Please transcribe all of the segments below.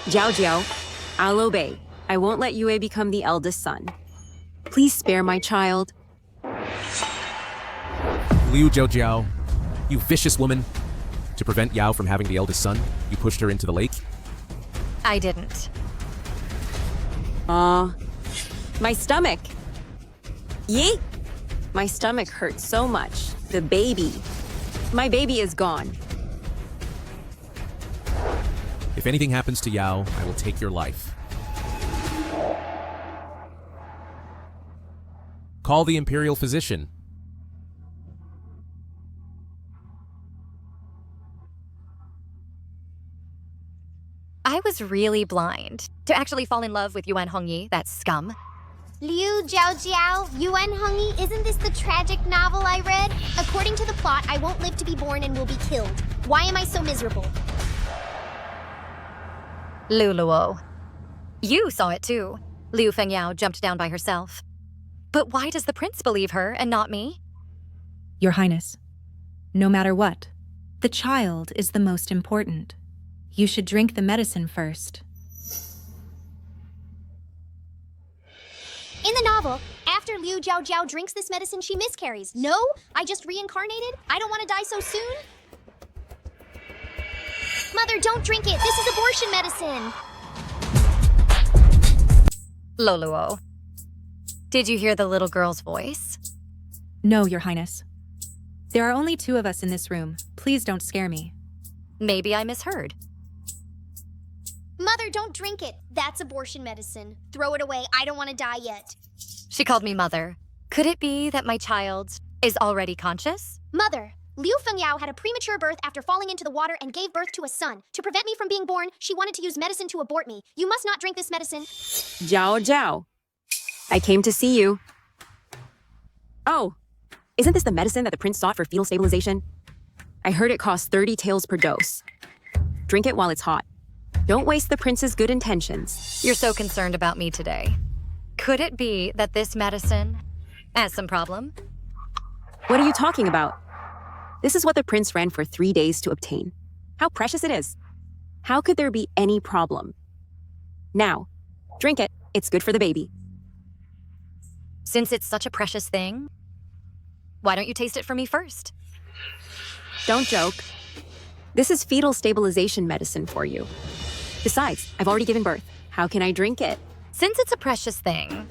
Jiao Jiao, I'll obey. I won't let Yue become the eldest son. Please spare my child. Liu Jiao, you vicious woman. To prevent Yao from having the eldest son, you pushed her into the lake? I didn't. My stomach. Yeet! My stomach hurts so much. The baby. My baby is gone. If anything happens to Yao, I will take your life. Call the imperial physician. I was really blind to actually fall in love with Yuan Hongyi, that scum. Liu Jiao Jiao, Yuan Hongyi, isn't this the tragic novel I read? According to the plot, I won't live to be born and will be killed. Why am I so miserable? Luluo. You saw it too. Liu Fengyao jumped down by herself. But why does the prince believe her and not me? Your Highness, no matter what, the child is the most important. You should drink the medicine first. In the novel, after Liu Jiao Jiao drinks this medicine, she miscarries. No? I just reincarnated? I don't want to die so soon? Mother, don't drink it. This is abortion medicine. Luluo. Did you hear the little girl's voice? No, Your Highness. There are only 2 of us in this room. Please don't scare me. Maybe I misheard. Mother, don't drink it. That's abortion medicine. Throw it away. I don't want to die yet. She called me mother. Could it be that my child is already conscious? Mother, Liu Fengyao had a premature birth after falling into the water and gave birth to a son. To prevent me from being born, she wanted to use medicine to abort me. You must not drink this medicine. Jiao Jiao, I came to see you. Oh, isn't this the medicine that the prince sought for fetal stabilization? I heard it costs 30 taels per dose. Drink it while it's hot. Don't waste the prince's good intentions. You're so concerned about me today. Could it be that this medicine has some problem? What are you talking about? This is what the prince ran for 3 days to obtain. How precious it is. How could there be any problem? Now, drink it. It's good for the baby. Since it's such a precious thing, why don't you taste it for me first? Don't joke. This is fetal stabilization medicine for you. Besides, I've already given birth. How can I drink it? Since it's a precious thing,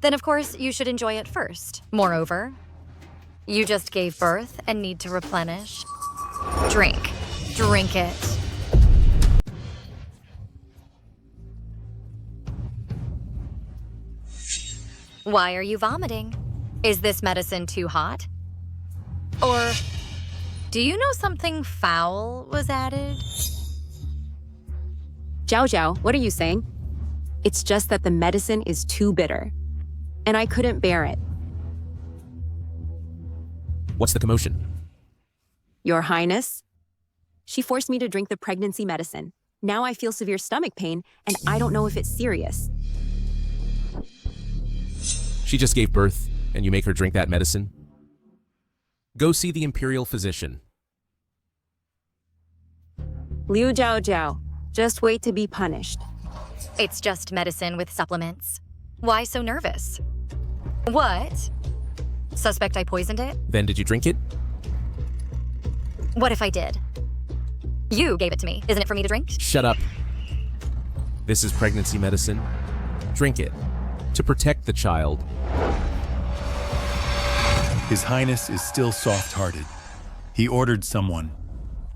then of course you should enjoy it first. Moreover, you just gave birth and need to replenish. Drink. Drink it. Why are you vomiting? Is this medicine too hot? Or do you know something foul was added? Jiao Jiao, what are you saying? It's just that the medicine is too bitter, and I couldn't bear it. What's the commotion? Your Highness? She forced me to drink the pregnancy medicine. Now I feel severe stomach pain, and I don't know if it's serious. She just gave birth, and you make her drink that medicine? Go see the imperial physician. Liu Jiao Jiao, just wait to be punished. It's just medicine with supplements. Why so nervous? What? Suspect I poisoned it? Then did you drink it? What if I did? You gave it to me. Isn't it for me to drink? Shut up. This is pregnancy medicine. Drink it. To protect the child. His Highness is still soft-hearted. He ordered someone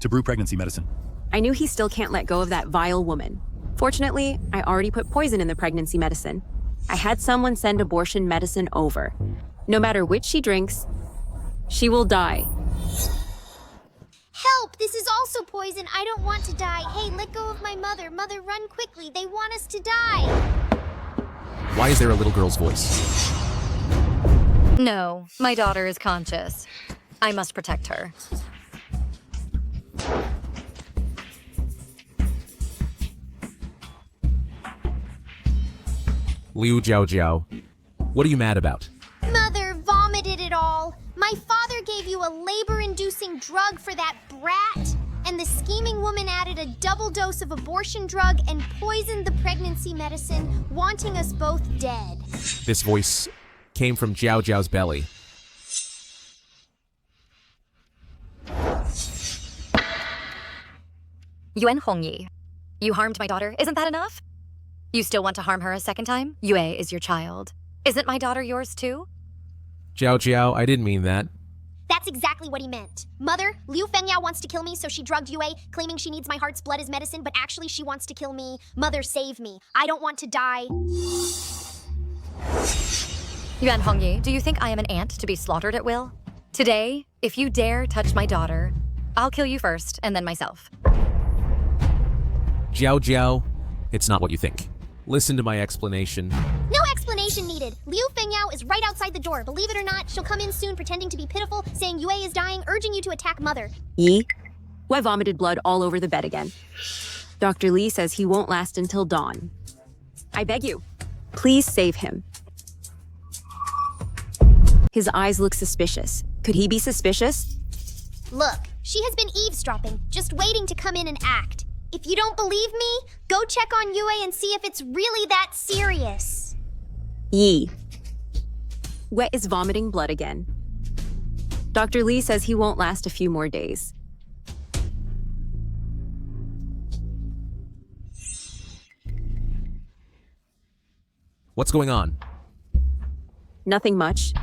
to brew pregnancy medicine. I knew he still can't let go of that vile woman. Fortunately, I already put poison in the pregnancy medicine. I had someone send abortion medicine over. No matter which she drinks, she will die. Help! This is also poison. I don't want to die. Hey, let go of my mother. Mother, run quickly. They want us to die. Why is there a little girl's voice? No, my daughter is conscious. I must protect her. Liu Jiao Jiao, what are you mad about? Mother vomited it all. My father gave you a labor-inducing drug for that brat. and the scheming woman added a double dose of abortion drug and poisoned the pregnancy medicine, wanting us both dead. This voice came from Jiao Jiao's belly. Yuan Hongyi, you harmed my daughter. Isn't that enough? You still want to harm her a second time? Yue is your child. Isn't my daughter yours too? Jiao Jiao, I didn't mean that. That's exactly what he meant. Mother, Liu Fengyao wants to kill me, so she drugged Yue, claiming she needs my heart's blood as medicine, but actually she wants to kill me. Mother, save me. I don't want to die. Yuan Hongyi, do you think I am an ant to be slaughtered at will? Today, if you dare touch my daughter, I'll kill you first, and then myself. Jiao Jiao, it's not what you think. Listen to my explanation. No explanation needed. Liu Fengyao is right outside the door. Believe it or not, she'll come in soon pretending to be pitiful, saying Yue is dying, urging you to attack Mother. Yi? I vomited blood all over the bed again. Dr. Lee says he won't last until dawn. I beg you, please save him. His eyes look suspicious. Could he be suspicious? Look, she has been eavesdropping, just waiting to come in and act. If you don't believe me, go check on Yue and see if it's really that serious. Yi. Wet is vomiting blood again. Dr. Lee says he won't last a few more days. What's going on? Nothing much.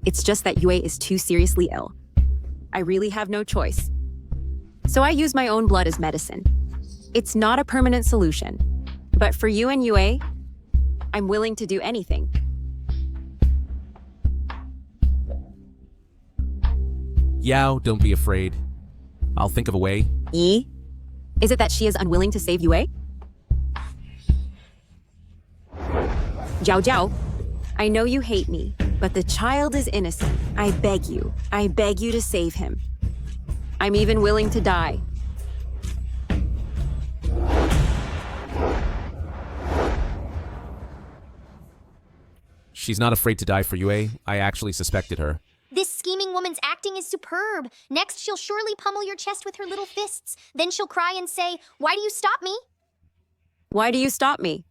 It's just that Yue is too seriously ill. I really have no choice. So I use my own blood as medicine. It's not a permanent solution. But for you and Yue, I'm willing to do anything. Yao, don't be afraid. I'll think of a way. Yi? Is it that she is unwilling to save Yue? Jiao Jiao, I know you hate me, but the child is innocent. I beg you to save him. I'm even willing to die. She's not afraid to die for Yue. I actually suspected her. This scheming woman's acting is superb. Next, she'll surely pummel your chest with her little fists. Then she'll cry and say, "Why do you stop me?" Why do you stop me?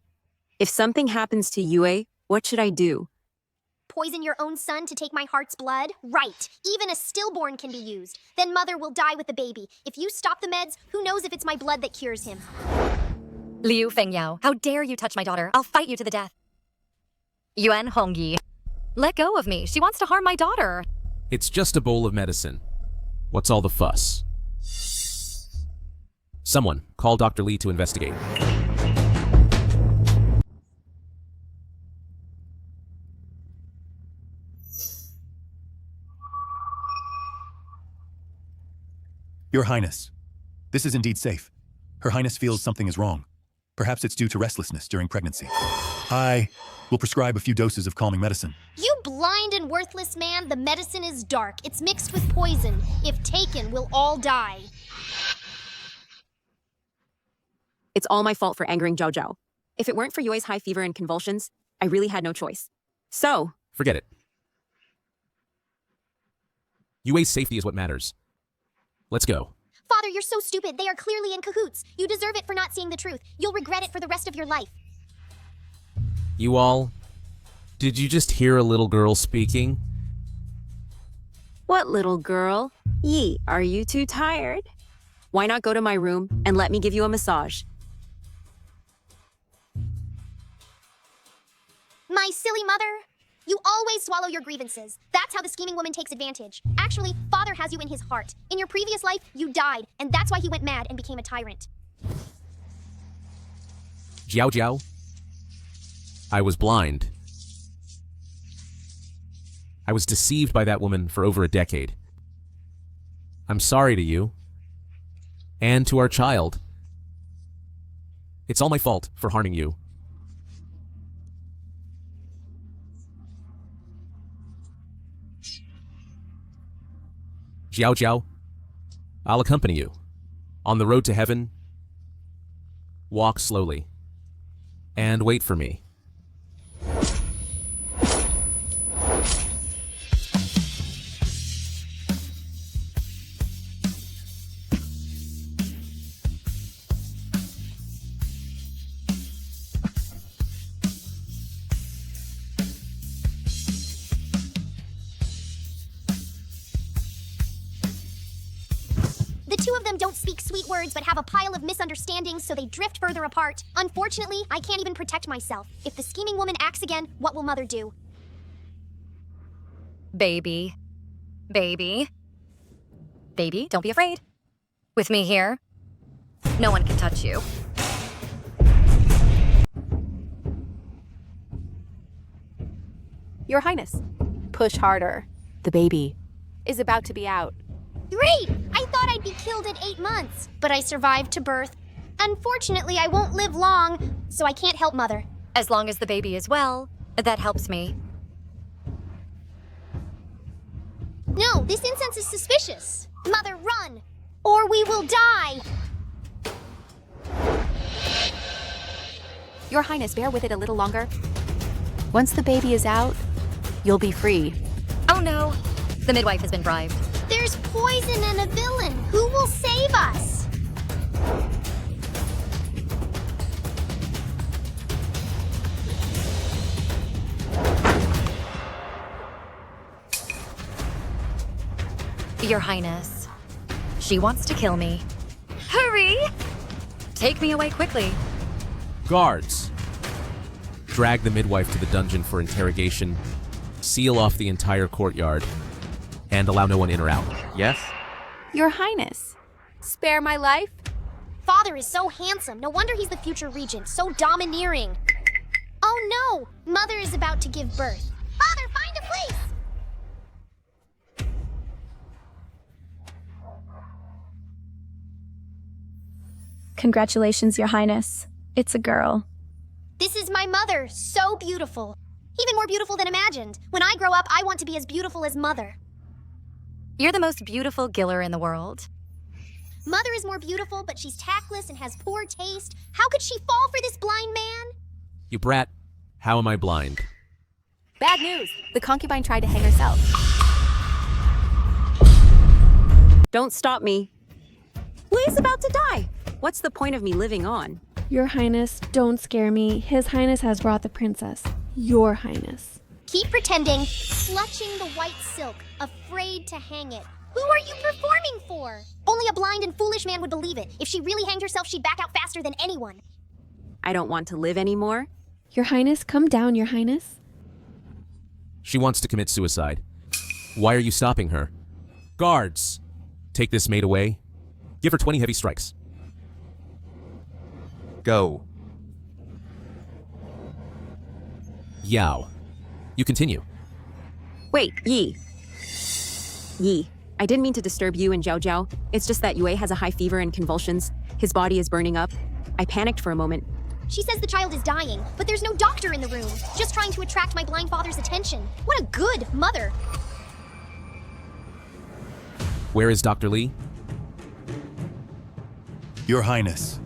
If something happens to Yue, what should I do? Poison your own son to take my heart's blood? Right. Even a stillborn can be used. Then Mother will die with the baby. If you stop the meds, who knows if it's my blood that cures him? Liu Fengyao, how dare you touch my daughter? I'll fight you to the death. Yuan Hongyi, let go of me. She wants to harm my daughter. It's just a bowl of medicine. What's all the fuss? Someone, call Dr. Lee to investigate. Your Highness, this is indeed safe. Her Highness feels something is wrong. Perhaps it's due to restlessness during pregnancy. I will prescribe a few doses of calming medicine. You blind and worthless man, the medicine is dark. It's mixed with poison. If taken, we'll all die. It's all my fault for angering Jiao Jiao. If it weren't for Yue's high fever and convulsions, I really had no choice. So, Forget it. Yue's safety is what matters. Let's go. Father, you're so stupid. They are clearly in cahoots. You deserve it for not seeing the truth. You'll regret it for the rest of your life. You all, did you just hear a little girl speaking? what little girl? Yi, are you too tired? Why not go to my room and let me give you a massage? My silly mother. You always swallow your grievances. That's how the scheming woman takes advantage. Actually, Father has you in his heart. In your previous life, you died, and that's why he went mad and became a tyrant. Jiao Jiao, I was blind. I was deceived by that woman for over a decade. I'm sorry to you. And to our child. It's all my fault for harming you. Jiao Jiao, I'll accompany you. On the road to heaven, walk slowly. And wait for me. don't speak sweet words but have a pile of misunderstandings so they drift further apart. Unfortunately, I can't even protect myself. If the scheming woman acts again, what will Mother do? Baby. Baby. Baby, don't be afraid. With me here, no one can touch you. Your Highness, push harder. The baby is about to be out. Great! I thought I'd be killed at 8 months, but I survived to birth. Unfortunately, I won't live long, so I can't help Mother. As long as the baby is well, that helps me. No, this incense is suspicious. Mother, run! Or we will die! Your Highness, bear with it a little longer. Once the baby is out, you'll be free. Oh no, the midwife has been bribed. There's poison and a villain. Who will save us? Your Highness, she wants to kill me. Hurry! Take me away quickly. Guards! Drag the midwife to the dungeon for interrogation, seal off the entire courtyard, and allow no one in or out. Yes? Your Highness, spare my life. Father is so handsome. No wonder he's the future regent. So domineering. Oh no! Mother is about to give birth. Father, find a place! Congratulations, Your Highness. It's a girl. This is my mother. So beautiful. Even more beautiful than imagined. When I grow up, I want to be as beautiful as Mother. You're the most beautiful giller in the world. Mother is more beautiful, but she's tactless and has poor taste. How could she fall for this blind man? You brat, how am I blind? Bad news. The concubine tried to hang herself. Don't stop me. Lee's about to die. What's the point of me living on? Your Highness, don't scare me. His Highness has brought the princess. Your Highness. Keep pretending, clutching the white silk, afraid to hang it. Who are you performing for? Only a blind and foolish man would believe it. If she really hanged herself, she'd back out faster than anyone. I don't want to live anymore. Your Highness, come down, Your Highness. She wants to commit suicide. Why are you stopping her? Guards! Take this maid away. Give her 20 heavy strikes. Go. Yao. You continue. Wait, Yi. Yi, I didn't mean to disturb you and Zhao Zhao. It's just that Yue has a high fever and convulsions. His body is burning up. I panicked for a moment. She says the child is dying, but there's no doctor in the room. Just trying to attract my blind father's attention. What a good mother. Where is Dr. Li? Your Highness,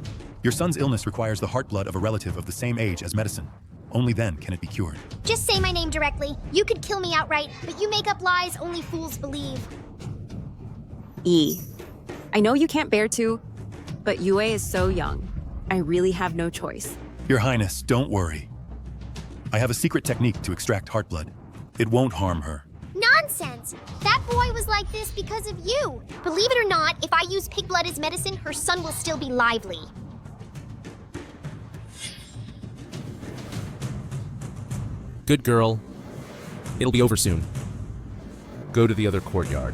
your son's illness requires the heart blood of a relative of the same age as medicine. Only then can it be cured. Just say my name directly. You could kill me outright, but you make up lies only fools believe. Yi. I know you can't bear to, but Yue is so young. I really have no choice. Your Highness, don't worry. I have a secret technique to extract heart blood. It won't harm her. Nonsense! That boy was like this because of you. Believe it or not, if I use pig blood as medicine, her son will still be lively. Good girl. It'll be over soon. Go to the other courtyard.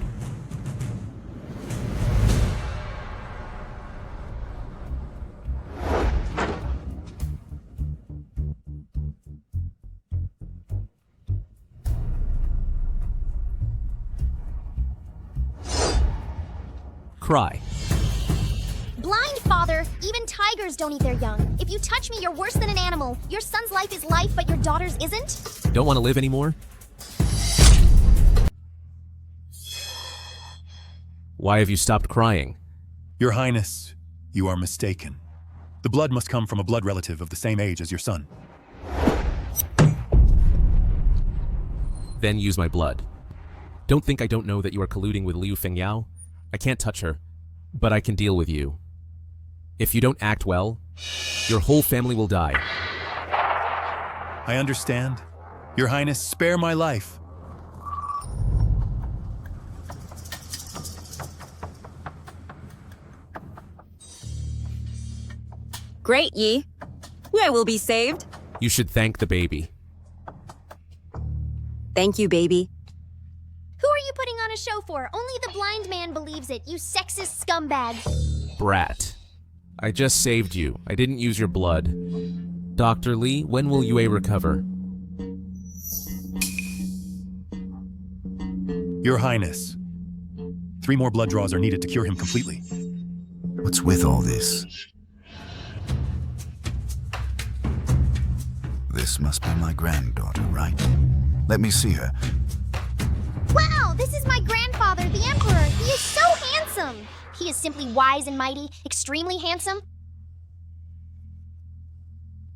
Cry. Blind father, even tigers don't eat their young. If you touch me, you're worse than an animal. Your son's life is life, but your daughter's isn't? Don't want to live anymore? Why have you stopped crying? Your Highness, you are mistaken. The blood must come from a blood relative of the same age as your son. Then use my blood. Don't think I don't know that you are colluding with Liu Fengyao. I can't touch her, but I can deal with you. If you don't act well, your whole family will die. I understand. Your Highness, spare my life. Great, Yi. I will be saved. You should thank the baby. Thank you, baby. Who are you putting on a show for? Only the blind man believes it, you sexist scumbag. Brat. I just saved you. I didn't use your blood. Dr. Lee, when will Yue recover? Your Highness. 3 more blood draws are needed to cure him completely. What's with all this? This must be my granddaughter, right? Let me see her. Wow, this is my grandfather, the Emperor. He is so handsome. He is simply wise and mighty, extremely handsome.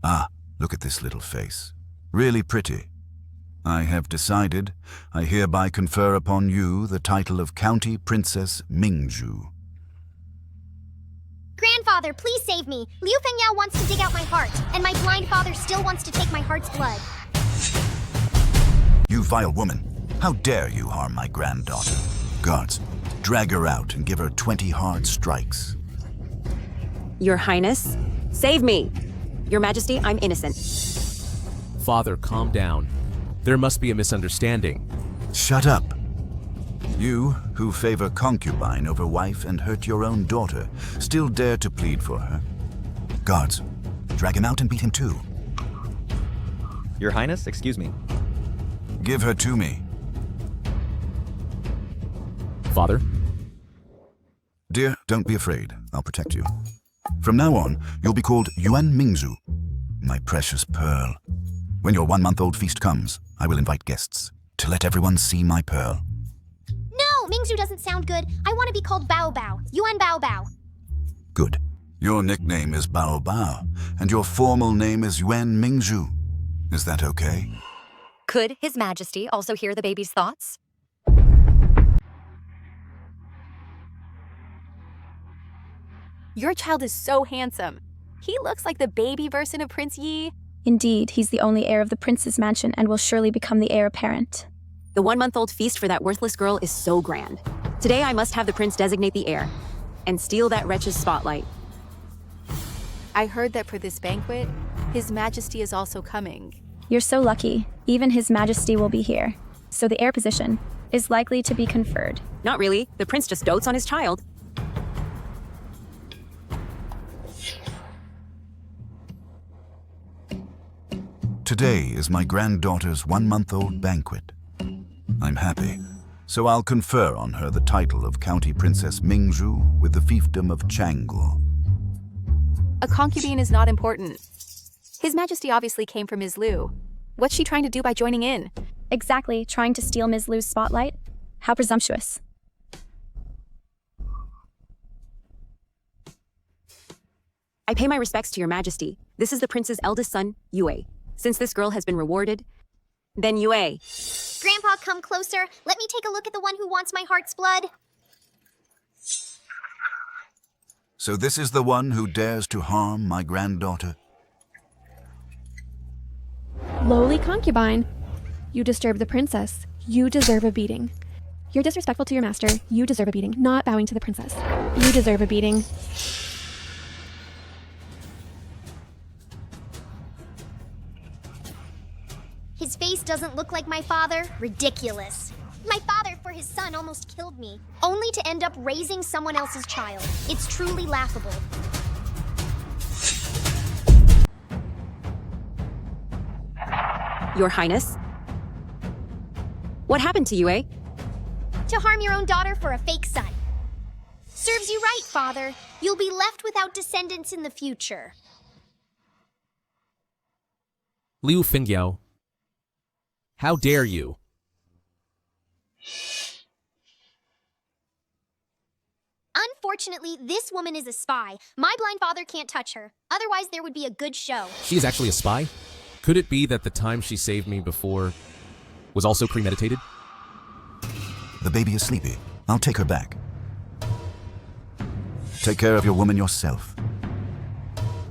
Ah, look at this little face. Really pretty. I have decided I hereby confer upon you the title of County Princess Mingzhu. Grandfather, please save me. Liu Fengyao wants to dig out my heart, and my blind father still wants to take my heart's blood. You vile woman. How dare you harm my granddaughter? Guards, drag her out and give her 20 hard strikes. Your Highness, save me. Your Majesty, I'm innocent. Father, calm down. There must be a misunderstanding. Shut up. You, who favor concubine over wife and hurt your own daughter, still dare to plead for her. Guards, drag him out and beat him too. Your Highness, excuse me. Give her to me. Father? Dear, don't be afraid. I'll protect you. From now on, you'll be called Yuan Mingzhu, my precious pearl. When your 1-month-old feast comes, I will invite guests to let everyone see my pearl. No, Mingzhu doesn't sound good. I want to be called Bao Bao. Yuan Bao Bao. Good. Your nickname is Bao Bao, and your formal name is Yuan Mingzhu. Is that okay? Could His Majesty also hear the baby's thoughts? Your child is so handsome. He looks like the baby version of Prince Yi. Indeed, he's the only heir of the prince's mansion and will surely become the heir apparent. The 1-month-old feast for that worthless girl is so grand. Today I must have the prince designate the heir and steal that wretch's spotlight. I heard that for this banquet, His Majesty is also coming. You're so lucky. Even His Majesty will be here. So the heir position is likely to be conferred. Not really. The prince just dotes on his child. Today is my granddaughter's 1-month-old banquet. I'm happy, so I'll confer on her the title of County Princess Mingzhu with the fiefdom of Changul. A concubine is not important. His Majesty obviously came from Ms. Liu. What's she trying to do by joining in? Exactly, trying to steal Ms. Liu's spotlight? How presumptuous. I pay my respects to your Majesty. This is the prince's eldest son, Yue. Since this girl has been rewarded, then Yue. Grandpa, come closer. Let me take a look at the one who wants my heart's blood. So this is the one who dares to harm my granddaughter? Lowly concubine. You disturbed the princess. You deserve a beating. You're disrespectful to your master. You deserve a beating. Not bowing to the princess. You deserve a beating. His face doesn't look like my father. Ridiculous. My father, for his son, almost killed me, only to end up raising someone else's child. It's truly laughable. Your Highness? What happened to Yue? To harm your own daughter for a fake son. Serves you right, father. You'll be left without descendants in the future. Liu Fengyao. How dare you? Unfortunately, this woman is a spy. My blind father can't touch her. Otherwise, there would be a good show. She is actually a spy? Could it be that the time she saved me before was also premeditated? The baby is sleepy. I'll take her back. Take care of your woman yourself.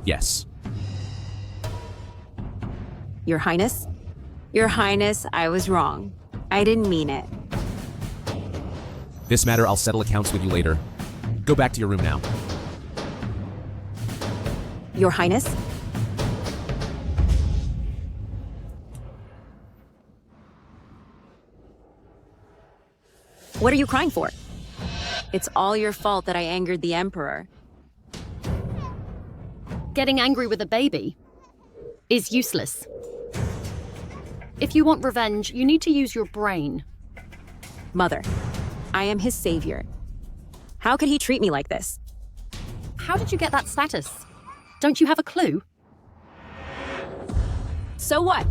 Yes. Your Highness? Your Highness, I was wrong. I didn't mean it. This matter, I'll settle accounts with you later. Go back to your room now. Your Highness? What are you crying for? It's all your fault that I angered the Emperor. Getting angry with a baby is useless. If you want revenge, you need to use your brain. Mother, I am his savior. How could he treat me like this? How did you get that status? Don't you have a clue? So what?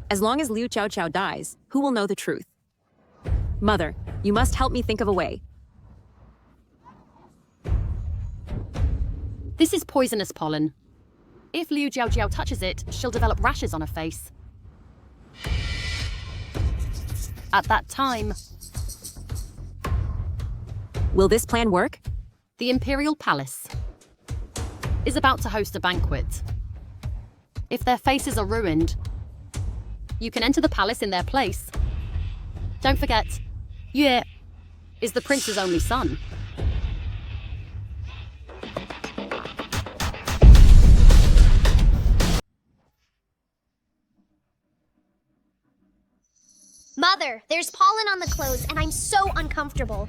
As long as Liu Chao Chao dies, who will know the truth? Mother, you must help me think of a way. This is poisonous pollen. If Liu Jiao Jiao touches it, she'll develop rashes on her face. At that time, Will this plan work? the Imperial Palace is about to host a banquet. If their faces are ruined, you can enter the palace in their place. Don't forget, Yue is the prince's only son. Mother, there's pollen on the clothes, and I'm so uncomfortable.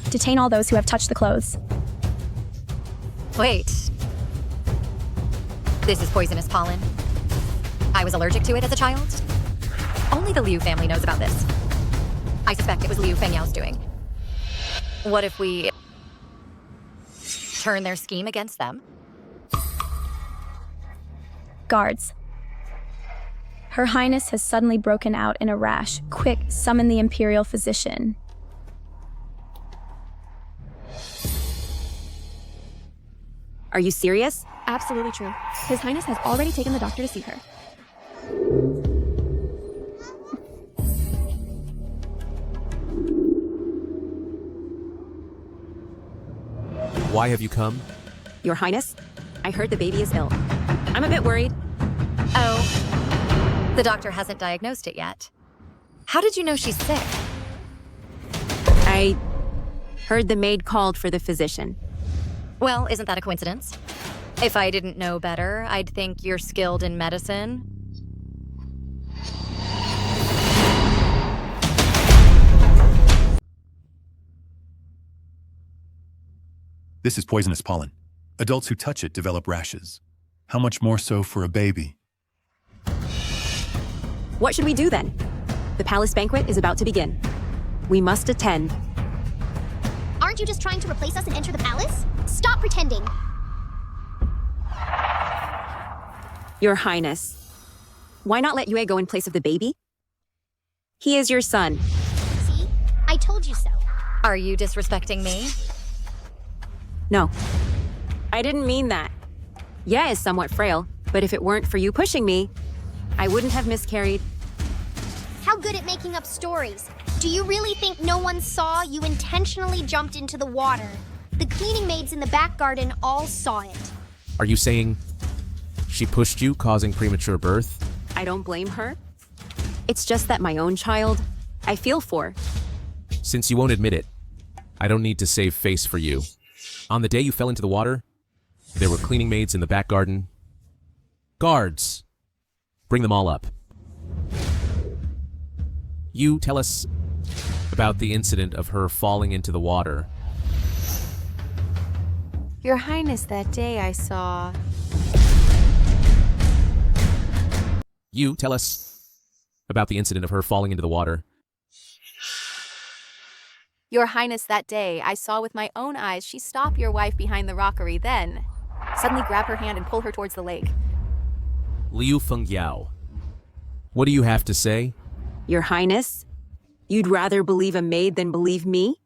Detain all those who have touched the clothes. Wait. This is poisonous pollen. I was allergic to it as a child. Only the Liu family knows about this. I suspect it was Liu Fengyao's doing. What if we turn their scheme against them? Guards. Her Highness has suddenly broken out in a rash. Quick, summon the Imperial physician. Are you serious? Absolutely true. His Highness has already taken the doctor to see her. Why have you come? Your Highness, I heard the baby is ill. I'm a bit worried. Oh, the doctor hasn't diagnosed it yet. How did you know she's sick? I heard the maid called for the physician. Well, isn't that a coincidence? If I didn't know better, I'd think you're skilled in medicine. This is poisonous pollen. Adults who touch it develop rashes. How much more so for a baby? What should we do then? The palace banquet is about to begin. We must attend. Aren't you just trying to replace us and enter the palace? Stop pretending. Your Highness, why not let Yue go in place of the baby? He is your son. See? I told you so. Are you disrespecting me? No, I didn't mean that. Ye is somewhat frail, but if it weren't for you pushing me, I wouldn't have miscarried. How good at making up stories. Do you really think no one saw you intentionally jumped into the water? The cleaning maids in the back garden all saw it. Are you saying she pushed you, causing premature birth? I don't blame her. It's just that my own child, I feel for. Since you won't admit it, I don't need to save face for you. On the day you fell into the water, there were cleaning maids in the back garden. Guards! Bring them all up. You tell us about the incident of her falling into the water. Your Highness, that day I saw... You tell us about the incident of her falling into the water. Your Highness, that day I saw with my own eyes she stop your wife behind the rockery, then suddenly grab her hand and pull her towards the lake. Liu Fengyao. What do you have to say? Your Highness, you'd rather believe a maid than believe me?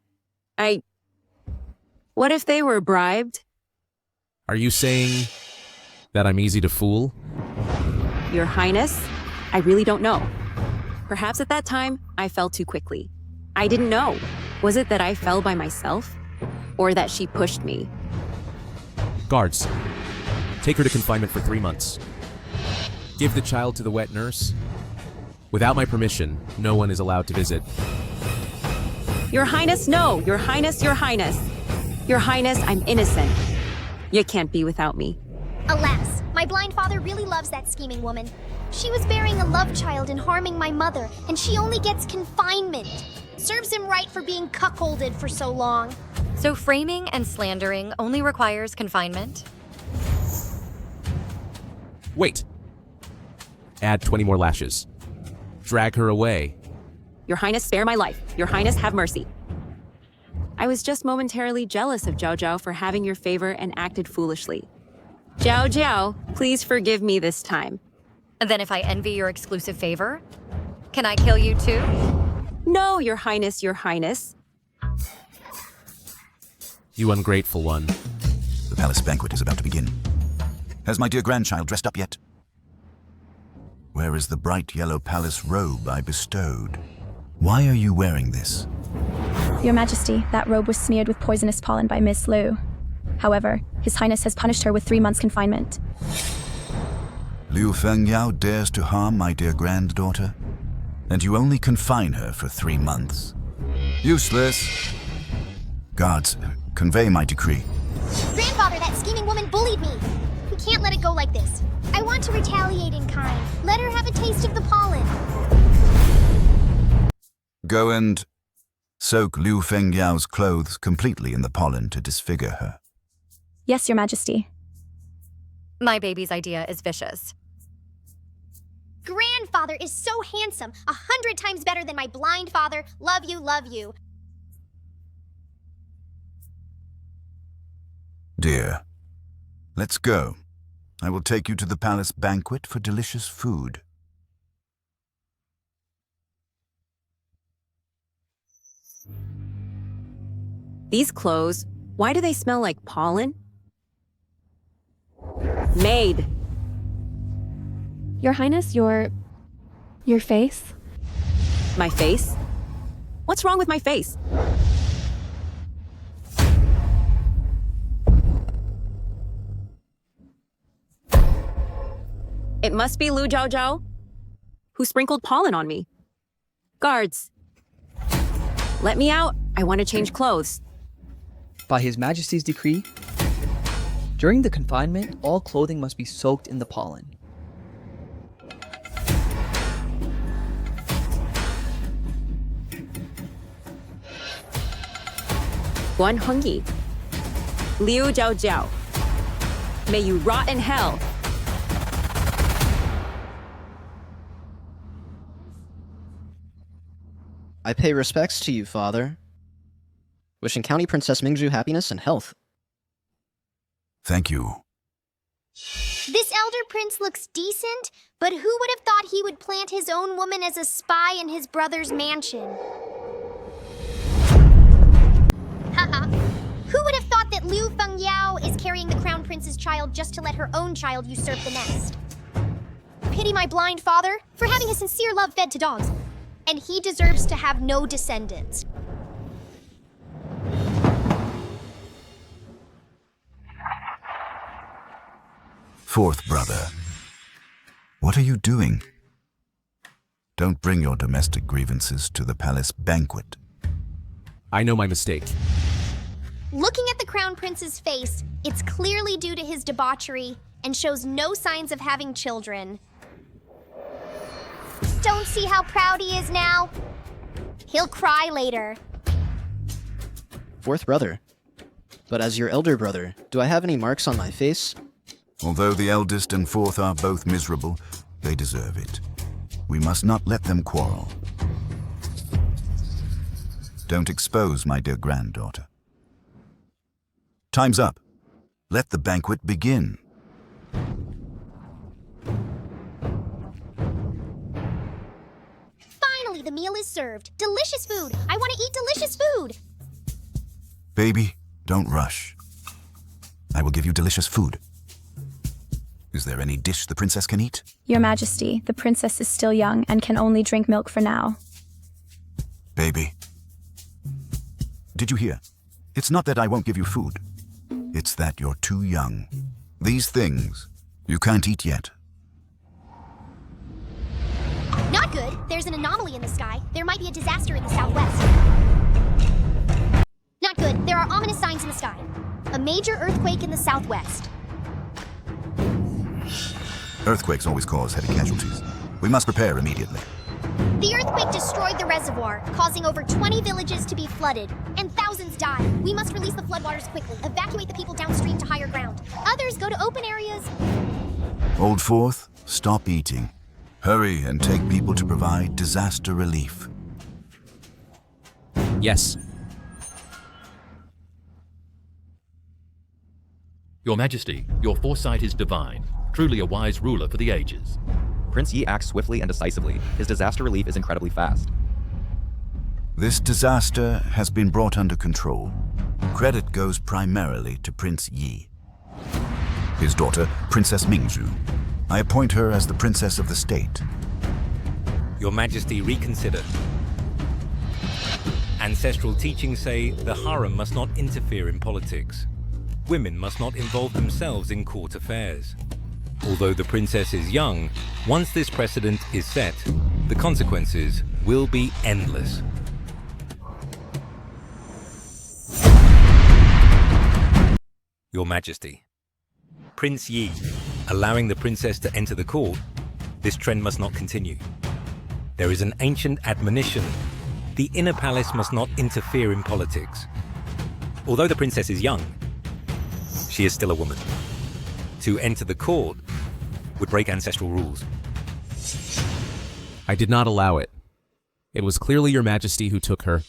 What if they were bribed? Are you saying that I'm easy to fool? Your Highness, I really don't know. Perhaps at that time, I fell too quickly. I didn't know. Was it that I fell by myself? Or that she pushed me? Guards, take her to confinement for 3 months. Give the child to the wet nurse. Without my permission, no one is allowed to visit. Your Highness, no! Your Highness, Your Highness! Your Highness, I'm innocent. You can't be without me. Alas, my blind father really loves that scheming woman. She was bearing a love child and harming my mother, and she only gets confinement. Serves him right for being cuckolded for so long. So framing and slandering only requires confinement? Wait. Add 20 more lashes. Drag her away. Your Highness, spare my life. Your Highness, have mercy. I was just momentarily jealous of Zhao Zhao for having your favor and acted foolishly. Zhao Zhao, please forgive me this time. And then if I envy your exclusive favor, can I kill you too? No, Your Highness, Your Highness. You ungrateful one. The palace banquet is about to begin. Has my dear grandchild dressed up yet? Where is the bright yellow palace robe I bestowed? Why are you wearing this? Your Majesty, that robe was smeared with poisonous pollen by Miss Liu. However, His Highness has punished her with 3 months' confinement. Liu Fengyao dares to harm my dear granddaughter? And you only confine her for 3 months? Useless! Guards, convey my decree. Grandfather, that scheming woman bullied me. We can't let it go like this. I want to retaliate in kind. Let her have a taste of the pollen. Go and soak Liu Fengyao's clothes completely in the pollen to disfigure her. Yes, Your Majesty. My baby's idea is vicious. Grandfather is so handsome, 100 times better than my blind father. Love you, love you. Dear, let's go. I will take you to the palace banquet for delicious food. These clothes, why do they smell like pollen? Maid. Your Highness, your face? My face? What's wrong with my face? It must be Lu Zhao Zhao, who sprinkled pollen on me. Guards, let me out. I want to change clothes. By His Majesty's decree, during the confinement, all clothing must be soaked in the pollen. Guan Hongyi, Liu Zhao Zhao, may you rot in hell. I pay respects to you, Father. Wishing County Princess Mingzhu happiness and health. Thank you. This elder prince looks decent, but who would have thought he would plant his own woman as a spy in his brother's mansion? Haha. Who would have thought that Liu Fengyao is carrying the crown prince's child just to let her own child usurp the nest? Pity my blind father for having his sincere love fed to dogs. And he deserves to have no descendants. Fourth brother, what are you doing? Don't bring your domestic grievances to the palace banquet. I know my mistake. Looking at the crown prince's face, it's clearly due to his debauchery and shows no signs of having children. Don't see how proud he is now? He'll cry later. Fourth brother. But as your elder brother, do I have any marks on my face? Although the eldest and fourth are both miserable, they deserve it. We must not let them quarrel. Don't expose my dear granddaughter. Time's up. Let the banquet begin. Finally, the meal is served. Delicious food. I want to eat delicious food. Baby, don't rush. I will give you delicious food. Is there any dish the princess can eat? Your Majesty, the princess is still young and can only drink milk for now. Baby. Did you hear? It's not that I won't give you food. It's that you're too young. These things, you can't eat yet. Not good. There's an anomaly in the sky. There might be a disaster in the southwest. good. There are ominous signs in the sky. A major earthquake in the southwest. Earthquakes always cause heavy casualties. We must prepare immediately. The earthquake destroyed the reservoir, causing over 20 villages to be flooded, and thousands died. We must release the floodwaters quickly. Evacuate the people downstream to higher ground. Others go to open areas. Old Fourth, stop eating. Hurry and take people to provide disaster relief. Yes. Your Majesty, your foresight is divine. Truly a wise ruler for the ages. Prince Yi acts swiftly and decisively. His disaster relief is incredibly fast. This disaster has been brought under control. Credit goes primarily to Prince Yi. His daughter, Princess Mingzhu. I appoint her as the Princess of the State. Your Majesty, reconsider. Ancestral teachings say the harem must not interfere in politics. Women must not involve themselves in court affairs. Although the princess is young, once this precedent is set, the consequences will be endless. Your Majesty, Prince Yi, allowing the princess to enter the court, this trend must not continue. There is an ancient admonition. The inner palace must not interfere in politics. Although the princess is young, she is still a woman. To enter the court would break ancestral rules. I did not allow it. It was clearly Your Majesty who took her.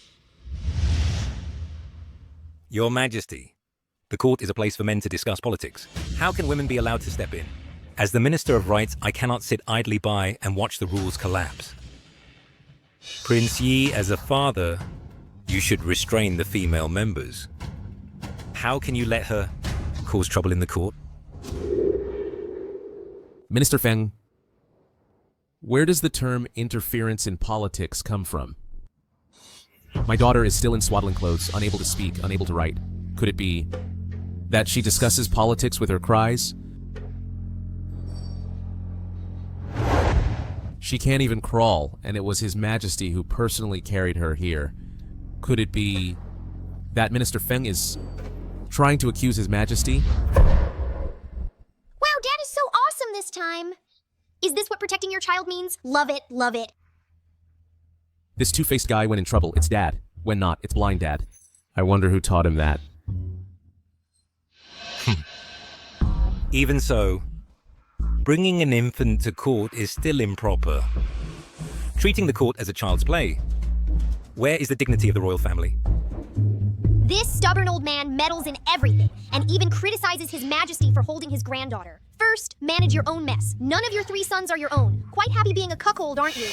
Your Majesty, the court is a place for men to discuss politics. How can women be allowed to step in? As the Minister of Rights, I cannot sit idly by and watch the rules collapse. Prince Yi, as a father, you should restrain the female members. How can you let her cause trouble in the court? Minister Feng, where does the term interference in politics come from? My daughter is still in swaddling clothes, unable to speak, unable to write. Could it be that she discusses politics with her cries? She can't even crawl, and it was His Majesty who personally carried her here. Could it be that Minister Feng is trying to accuse His Majesty? Wow, Dad is so awesome this time. Is this what protecting your child means? Love it, love it. This two-faced guy when in trouble, it's Dad. When not, it's blind Dad. I wonder who taught him that. Even so, bringing an infant to court is still improper. Treating the court as a child's play. Where is the dignity of the royal family? This stubborn old man meddles in everything, and even criticizes His Majesty for holding his granddaughter. First, manage your own mess. None of your 3 sons are your own. Quite happy being a cuckold, aren't you?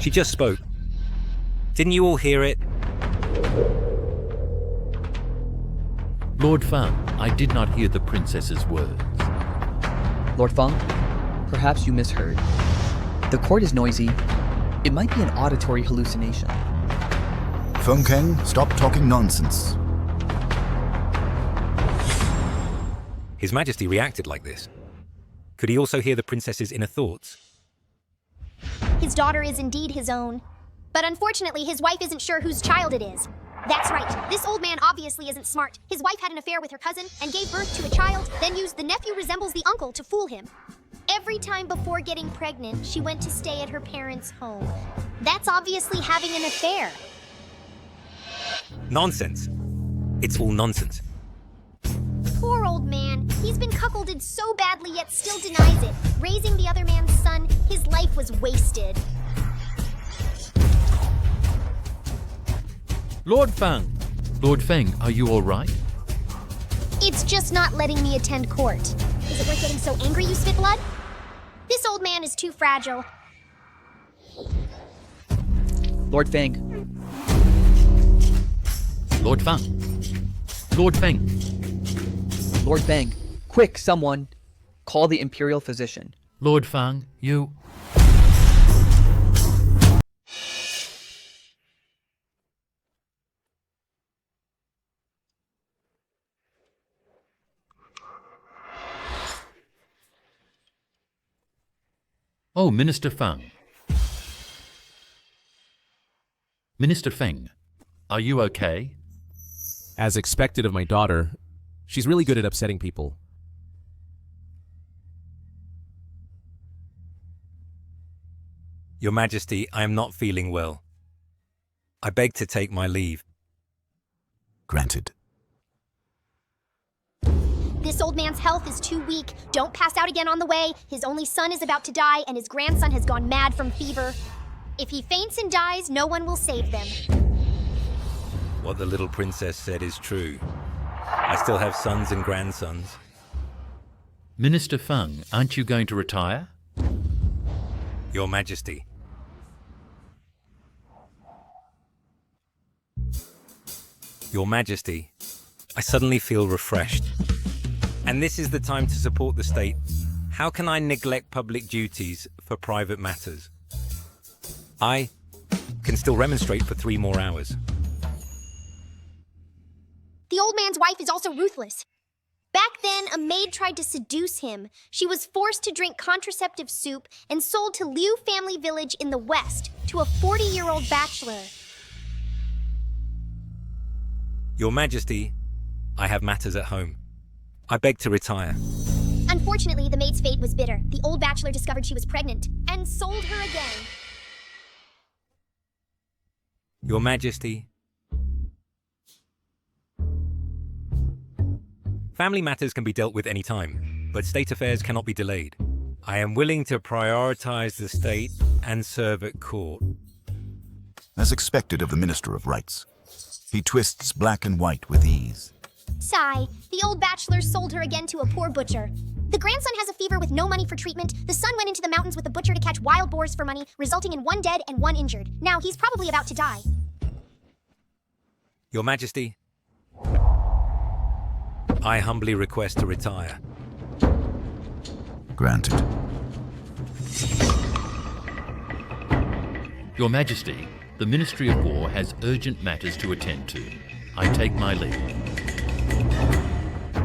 She just spoke. Didn't you all hear it? Lord Feng, I did not hear the princess's words. Lord Feng, perhaps you misheard. The court is noisy. It might be an auditory hallucination. Feng Keng, stop talking nonsense. His Majesty reacted like this. Could he also hear the princess's inner thoughts? His daughter is indeed his own. But unfortunately, his wife isn't sure whose child it is. That's right. This old man obviously isn't smart. His wife had an affair with her cousin and gave birth to a child, then used the nephew resembles the uncle to fool him. Every time before getting pregnant, she went to stay at her parents' home. That's obviously having an affair. Nonsense. It's all nonsense. Poor old man. He's been cuckolded so badly yet still denies it. Raising the other man's son, his life was wasted. Lord Feng! Lord Feng, are you all right? It's just not letting me attend court. Is it worth getting so angry you spit blood? This old man is too fragile. Lord Feng. Lord Feng. Lord Feng. Lord Feng. Quick, someone. Call the Imperial Physician. Lord Feng, you... Oh, Minister Feng. Minister Feng, are you okay? As expected of my daughter, she's really good at upsetting people. Your Majesty, I am not feeling well. I beg to take my leave. Granted. This old man's health is too weak. Don't pass out again on the way. His only son is about to die, and his grandson has gone mad from fever. If he faints and dies, no one will save them. What the little princess said is true. I still have sons and grandsons. Minister Feng, aren't you going to retire? Your Majesty. Your Majesty, I suddenly feel refreshed. And this is the time to support the state. How can I neglect public duties for private matters? I can still remonstrate for 3 more hours. The old man's wife is also ruthless. Back then, a maid tried to seduce him. She was forced to drink contraceptive soup and sold to Liu family village in the west to a 40-year-old bachelor. Your Majesty, I have matters at home. I beg to retire. Unfortunately, the maid's fate was bitter. The old bachelor discovered she was pregnant and sold her again. Your Majesty. Family matters can be dealt with any time, but state affairs cannot be delayed. I am willing to prioritize the state and serve at court. As expected of the Minister of Rights, he twists black and white with ease. Sigh, the old bachelor sold her again to a poor butcher. The grandson has a fever with no money for treatment. The son went into the mountains with the butcher to catch wild boars for money, resulting in 1 dead and 1 injured. Now he's probably about to die. Your Majesty, I humbly request to retire. Granted. Your Majesty, the Ministry of War has urgent matters to attend to. I take my leave.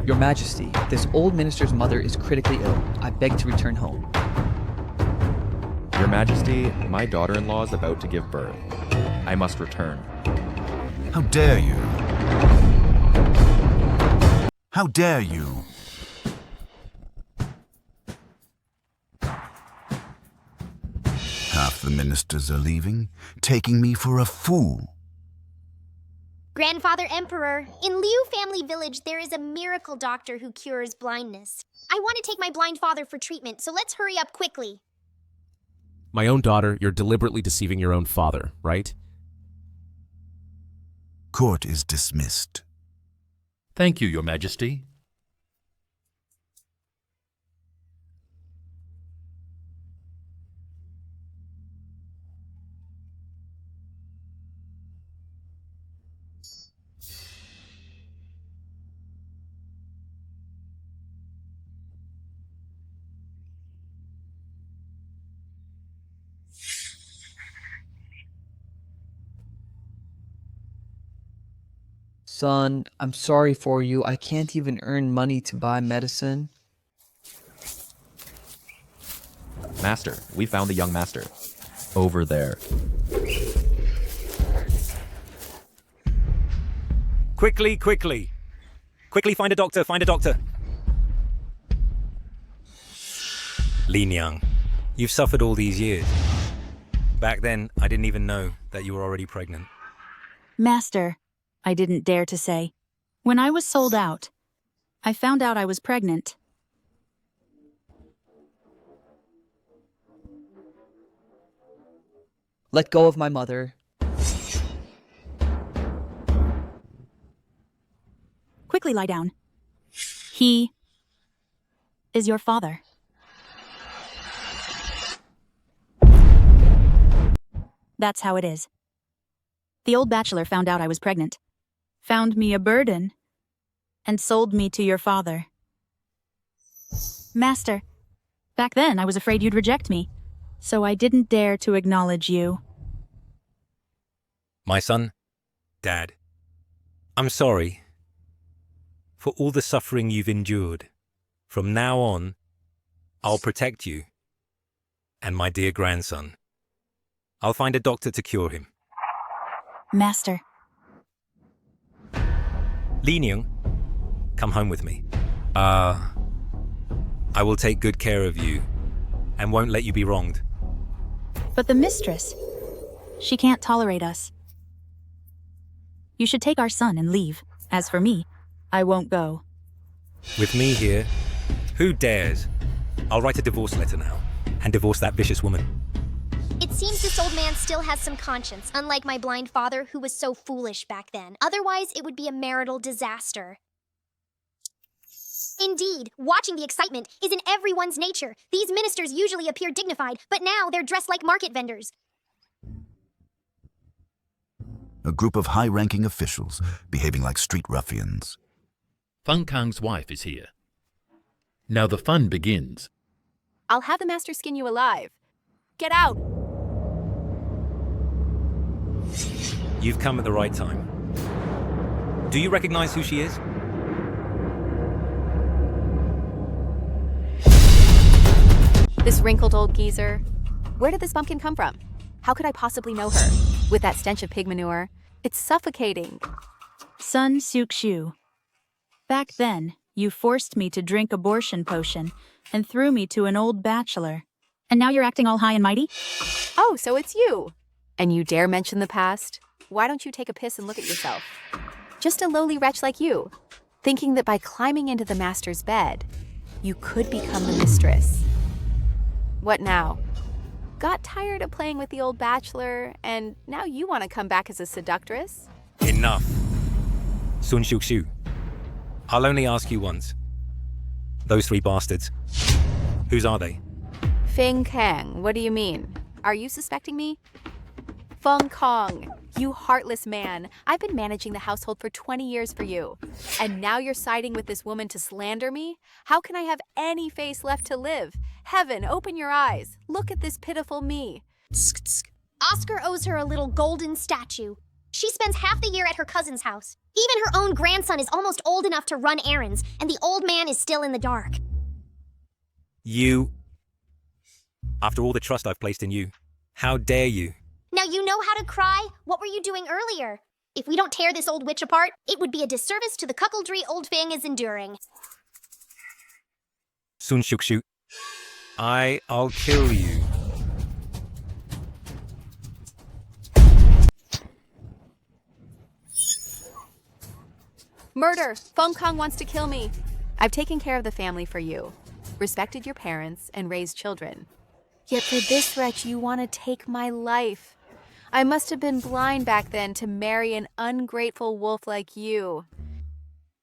Your Majesty, this old minister's mother is critically ill. I beg to return home. Your Majesty, my daughter-in-law is about to give birth. I must return. How dare you? How dare you? Half the ministers are leaving, taking me for a fool. Grandfather Emperor, in Liu family village, there is a miracle doctor who cures blindness. I want to take my blind father for treatment, so let's hurry up quickly. My own daughter, you're deliberately deceiving your own father, right? Court is dismissed. Thank you, Your Majesty. Son, I'm sorry for you. I can't even earn money to buy medicine. Master, we found the young master. Over there. Quickly, quickly. Quickly, find a doctor, find a doctor. Lin Yang, you've suffered all these years. Back then, I didn't even know that you were already pregnant. Master, I didn't dare to say. When I was sold out, I found out I was pregnant. Let go of my mother. Quickly lie down. He is your father. That's how it is. The old bachelor found out I was pregnant, found me a burden, and sold me to your father. Master, back then I was afraid you'd reject me, so I didn't dare to acknowledge you. My son, Dad, I'm sorry for all the suffering you've endured. From now on, I'll protect you and my dear grandson. I'll find a doctor to cure him. Master. Li Nyung, come home with me. I will take good care of you and won't let you be wronged. But the mistress, she can't tolerate us. You should take our son and leave. As for me, I won't go. With me here, who dares? I'll write a divorce letter now and divorce that vicious woman. It seems this old man still has some conscience, unlike my blind father who was so foolish back then. Otherwise, it would be a marital disaster. Indeed, watching the excitement is in everyone's nature. These ministers usually appear dignified, but now they're dressed like market vendors. A group of high-ranking officials behaving like street ruffians. Feng Kang's wife is here. Now the fun begins. I'll have the master skin you alive. Get out! You've come at the right time. Do you recognize who she is? This wrinkled old geezer. Where did this bumpkin come from? How could I possibly know her? With that stench of pig manure. It's suffocating. Sun Suk-shu. Back then, you forced me to drink abortion potion and threw me to an old bachelor. And now you're acting all high and mighty? Oh, so it's you. And you dare mention the past? Why don't you take a piss and look at yourself? Just a lowly wretch like you, thinking that by climbing into the master's bed, you could become the mistress. What now? Got tired of playing with the old bachelor, and now you want to come back as a seductress? Enough. Sun Shu. I'll only ask you once. Those three bastards. Whose are they? Feng Kang, what do you mean? Are you suspecting me? Feng Kong, you heartless man. I've been managing the household for 20 years for you. And now you're siding with this woman to slander me? How can I have any face left to live? Heaven, open your eyes. Look at this pitiful me. Oscar owes her a little golden statue. She spends half the year at her cousin's house. Even her own grandson is almost old enough to run errands, and the old man is still in the dark. You... After all the trust I've placed in you, how dare you? Now you know how to cry? What were you doing earlier? If we don't tear this old witch apart, it would be a disservice to the cuckoldry old Fang is enduring. Sun Shu. I'll kill you. Murder! Feng Kong wants to kill me. I've taken care of the family for you, respected your parents, and raised children. Yet for this wretch, you want to take my life. I must have been blind back then to marry an ungrateful wolf like you.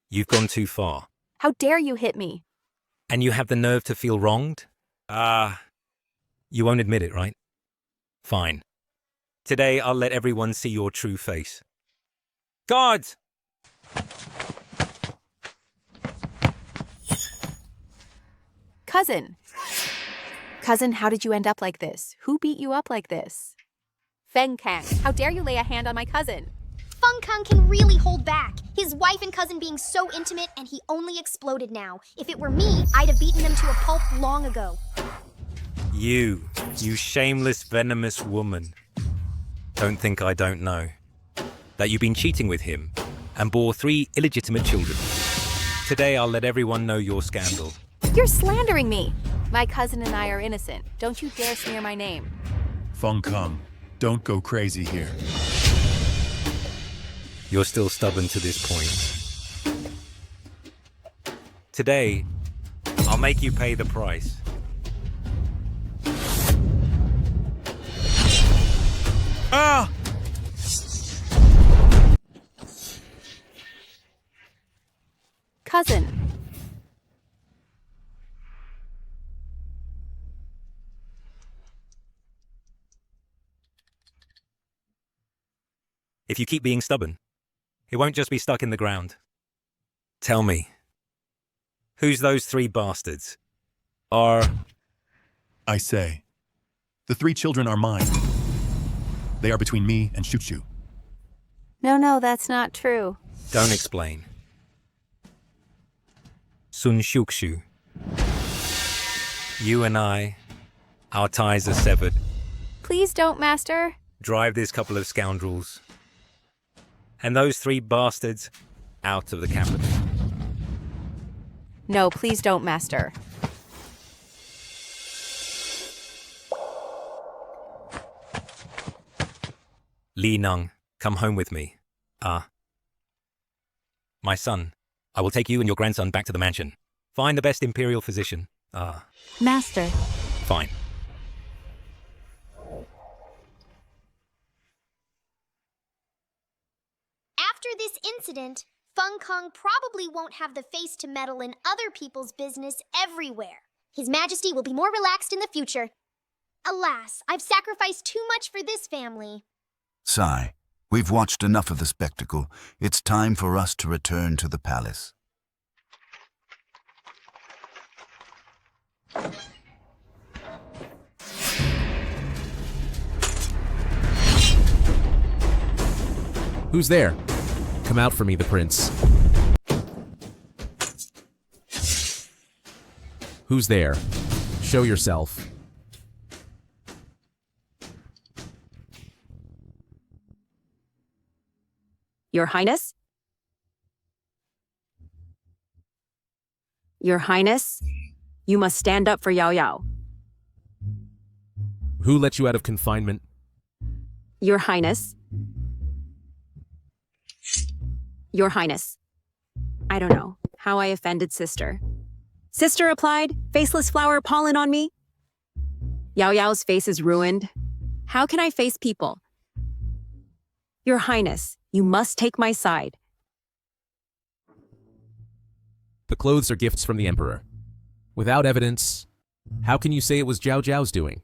You've gone too far. How dare you hit me? And you have the nerve to feel wronged? You won't admit it, right? Fine. Today, I'll let everyone see your true face. Guards! Cousin! Cousin, how did you end up like this? Who beat you up like this? Feng Kang, how dare you lay a hand on my cousin? Feng Kang can really hold back. His wife and cousin being so intimate, and he only exploded now. If it were me, I'd have beaten them to a pulp long ago. You shameless, venomous woman. Don't think I don't know. That you've been cheating with him and bore 3 illegitimate children. Today, I'll let everyone know your scandal. You're slandering me. My cousin and I are innocent. Don't you dare smear my name. Feng Kang, don't go crazy here. You're still stubborn to this point. Today, I'll make you pay the price. Ah! Cousin. If you keep being stubborn, it won't just be stuck in the ground. Tell me, who's those 3 bastards? I say, the 3 children are mine. They are between me and Shu. No, that's not true. Don't explain. Sun Shu. You and I Our ties are severed. Please don't, Master. Drive this couple of scoundrels and those 3 bastards out of the capital. No, please don't, Master. Li Nung, come home with me. My son, I will take you and your grandson back to the mansion. Find the best imperial physician. Master. Fine. After this incident, Feng Kong probably won't have the face to meddle in other people's business everywhere. His Majesty will be more relaxed in the future. Alas, I've sacrificed too much for this family. Sai, we've watched enough of the spectacle. It's time for us to return to the palace. Who's there? Come out for me, the prince. Who's there? Show yourself. Your Highness? Your Highness, you must stand up for Yao Yao. Who let you out of confinement? Your Highness. Your Highness. I don't know how I offended Sister. Sister applied faceless flower pollen on me. Yao Yao's face is ruined. How can I face people? Your Highness, you must take my side. The clothes are gifts from the Emperor. Without evidence, how can you say it was Zhao Zhao's doing?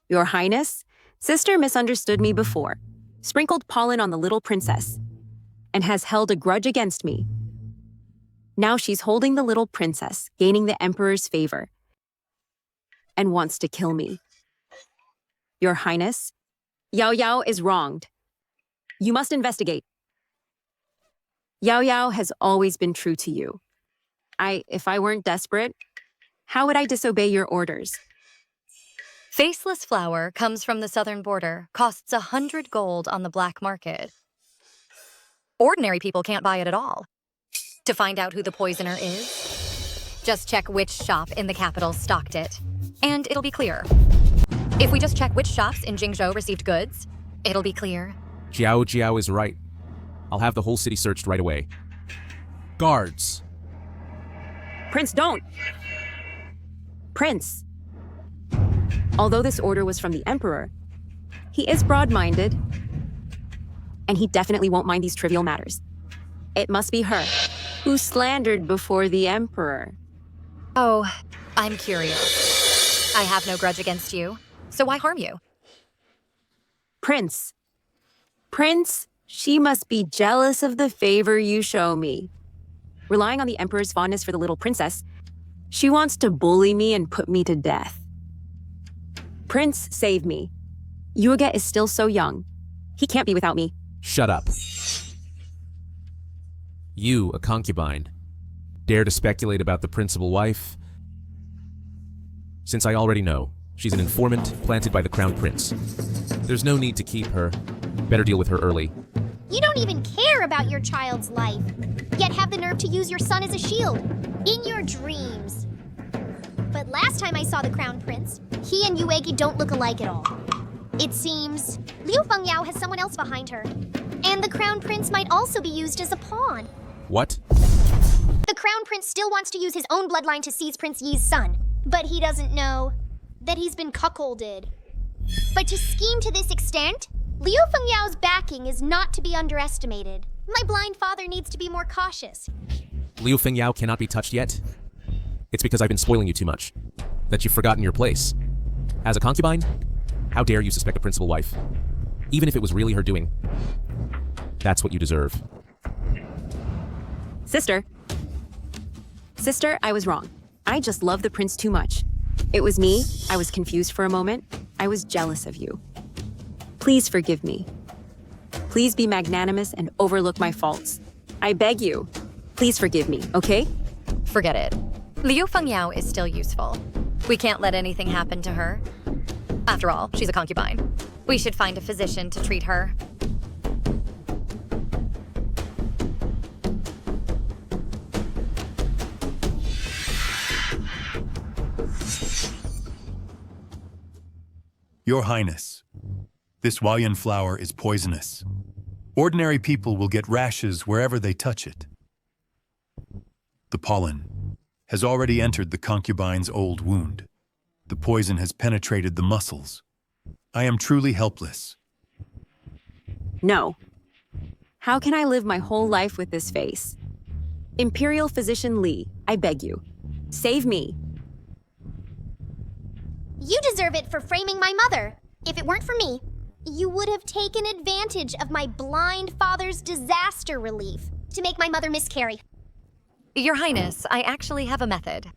Your Highness, Sister misunderstood me before, sprinkled pollen on the little princess, and has held a grudge against me. Now she's holding the little princess, gaining the Emperor's favor, and wants to kill me. Your Highness, Yao Yao is wronged. You must investigate. Yao Yao has always been true to you. If I weren't desperate, how would I disobey your orders? Faceless flower comes from the southern border, costs 100 gold on the black market. Ordinary people can't buy it at all. To find out who the poisoner is, just check which shop in the capital stocked it, and it'll be clear. If we just check which shops in Jingzhou received goods, it'll be clear. Zhao Zhao is right. I'll have the whole city searched right away. Guards! Prince, don't! Prince! Although this order was from the Emperor, he is broad-minded, and he definitely won't mind these trivial matters. It must be her, who slandered before the Emperor. Oh, I'm curious. I have no grudge against you, so why harm you? Prince, she must be jealous of the favor you show me. Relying on the Emperor's fondness for the little princess, she wants to bully me and put me to death. Prince, save me. Yuge is still so young. He can't be without me. Shut up. You, a concubine, dare to speculate about the principal wife? Since I already know, she's an informant planted by the crown prince. There's no need to keep her. Better deal with her early. You don't even care about your child's life, yet have the nerve to use your son as a shield, in your dreams. But last time I saw the crown prince, he and Yuegi don't look alike at all. It seems Liu Fengyao has someone else behind her, and the crown prince might also be used as a pawn. What? The crown prince still wants to use his own bloodline to seize Prince Yi's son, but he doesn't know that he's been cuckolded. But to scheme to this extent, Liu Fengyao's backing is not to be underestimated. My blind father needs to be more cautious. Liu Fengyao cannot be touched yet? It's because I've been spoiling you too much, that you've forgotten your place. As a concubine, how dare you suspect a principal wife? Even if it was really her doing. That's what you deserve. Sister, I was wrong. I just love the prince too much. It was me. I was confused for a moment. I was jealous of you. Please forgive me. Please be magnanimous and overlook my faults. I beg you. Please forgive me, okay? Forget it. Liu Fengyao is still useful. We can't let anything happen to her. After all, she's a concubine. We should find a physician to treat her. Your Highness, this Huayan flower is poisonous. Ordinary people will get rashes wherever they touch it. The pollen has already entered the concubine's old wound. The poison has penetrated the muscles. I am truly helpless. No. How can I live my whole life with this face? Imperial Physician Li, I beg you, save me. You deserve it for framing my mother. If it weren't for me, you would have taken advantage of my blind father's disaster relief to make my mother miscarry. Your Highness, I actually have a method.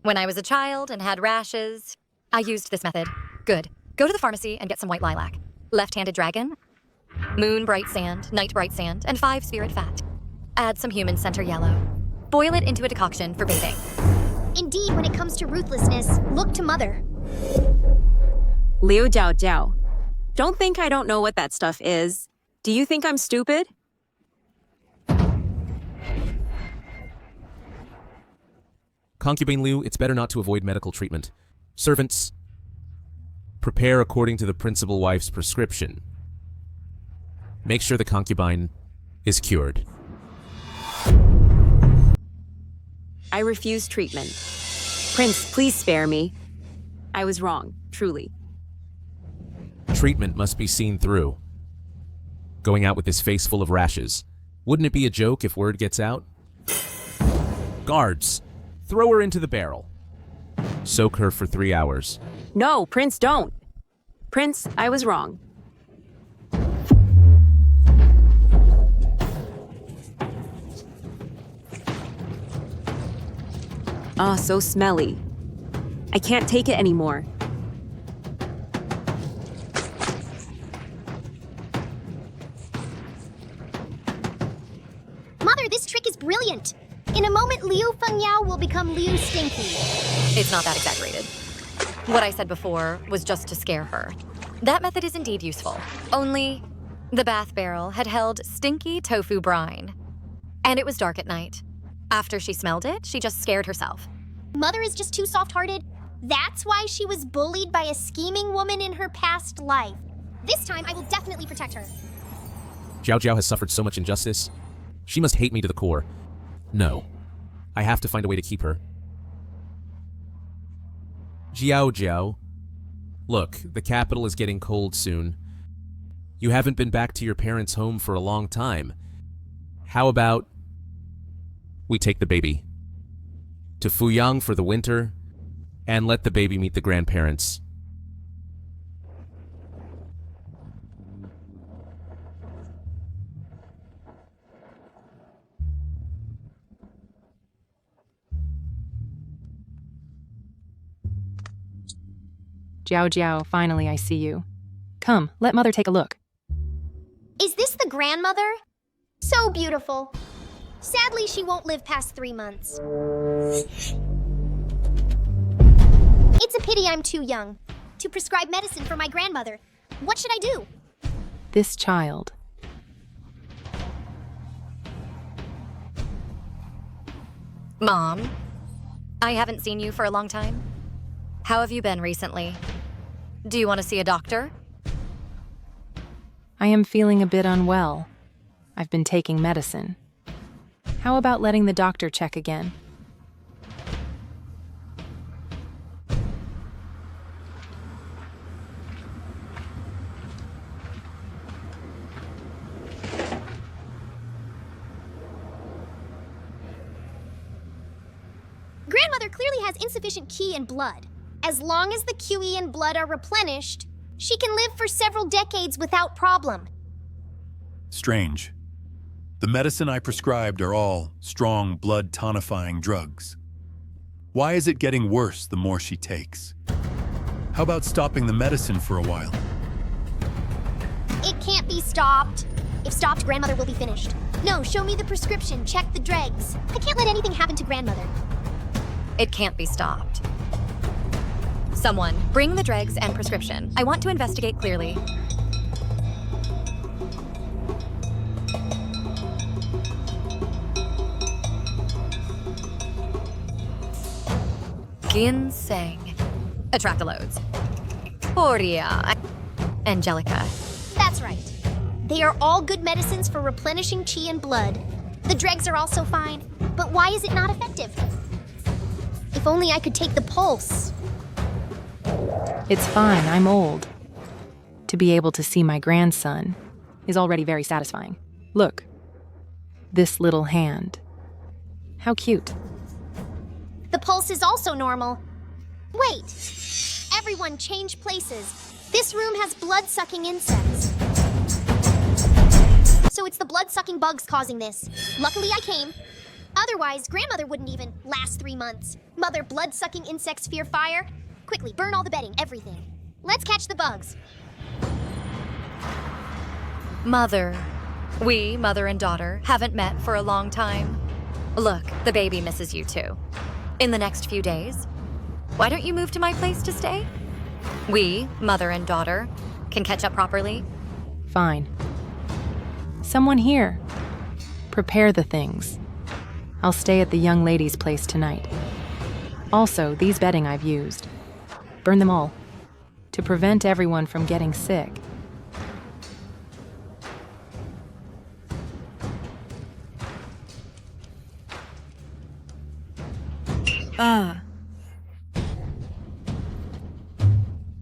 When I was a child and had rashes, I used this method. Good. Go to the pharmacy and get some white lilac. Left-handed dragon, moon bright sand, night bright sand, and 5 spirit fat. Add some human center yellow. Boil it into a decoction for bathing. Indeed, when it comes to ruthlessness, look to mother. Liu Jiao Jiao. Don't think I don't know what that stuff is. Do you think I'm stupid? Concubine Liu, it's better not to avoid medical treatment. Servants, prepare according to the principal wife's prescription. Make sure the concubine is cured. I refuse treatment. Prince, please spare me. I was wrong, truly. Treatment must be seen through. Going out with this face full of rashes. Wouldn't it be a joke if word gets out? Guards, throw her into the barrel. Soak her for 3 hours. No, Prince, don't. Prince, I was wrong. Ah, so smelly. I can't take it anymore. Mother, this trick is brilliant. In a moment, Liu Fengyao will become Liu Stinky. It's not that exaggerated. What I said before was just to scare her. That method is indeed useful. Only the bath barrel had held stinky tofu brine. And it was dark at night. After she smelled it, she just scared herself. Mother is just too soft-hearted. That's why she was bullied by a scheming woman in her past life. This time, I will definitely protect her. Jiao Jiao has suffered so much injustice. She must hate me to the core. No. I have to find a way to keep her. Jiao Jiao. Look, the capital is getting cold soon. You haven't been back to your parents' home for a long time. How about we take the baby to Fuyang for the winter and let the baby meet the grandparents? Jiao Jiao, finally I see you. Come, let Mother take a look. Is this the grandmother? So beautiful. Sadly, she won't live past 3 months. It's a pity I'm too young to prescribe medicine for my grandmother. What should I do? This child. Mom, I haven't seen you for a long time. How have you been recently? Do you want to see a doctor? I am feeling a bit unwell. I've been taking medicine. How about letting the doctor check again? Grandmother clearly has insufficient qi and blood. As long as the qi and blood are replenished, she can live for several decades without problem. Strange. The medicine I prescribed are all strong blood tonifying drugs. Why is it getting worse the more she takes? How about stopping the medicine for a while? It can't be stopped. If stopped, grandmother will be finished. No, show me the prescription, check the dregs. I can't let anything happen to grandmother. It can't be stopped. Someone, bring the dregs and prescription. I want to investigate clearly. Ginseng. Attractalodes. Poria. Angelica. That's right. They are all good medicines for replenishing chi and blood. The dregs are also fine, but why is it not effective? If only I could take the pulse. It's fine, I'm old. To be able to see my grandson is already very satisfying. Look, this little hand. How cute. The pulse is also normal. Wait! Everyone change places. This room has blood-sucking insects. So it's the blood-sucking bugs causing this. Luckily I came. Otherwise, grandmother wouldn't even last 3 months. Mother, blood-sucking insects fear fire. Quickly, burn all the bedding, everything. Let's catch the bugs. Mother. We, mother and daughter, haven't met for a long time. Look, the baby misses you too. In the next few days, why don't you move to my place to stay? We, mother and daughter, can catch up properly. Fine. Someone here. Prepare the things. I'll stay at the young lady's place tonight. Also, these bedding I've used. Burn them all, to prevent everyone from getting sick.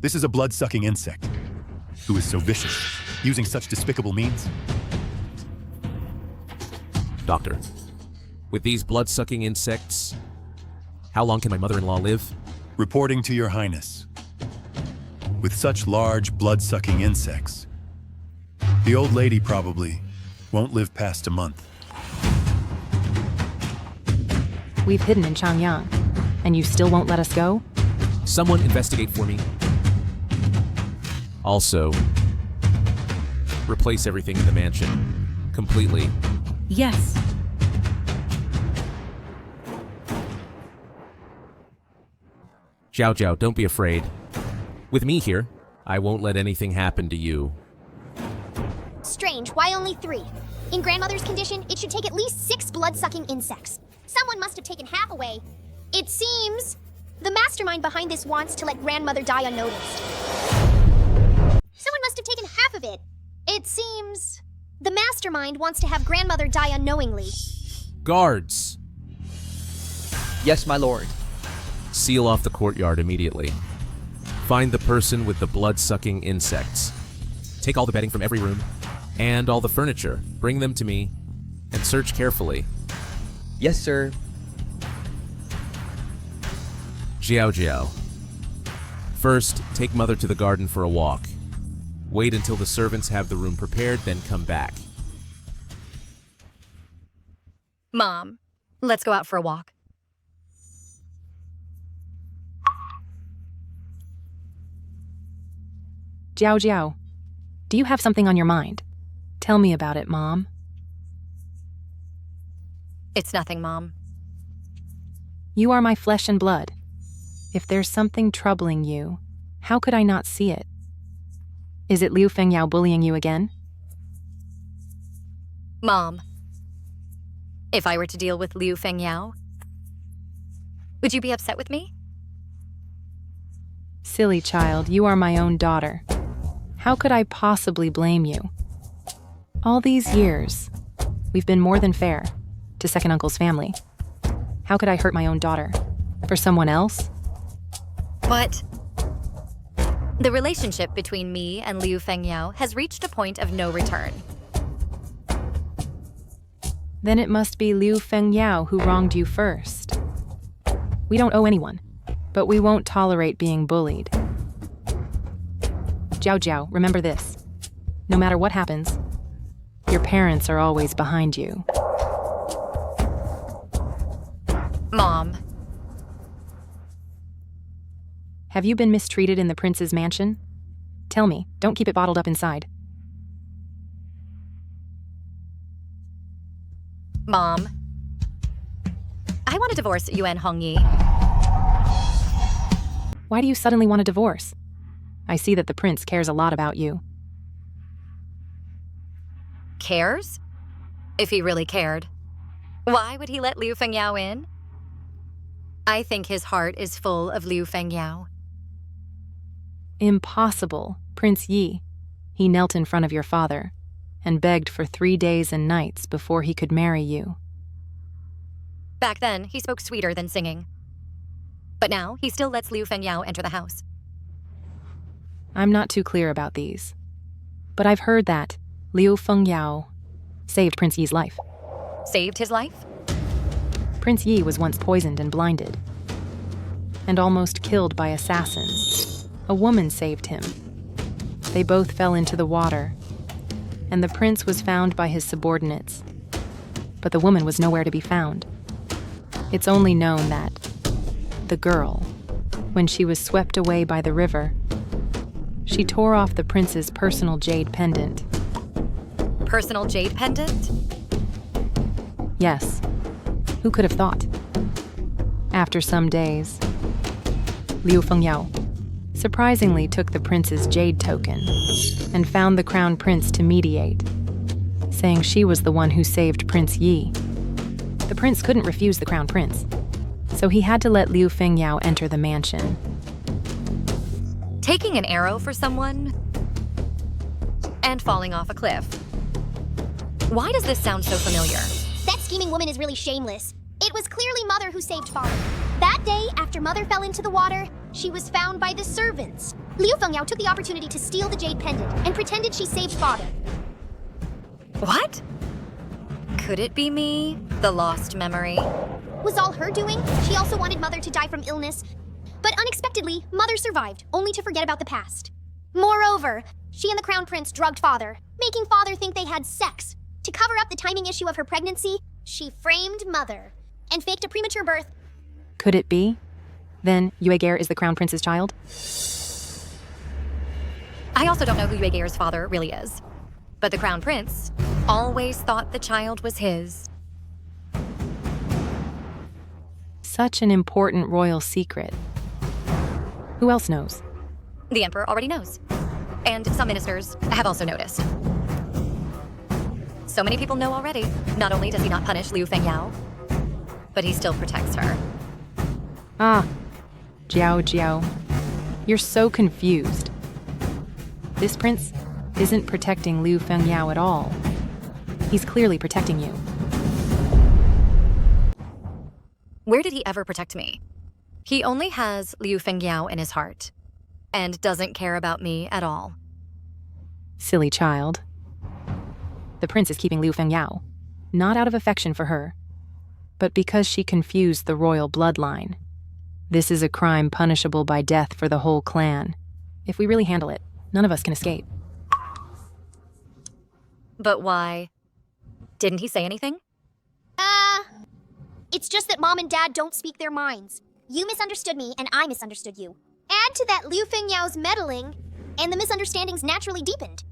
This is a blood-sucking insect. Who is so vicious, using such despicable means? Doctor, with these blood-sucking insects, how long can my mother-in-law live? Reporting to Your Highness. With such large blood-sucking insects, the old lady probably won't live past a month. We've hidden in Changyang, and you still won't let us go? Someone investigate for me. Also, replace everything in the mansion. Completely. Yes. Zhao Zhao, don't be afraid. With me here, I won't let anything happen to you. Strange, why only 3? In grandmother's condition, it should take at least 6 blood-sucking insects. Someone must have taken half away. It seems the mastermind behind this wants to let grandmother die unnoticed. Someone must have taken half of it. It seems the mastermind wants to have grandmother die unknowingly. Guards! Yes, my lord. Seal off the courtyard immediately. Find the person with the blood-sucking insects. Take all the bedding from every room and all the furniture. Bring them to me and search carefully. Yes, sir. Jiao Jiao. First, take Mother to the garden for a walk. Wait until the servants have the room prepared, then come back. Mom, let's go out for a walk. Jiao Jiao, do you have something on your mind? Tell me about it, Mom. It's nothing, Mom. You are my flesh and blood. If there's something troubling you, how could I not see it? Is it Liu Fengyao bullying you again? Mom, if I were to deal with Liu Fengyao, would you be upset with me? Silly child, you are my own daughter. How could I possibly blame you? All these years, we've been more than fair to second uncle's family. How could I hurt my own daughter? For someone else? But the relationship between me and Liu Fengyao has reached a point of no return. Then it must be Liu Fengyao who wronged you first. We don't owe anyone, but we won't tolerate being bullied. Jiao Jiao, remember this. No matter what happens, your parents are always behind you. Mom. Have you been mistreated in the prince's mansion? Tell me, don't keep it bottled up inside. Mom. I want to divorce Yuan Hongyi. Why do you suddenly want a divorce? I see that the prince cares a lot about you. Cares? If he really cared, why would he let Liu Fengyao in? I think his heart is full of Liu Fengyao. Impossible, Prince Yi. He knelt in front of your father and begged for 3 days and nights before he could marry you. Back then, he spoke sweeter than singing. But now, he still lets Liu Fengyao enter the house. I'm not too clear about these, but I've heard that Liu Fengyao saved Prince Yi's life. Saved his life? Prince Yi was once poisoned and blinded, and almost killed by assassins. A woman saved him. They both fell into the water, and the prince was found by his subordinates. But the woman was nowhere to be found. It's only known that the girl, when she was swept away by the river, she tore off the prince's personal jade pendant. Personal jade pendant? Yes. Who could have thought? After some days, Liu Fengyao surprisingly took the prince's jade token and found the crown prince to mediate, saying she was the one who saved Prince Yi. The prince couldn't refuse the crown prince, so he had to let Liu Fengyao enter the mansion. Taking an arrow for someone and falling off a cliff. Why does this sound so familiar? That scheming woman is really shameless. It was clearly Mother who saved Father. That day, after Mother fell into the water, she was found by the servants. Liu Fengyao took the opportunity to steal the jade pendant and pretended she saved Father. What? Could it be me? The lost memory? Was all her doing? She also wanted Mother to die from illness. But unexpectedly, Mother survived, only to forget about the past. Moreover, she and the Crown Prince drugged Father, making Father think they had sex. To cover up the timing issue of her pregnancy, she framed Mother and faked a premature birth. Could it be? Then Yuegeir is the crown prince's child? I also don't know who Yuegeir's father really is. But the crown prince always thought the child was his. Such an important royal secret. Who else knows? The emperor already knows. And some ministers have also noticed. So many people know already. Not only does he not punish Liu Fengyao, but he still protects her. Ah, Jiao. You're so confused. This prince isn't protecting Liu Fengyao at all. He's clearly protecting you. Where did he ever protect me? He only has Liu Fengyao in his heart, and doesn't care about me at all. Silly child. The prince is keeping Liu Fengyao, not out of affection for her, but because she confused the royal bloodline. This is a crime punishable by death for the whole clan. If we really handle it, none of us can escape. But why? Didn't he say anything? It's just that Mom and Dad don't speak their minds. You misunderstood me, and I misunderstood you. Add to that Liu Fengyao's meddling, and the misunderstandings naturally deepened.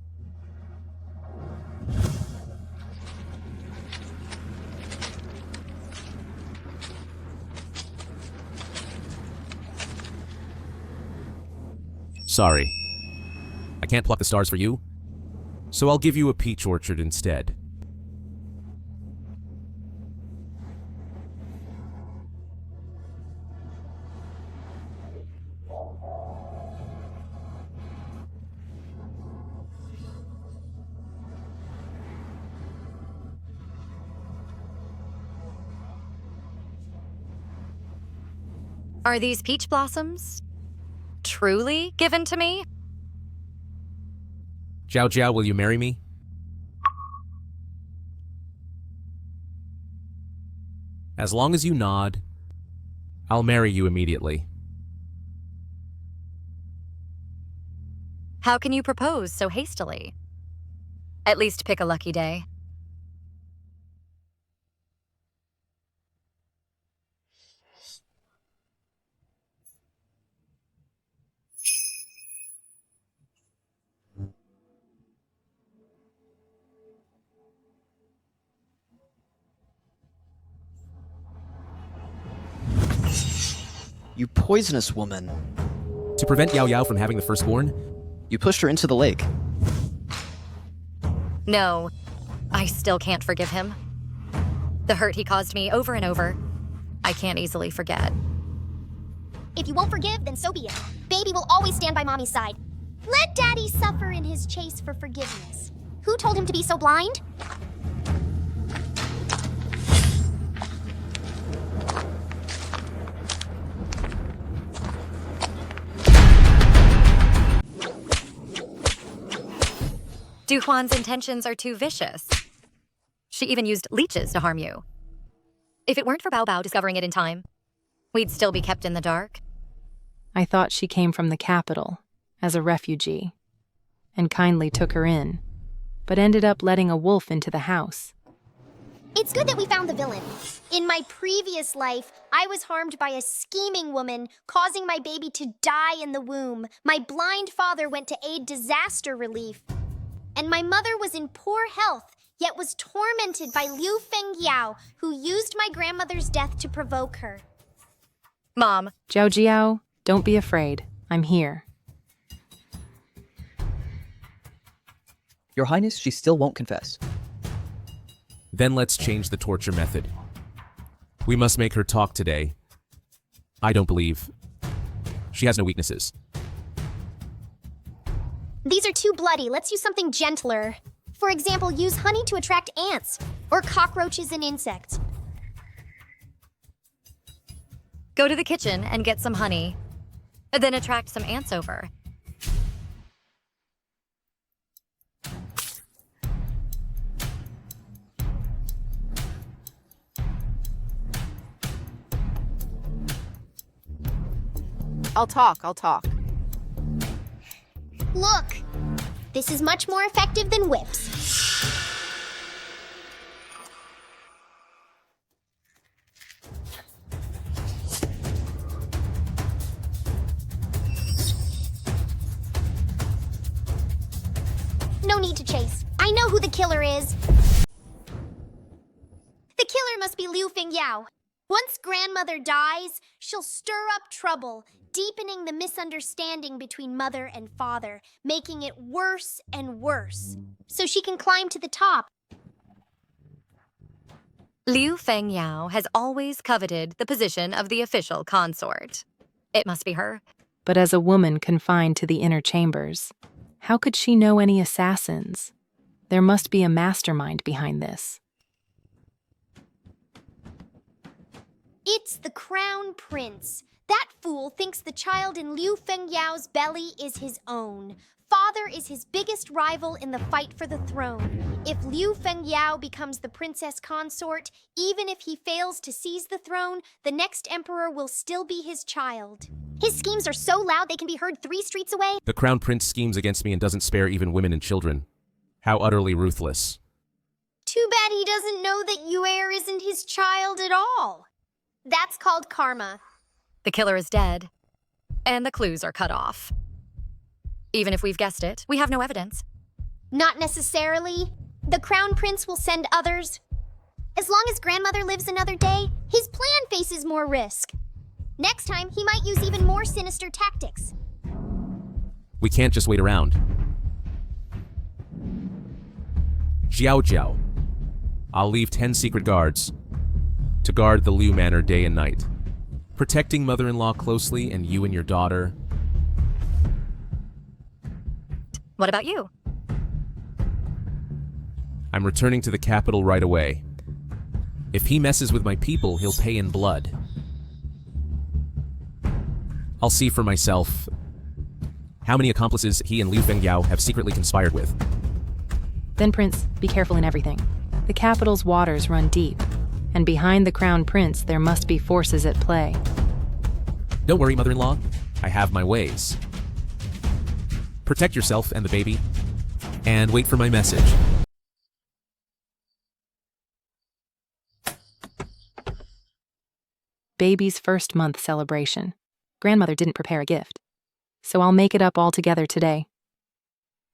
Sorry. I can't pluck the stars for you, so I'll give you a peach orchard instead. Are these peach blossoms truly given to me? Jiao, will you marry me? As long as you nod, I'll marry you immediately. How can you propose so hastily? At least pick a lucky day. You poisonous woman. To prevent Yao Yao from having the firstborn, You pushed her into the lake. No, I still can't forgive him. The hurt he caused me over and over, I can't easily forget. If you won't forgive, then so be it. Baby will always stand by mommy's side. Let daddy suffer in his chase for forgiveness. Who told him to be so blind? Duhuan's intentions are too vicious. She even used leeches to harm you. If it weren't for Bao Bao discovering it in time, we'd still be kept in the dark. I thought she came from the capital as a refugee and kindly took her in, but ended up letting a wolf into the house. It's good that we found the villain. In my previous life, I was harmed by a scheming woman, causing my baby to die in the womb. My blind father went to aid disaster relief. And my mother was in poor health, yet was tormented by Liu Fengyao, who used my grandmother's death to provoke her. Mom. Zhao Jiao, don't be afraid. I'm here. Your Highness, she still won't confess. Then let's change the torture method. We must make her talk today. I don't believe. She has no weaknesses. These are too bloody. Let's use something gentler. For example, use honey to attract ants, or cockroaches and insects. Go to the kitchen and get some honey, then attract some ants over. I'll talk. Look, this is much more effective than whips. No need to chase. I know who the killer is. The killer must be Liu Fengyao. Once grandmother dies, she'll stir up trouble, deepening the misunderstanding between mother and father, making it worse and worse, so she can climb to the top. Liu Fengyao has always coveted the position of the official consort. It must be her. But as a woman confined to the inner chambers, how could she know any assassins? There must be a mastermind behind this. It's the crown prince. That fool thinks the child in Liu Fengyao's belly is his own. Father is his biggest rival in the fight for the throne. If Liu Fengyao becomes the princess consort, even if he fails to seize the throne, the next emperor will still be his child. His schemes are so loud they can be heard 3 streets away. The Crown Prince schemes against me and doesn't spare even women and children. How utterly ruthless. Too bad he doesn't know that Yuer isn't his child at all. That's called karma. The killer is dead, and the clues are cut off. Even if we've guessed it, we have no evidence. Not necessarily. The crown prince will send others. As long as grandmother lives another day, his plan faces more risk. Next time, he might use even more sinister tactics. We can't just wait around. Jiao Jiao. I'll leave 10 secret guards to guard the Liu Manor day and night, protecting mother-in-law closely and you and your daughter. What about you? I'm returning to the capital right away. If he messes with my people, he'll pay in blood. I'll see for myself how many accomplices he and Liu Fengyao have secretly conspired with. Then, Prince, be careful in everything. The capital's waters run deep, and behind the Crown Prince there must be forces at play. Don't worry, mother-in-law. I have my ways. Protect yourself and the baby, and wait for my message. Baby's first month celebration. Grandmother didn't prepare a gift, so I'll make it up all together today.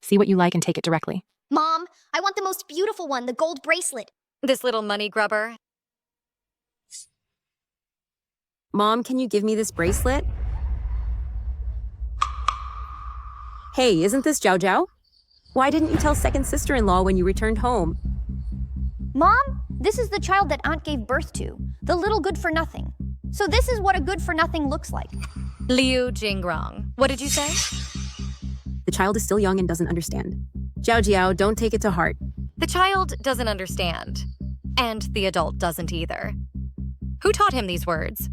See what you like and take it directly. Mom, I want the most beautiful one, the gold bracelet. This little money grubber. Mom, can you give me this bracelet? Hey, isn't this Zhao Zhao? Why didn't you tell second sister-in-law when you returned home? Mom, this is the child that Aunt gave birth to, the little good-for-nothing. So this is what a good-for-nothing looks like. Liu Jingrong. What did you say? The child is still young and doesn't understand. Zhao Jiao, don't take it to heart. The child doesn't understand. And the adult doesn't either. Who taught him these words?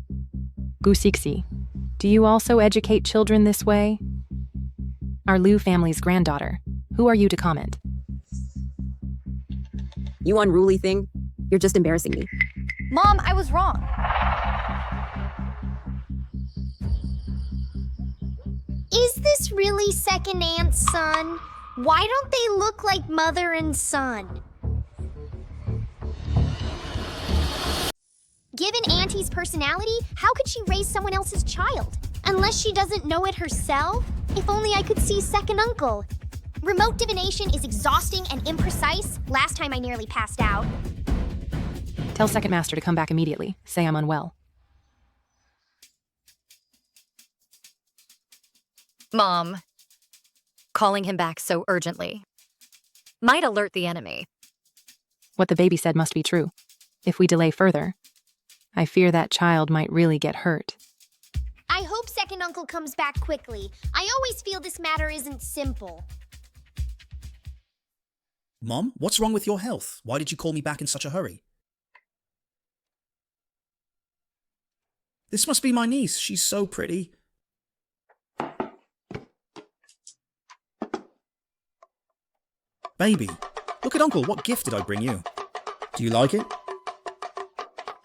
Gu Xixi, do you also educate children this way? Our Liu family's granddaughter. Who are you to comment? You unruly thing. You're just embarrassing me. Mom, I was wrong. Is this really second aunt's son? Why don't they look like mother and son? Given Auntie's personality, how could she raise someone else's child? Unless she doesn't know it herself? If only I could see second uncle. Remote divination is exhausting and imprecise. Last time I nearly passed out. Tell second master to come back immediately. Say I'm unwell. Mom, calling him back so urgently might alert the enemy. What the baby said must be true. If we delay further, I fear that child might really get hurt. I hope second uncle comes back quickly. I always feel this matter isn't simple. Mom, what's wrong with your health? Why did you call me back in such a hurry? This must be my niece. She's so pretty. Baby, look at Uncle. What gift did I bring you? Do you like it?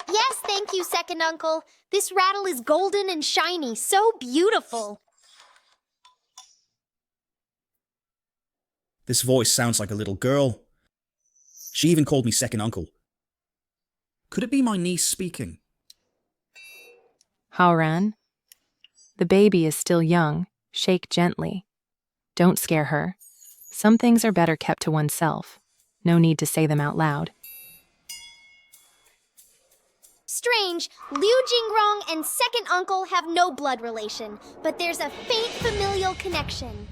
Yes, thank you, second uncle. This rattle is golden and shiny, so beautiful. This voice sounds like a little girl. She even called me second uncle. Could it be my niece speaking? Haoran, the baby is still young. Shake gently. Don't scare her. Some things are better kept to oneself. No need to say them out loud. Strange, Liu Jingrong and second uncle have no blood relation, but there's a faint familial connection.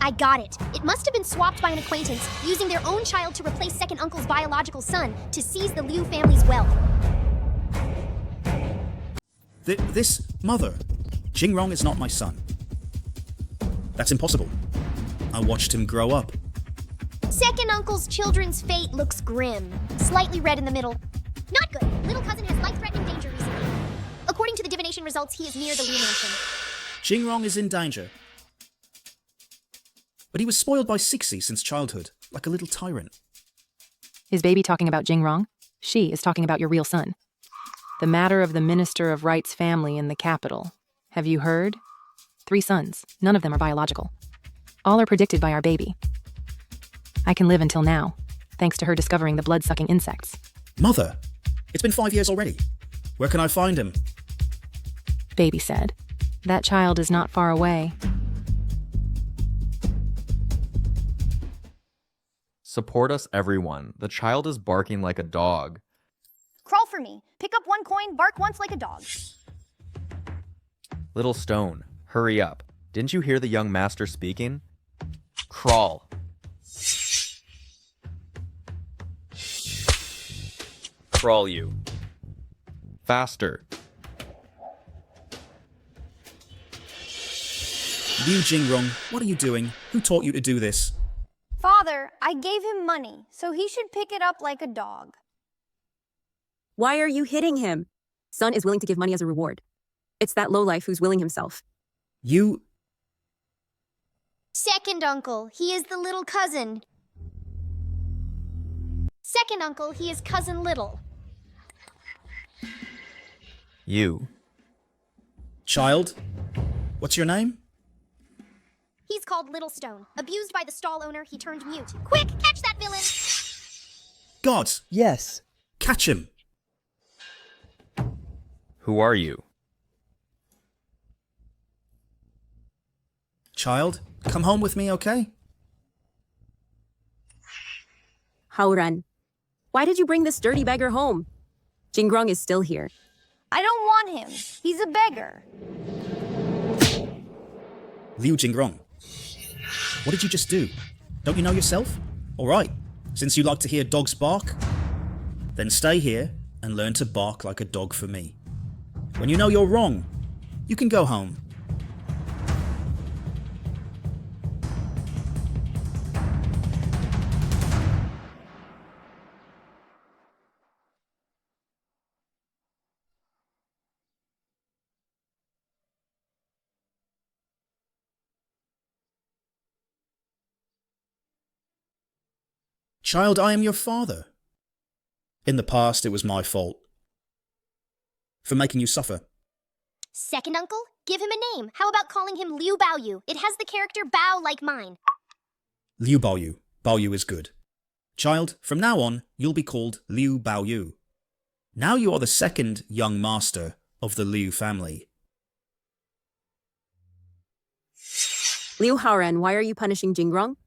I got it. It must have been swapped by an acquaintance, using their own child to replace second uncle's biological son to seize the Liu family's wealth. This mother, Jingrong is not my son. That's impossible. I watched him grow up. Second uncle's children's fate looks grim, slightly red in the middle. Not good. Little cousin has life-threatening danger recently. According to the divination results, he is near the Liu mansion. Jingrong is in danger. But he was spoiled by Xixi since childhood, like a little tyrant. Is baby talking about Jingrong? She is talking about your real son. The matter of the Minister of Right's family in the capital. Have you heard? 3 sons. None of them are biological. All are predicted by our baby. I can live until now, thanks to her discovering the blood-sucking insects. Mother, it's been 5 years already. Where can I find him? Baby said. That child is not far away. Support us, everyone. The child is barking like a dog. Crawl for me. Pick up 1 coin, bark once like a dog. Little Stone, hurry up. Didn't you hear the young master speaking? Crawl. Crawl, you. Faster. Liu Jingrong, what are you doing? Who taught you to do this? Father, I gave him money, so he should pick it up like a dog. Why are you hitting him? Son is willing to give money as a reward. It's that lowlife who's willing himself. You... Second uncle, he is the little cousin. Second uncle, he is cousin little. You. Child, what's your name? He's called Little Stone. Abused by the stall owner, he turned mute. Quick, catch that villain! Gods! Yes. Catch him! Who are you? Child, come home with me, okay? Haoran, why did you bring this dirty beggar home? Jingrong is still here. I don't want him. He's a beggar. Liu Jingrong, What did you just do? Don't you know yourself? Alright, since you like to hear dogs bark, then stay here and learn to bark like a dog for me. When you know you're wrong, you can go home. Child, I am your father. In the past, it was my fault. For making you suffer. Second uncle, give him a name. How about calling him Liu Baoyu? It has the character Bao like mine. Liu Baoyu. Baoyu is good. Child, from now on, you'll be called Liu Baoyu. Now you are the second young master of the Liu family. Liu Haoran, why are you punishing Jingrong?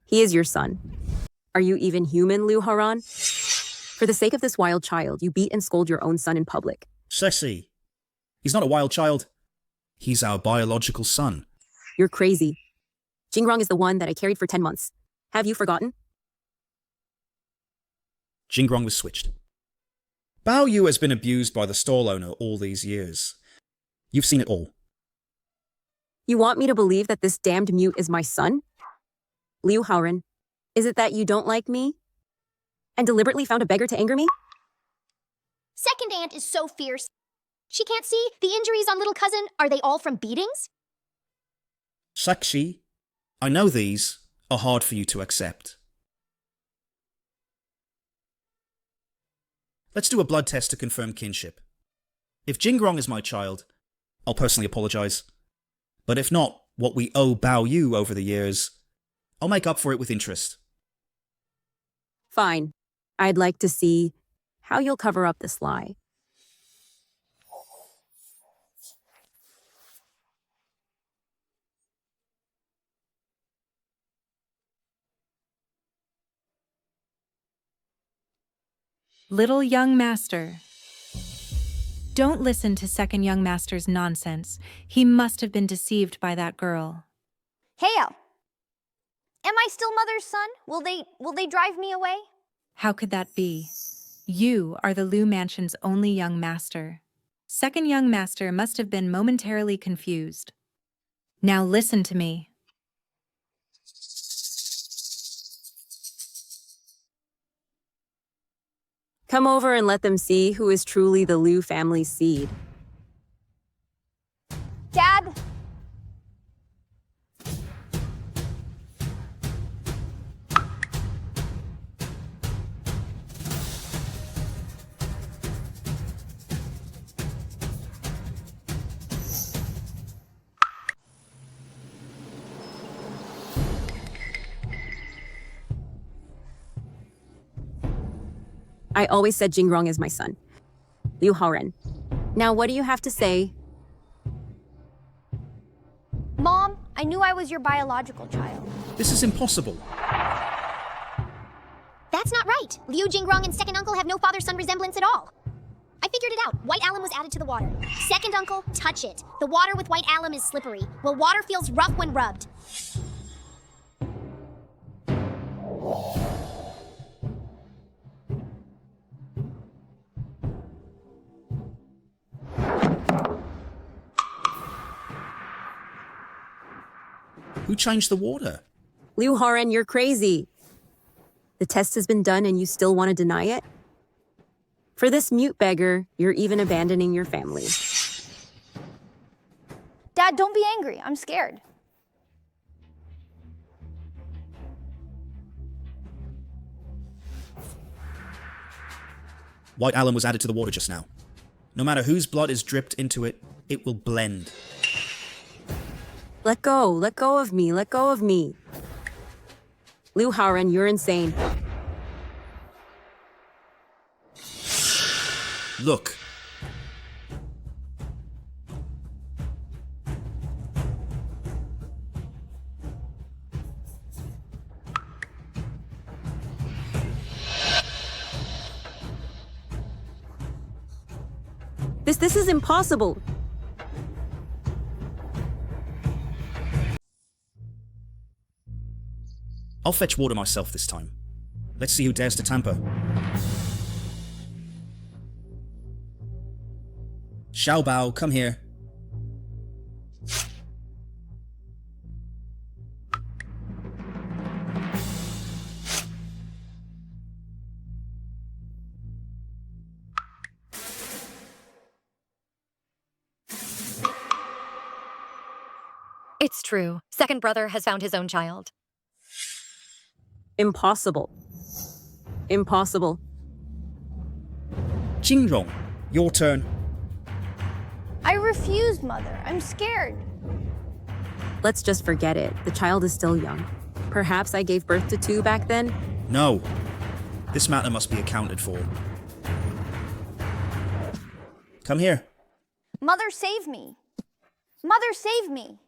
He is your son. Are you even human, Liu Haoran? For the sake of this wild child, you beat and scold your own son in public. Ceci. He's not a wild child. He's our biological son. You're crazy. Jingrong is the one that I carried for 10 months. Have you forgotten? Jingrong was switched. Bao Yu has been abused by the stall owner all these years. You've seen it all. You want me to believe that this damned mute is my son? Liu Haoran, is it that you don't like me? And deliberately found a beggar to anger me? Second aunt is so fierce. She can't see the injuries on little cousin. Are they all from beatings? Sakshi, I know these are hard for you to accept. Let's do a blood test to confirm kinship. If Jingrong is my child, I'll personally apologize. But if not, what we owe Bao Yu over the years, I'll make up for it with interest. Fine. I'd like to see how you'll cover up this lie. Little young master. Don't listen to second young master's nonsense. He must have been deceived by that girl. Heyo! Am I still mother's son? Will they drive me away? How could that be? You are the Liu Mansion's only young master. Second young master must have been momentarily confused. Now listen to me. Come over and let them see who is truly the Liu family's seed. Dad? I always said Jingrong is my son. Liu Haoran. Now what do you have to say? Mom, I knew I was your biological child. This is impossible. That's not right. Liu Jingrong and second uncle have no father-son resemblance at all. I figured it out. White alum was added to the water. Second uncle, touch it. The water with white alum is slippery. Well, water feels rough when rubbed. Who changed the water? Liu Haoran, you're crazy. The test has been done and you still want to deny it? For this mute beggar, you're even abandoning your family. Dad, don't be angry. I'm scared. White alum was added to the water just now. No matter whose blood is dripped into it, it will blend. Let go of me, let go of me. Liu Haoran, you're insane. Look. This is impossible. I'll fetch water myself this time. Let's see who dares to tamper. Xiao Bao, come here. It's true. Second brother has found his own child. Impossible. Impossible. Jingrong, your turn. I refuse, Mother. I'm scared. Let's just forget it. The child is still young. Perhaps I gave birth to 2 back then? No. This matter must be accounted for. Come here. Mother, save me. Mother, save me.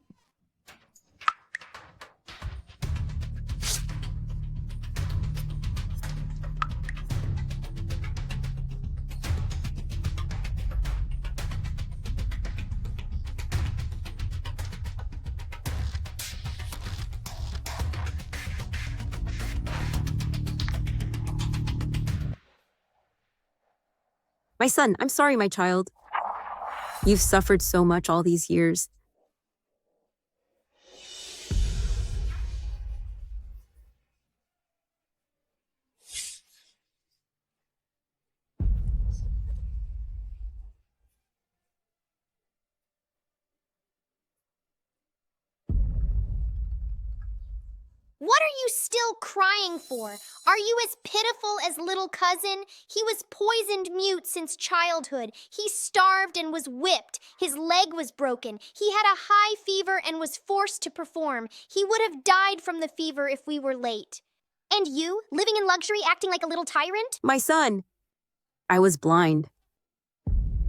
My son, I'm sorry, my child. You've suffered so much all these years. What are you still crying for? Are you as pitiful as little cousin? He was poisoned mute since childhood. He starved and was whipped. His leg was broken. He had a high fever and was forced to perform. He would have died from the fever if we were late. And you, living in luxury, acting like a little tyrant? My son, I was blind.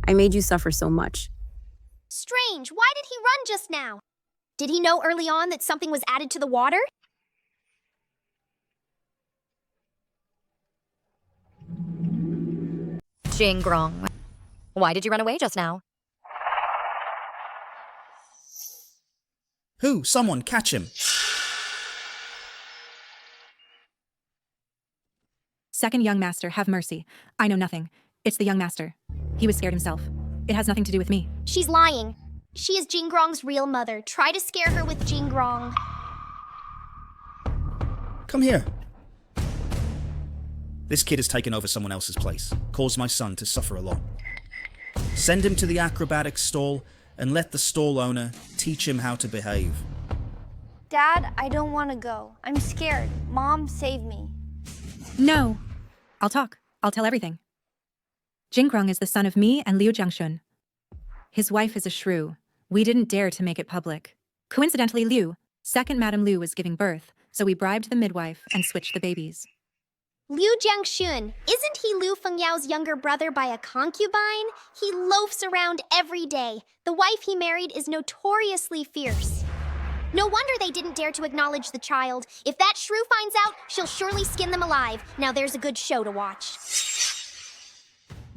I made you suffer so much. Strange. Why did he run just now? Did he know early on that something was added to the water? Jingrong. Why did you run away just now? Who? Someone, catch him. Second young master, have mercy. I know nothing. It's the young master. He was scared himself. It has nothing to do with me. She's lying. She is Jingrong's real mother. Try to scare her with Jingrong. Come here. This kid has taken over someone else's place, caused my son to suffer a lot. Send him to the acrobatic stall and let the stall owner teach him how to behave. Dad, I don't want to go. I'm scared. Mom, save me. No. I'll talk. I'll tell everything. Jingrong is the son of me and Liu Jiangshun. His wife is a shrew. We didn't dare to make it public. Coincidentally, second Madame Liu was giving birth, so we bribed the midwife and switched the babies. Liu Jiangshun, isn't he Liu Fengyao's younger brother by a concubine? He loafs around every day. The wife he married is notoriously fierce. No wonder they didn't dare to acknowledge the child. If that shrew finds out, she'll surely skin them alive. Now there's a good show to watch.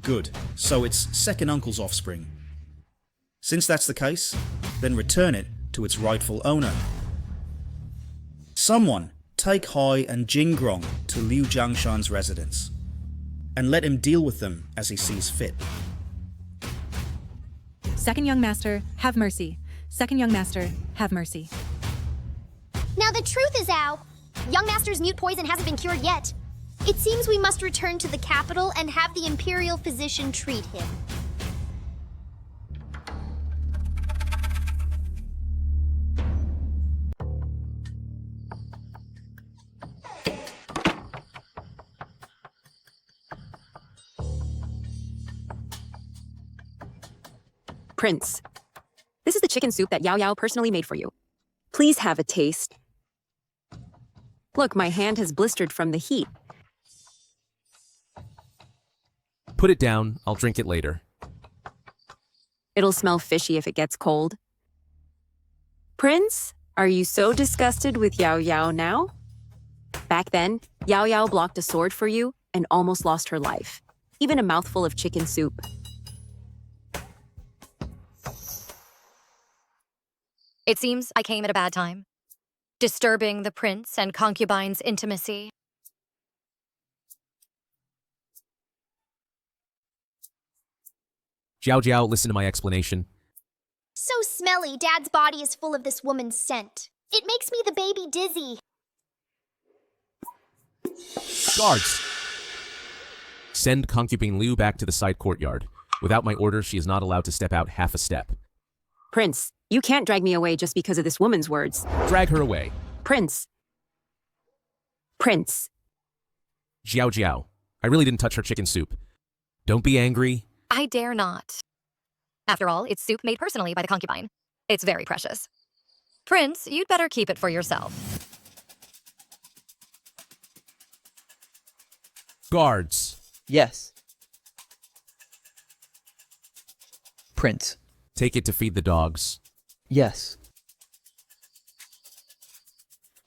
Good. So it's second uncle's offspring. Since that's the case, then return it to its rightful owner. Someone take Hai and Jingrong to Liu Jiangshan's residence, and let him deal with them as he sees fit. Second young master, have mercy. Second young master, have mercy. Now the truth is out. Young Master's mute poison hasn't been cured yet. It seems we must return to the capital and have the imperial physician treat him. Prince, this is the chicken soup that Yao Yao personally made for you. Please have a taste. Look, my hand has blistered from the heat. Put it down. I'll drink it later. It'll smell fishy if it gets cold. Prince, are you so disgusted with Yao Yao now? Back then, Yao Yao blocked a sword for you and almost lost her life. Even a mouthful of chicken soup. It seems I came at a bad time. Disturbing the prince and concubine's intimacy. Jiao Jiao, listen to my explanation. So smelly, Dad's body is full of this woman's scent. It makes me the baby dizzy. Guards! Send concubine Liu back to the side courtyard. Without my order, she is not allowed to step out half a step. Prince, you can't drag me away just because of this woman's words. Drag her away. Prince. Prince. Jiao Jiao, I really didn't touch her chicken soup. Don't be angry. I dare not. After all, it's soup made personally by the concubine. It's very precious. Prince, you'd better keep it for yourself. Guards. Yes. Prince. Take it to feed the dogs. Yes.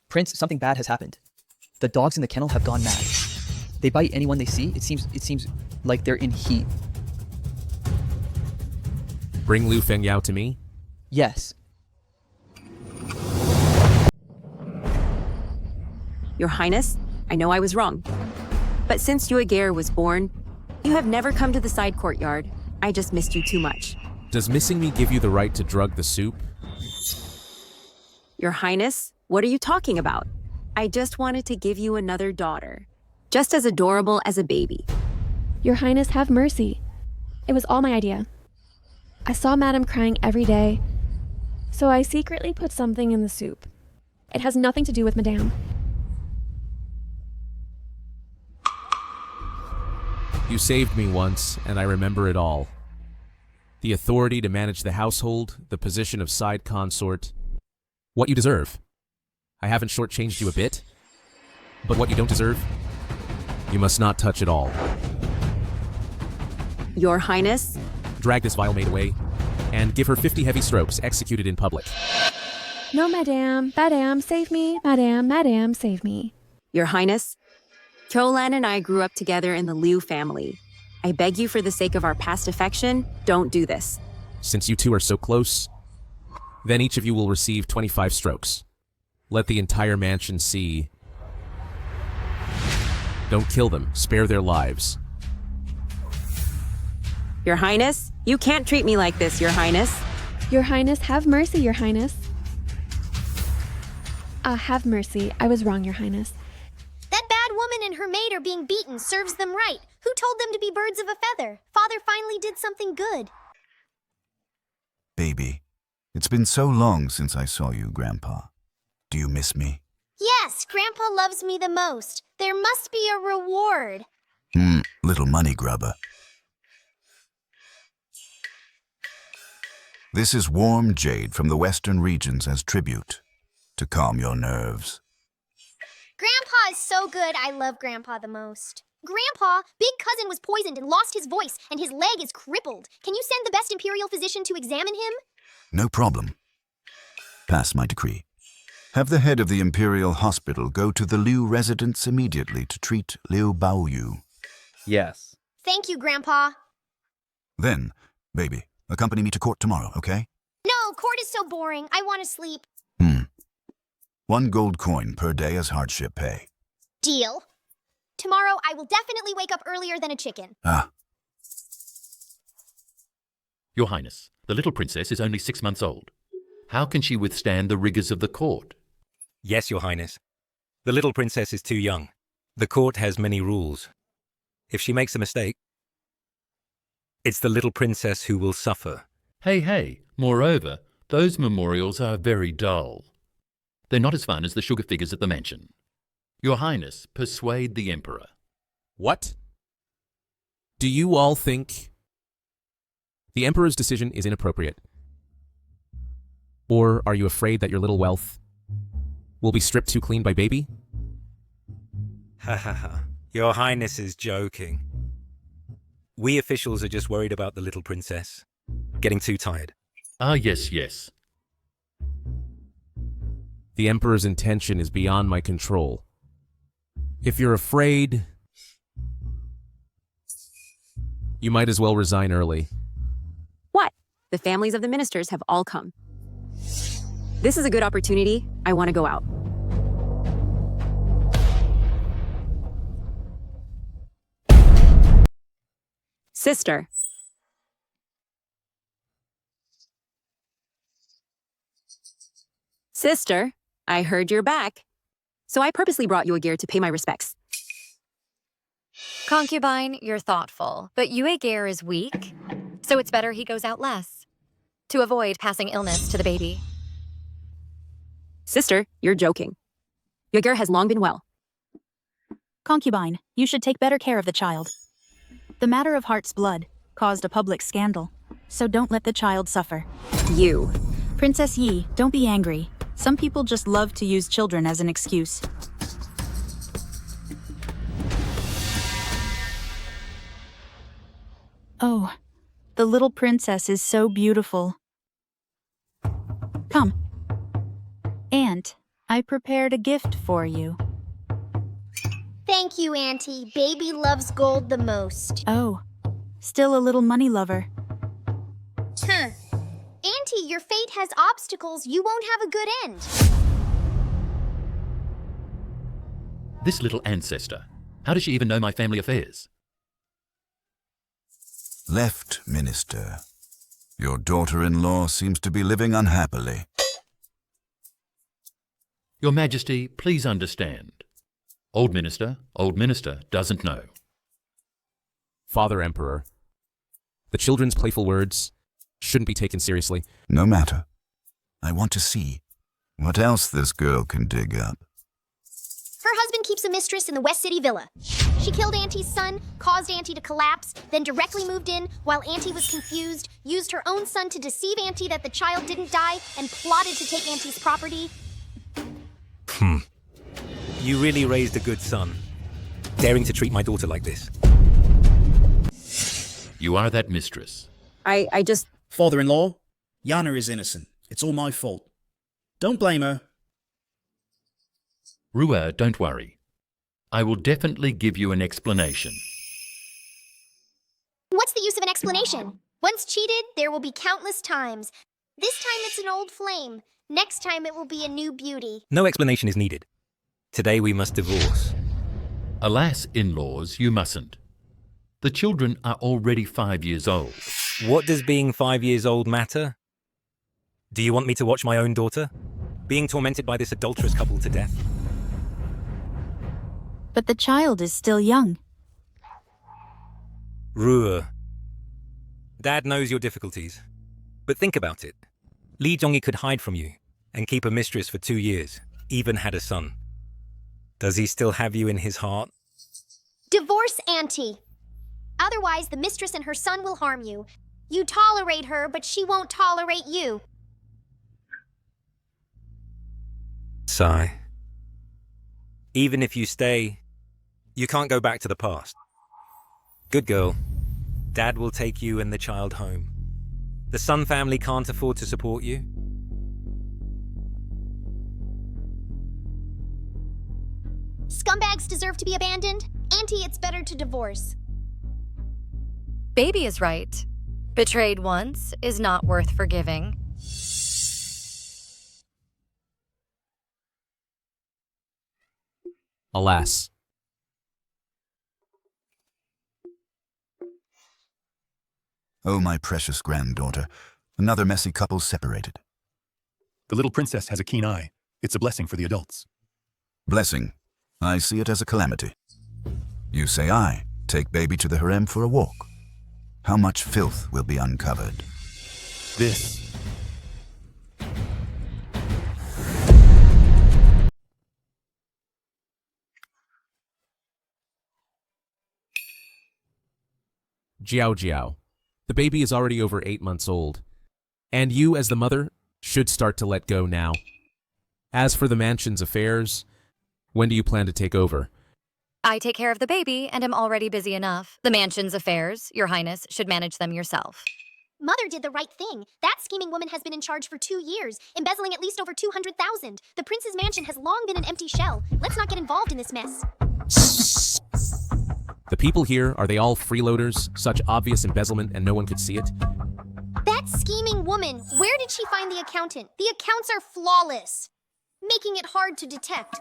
Prince, something bad has happened. The dogs in the kennel have gone mad. They bite anyone they see. It seems like they're in heat. Bring Liu Fengyao to me? Yes. Your Highness, I know I was wrong. But since Yuagare was born, you have never come to the side courtyard. I just missed you too much. Does missing me give you the right to drug the soup? Your Highness, what are you talking about? I just wanted to give you another daughter. Just as adorable as a baby. Your Highness, have mercy. It was all my idea. I saw Madame crying every day, so I secretly put something in the soup. It has nothing to do with Madame. You saved me once, and I remember it all. The authority to manage the household, the position of side consort. What you deserve. I haven't shortchanged you a bit. But what you don't deserve, you must not touch at all. Your Highness? Drag this vile maid away, and give her 50 heavy strokes executed in public. No, Madame. Madame, save me. Madame, Madame, save me. Your Highness? Kyolan and I grew up together in the Liu family. I beg you for the sake of our past affection, don't do this. Since you two are so close, then each of you will receive 25 strokes. Let the entire mansion see. Don't kill them, spare their lives. Your Highness? You can't treat me like this, Your Highness. Your Highness, have mercy, Your Highness. Have mercy. I was wrong, Your Highness. That bad woman and her maid are being beaten serves them right. Who told them to be birds of a feather? Father finally did something good. Baby, it's been so long since I saw you, Grandpa. Do you miss me? Yes, Grandpa loves me the most. There must be a reward. Little money grubber. This is warm jade from the western regions as tribute to calm your nerves. Grandpa is so good, I love Grandpa the most. Grandpa, Big Cousin was poisoned and lost his voice, and his leg is crippled. Can you send the best Imperial physician to examine him? No problem. Pass my decree. Have the head of the Imperial Hospital go to the Liu residence immediately to treat Liu Baoyu. Yes. Thank you, Grandpa. Then, baby, accompany me to court tomorrow, okay? No, court is so boring. I want to sleep. 1 gold coin per day as hardship pay. Deal. Tomorrow, I will definitely wake up earlier than a chicken. Your Highness, the little princess is only 6 months old. How can she withstand the rigors of the court? Yes, Your Highness. The little princess is too young. The court has many rules. If she makes a mistake, it's the little princess who will suffer. Hey, moreover, those memorials are very dull. They're not as fun as the sugar figures at the mansion. Your Highness, persuade the Emperor. What? Do you all think the Emperor's decision is inappropriate? Or are you afraid that your little wealth will be stripped too clean by baby? Ha ha ha. Your Highness is joking. We officials are just worried about the little princess. Getting too tired. Yes. The Emperor's intention is beyond my control. If you're afraid, you might as well resign early. What? The families of the ministers have all come. This is a good opportunity. I want to go out. Sister. Sister, I heard you're back. So I purposely brought you a gear to pay my respects. Concubine, you're thoughtful, but Yue Gear is weak, so it's better he goes out less, to avoid passing illness to the baby. Sister, you're joking. Yager has long been well. Concubine, you should take better care of the child. The matter of Heart's blood caused a public scandal, so don't let the child suffer. You. Princess Yi, don't be angry. Some people just love to use children as an excuse. Oh, the little princess is so beautiful. Come. Aunt, I prepared a gift for you. Thank you, Auntie. Baby loves gold the most. Oh, still a little money lover. Auntie, your fate has obstacles. You won't have a good end. This little ancestor, how does she even know my family affairs? Left, Minister. Your daughter-in-law seems to be living unhappily. Your Majesty, please understand. Old Minister doesn't know. Father Emperor, the children's playful words shouldn't be taken seriously. No matter. I want to see what else this girl can dig up. Her husband keeps a mistress in the West City villa. She killed Auntie's son, caused Auntie to collapse, then directly moved in while Auntie was confused, used her own son to deceive Auntie that the child didn't die, and plotted to take Auntie's property. You really raised a good son, daring to treat my daughter like this. You are that mistress. I just... Father-in-law, Yana is innocent. It's all my fault. Don't blame her. Rua, don't worry. I will definitely give you an explanation. What's the use of an explanation? Once cheated, there will be countless times. This time it's an old flame. Next time it will be a new beauty. No explanation is needed. Today we must divorce. Alas, in-laws, you mustn't. The children are already 5 years old. What does being 5 years old matter? Do you want me to watch my own daughter being tormented by this adulterous couple to death? But the child is still young. Rua. Dad knows your difficulties. But think about it. Li Zhongyi could hide from you and keep a mistress for 2 years, even had a son. Does he still have you in his heart? Divorce Auntie. Otherwise, the mistress and her son will harm you. You tolerate her, but she won't tolerate you. Sigh. Even if you stay, you can't go back to the past. Good girl. Dad will take you and the child home. The Sun family can't afford to support you. Scumbags deserve to be abandoned. Auntie, it's better to divorce. Baby is right. Betrayed once is not worth forgiving. Alas. Oh, my precious granddaughter. Another messy couple separated. The little princess has a keen eye. It's a blessing for the adults. Blessing. I see it as a calamity. You say I take baby to the harem for a walk. How much filth will be uncovered? This. Jiao Jiao. The baby is already over 8 months old. And you, as the mother, should start to let go now. As for the mansion's affairs, when do you plan to take over? I take care of the baby and am already busy enough. The mansion's affairs, Your Highness, should manage them yourself. Mother did the right thing. That scheming woman has been in charge for 2 years, embezzling at least over 200,000. The prince's mansion has long been an empty shell. Let's not get involved in this mess. The people here, are they all freeloaders? Such obvious embezzlement and no one could see it? That scheming woman, where did she find the accountant? The accounts are flawless, making it hard to detect.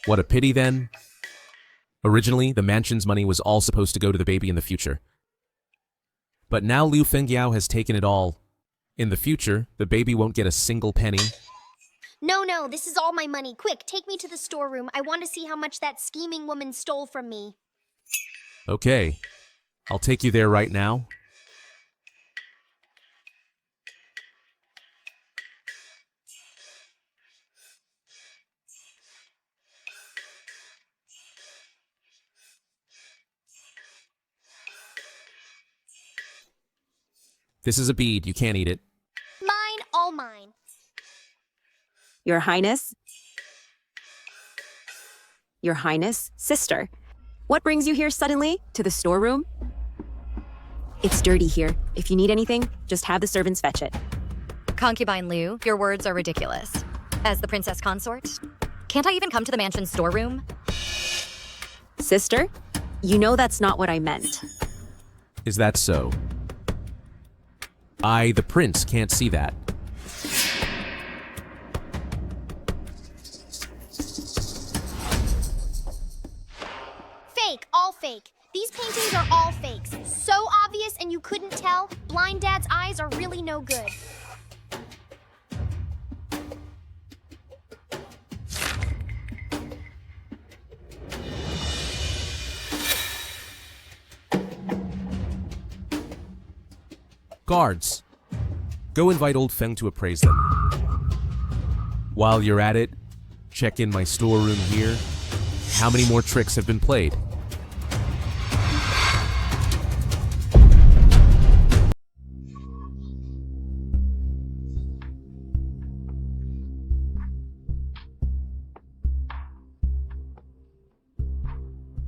What a pity then. Originally, the mansion's money was all supposed to go to the baby in the future. But now Liu Fengyao has taken it all. In the future, the baby won't get a single penny. No, this is all my money. Quick, take me to the storeroom. I want to see how much that scheming woman stole from me. Okay, I'll take you there right now. This is a bead. You can't eat it. Mine, all mine. Your Highness? Your Highness, sister. What brings you here suddenly? To the storeroom? It's dirty here. If you need anything, just have the servants fetch it. Concubine Liu, your words are ridiculous. As the princess consort, can't I even come to the mansion's storeroom? Sister, you know that's not what I meant. Is that so? I, the prince, can't see that. Fake, all fake. These paintings are all fakes. So obvious and you couldn't tell. Blind Dad's eyes are really no good. Guards, go invite old Feng to appraise them. While you're at it, check in my storeroom here. How many more tricks have been played?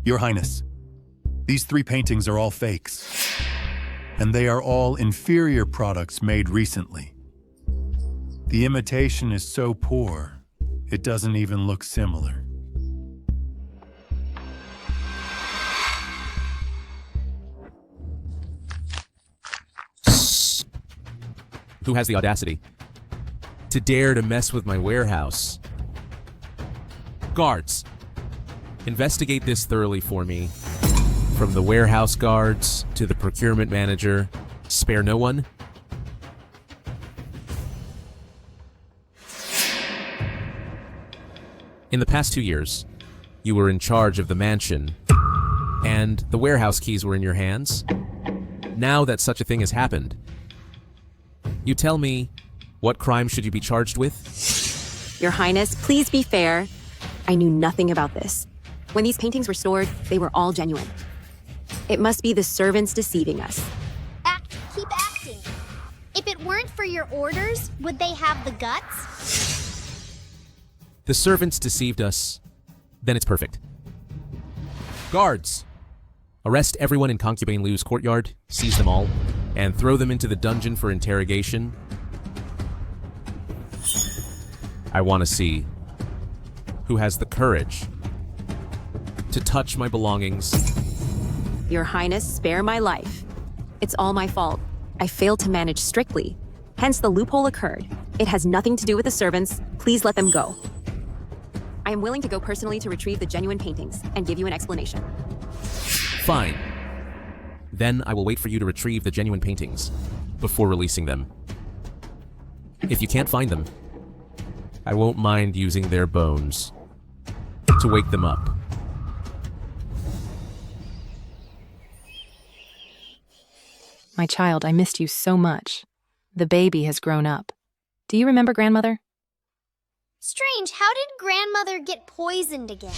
Your Highness, these 3 paintings are all fakes, and they are all inferior products made recently. The imitation is so poor, it doesn't even look similar. Who has the audacity to dare to mess with my warehouse? Guards, investigate this thoroughly for me. From the warehouse guards to the procurement manager, spare no one. In the past 2 years, you were in charge of the mansion, and the warehouse keys were in your hands. Now that such a thing has happened, you tell me, what crime should you be charged with? Your Highness, please be fair. I knew nothing about this. When these paintings were stored, they were all genuine. It must be the servants deceiving us. Keep acting. If it weren't for your orders, would they have the guts? The servants deceived us. Then it's perfect. Guards! Arrest everyone in Concubine Liu's courtyard, seize them all, and throw them into the dungeon for interrogation. I want to see who has the courage to touch my belongings. Your Highness, spare my life. It's all my fault. I failed to manage strictly. Hence the loophole occurred. It has nothing to do with the servants. Please let them go. I am willing to go personally to retrieve the genuine paintings and give you an explanation. Fine. Then I will wait for you to retrieve the genuine paintings before releasing them. If you can't find them, I won't mind using their bones to wake them up. My child, I missed you so much. The baby has grown up. Do you remember grandmother? Strange, how did grandmother get poisoned again?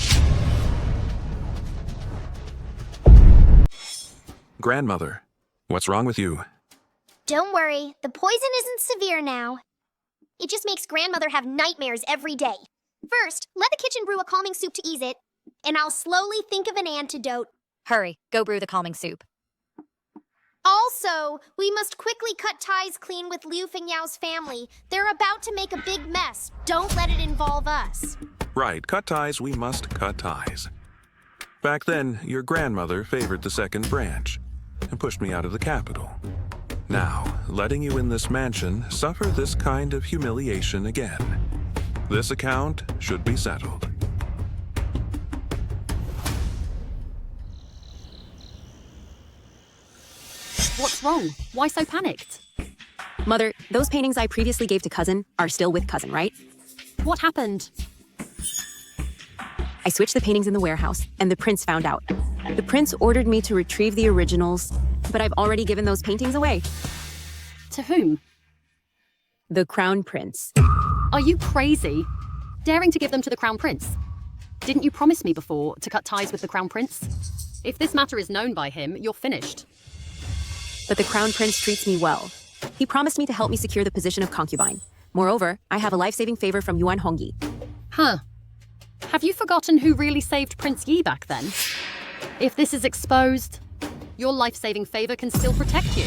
Grandmother, what's wrong with you? Don't worry, the poison isn't severe now. It just makes grandmother have nightmares every day. First, let the kitchen brew a calming soup to ease it, and I'll slowly think of an antidote. Hurry, go brew the calming soup. Also, we must quickly cut ties clean with Liu Fengyao's family. They're about to make a big mess. Don't let it involve us. Right, cut ties, we must cut ties. Back then, your grandmother favored the second branch and pushed me out of the capital. Now, letting you in this mansion, suffer this kind of humiliation again. This account should be settled. What's wrong? Why so panicked? Mother, those paintings I previously gave to cousin are still with cousin, right? What happened? I switched the paintings in the warehouse, and the prince found out. The prince ordered me to retrieve the originals, but I've already given those paintings away. To whom? The crown prince. Are you crazy? Daring to give them to the crown prince? Didn't you promise me before to cut ties with the crown prince? If this matter is known by him, you're finished. But the crown prince treats me well. He promised me to help me secure the position of concubine. Moreover, I have a life-saving favor from Yuan Hongyi. Huh. Have you forgotten who really saved Prince Yi back then? If this is exposed, your life-saving favor can still protect you.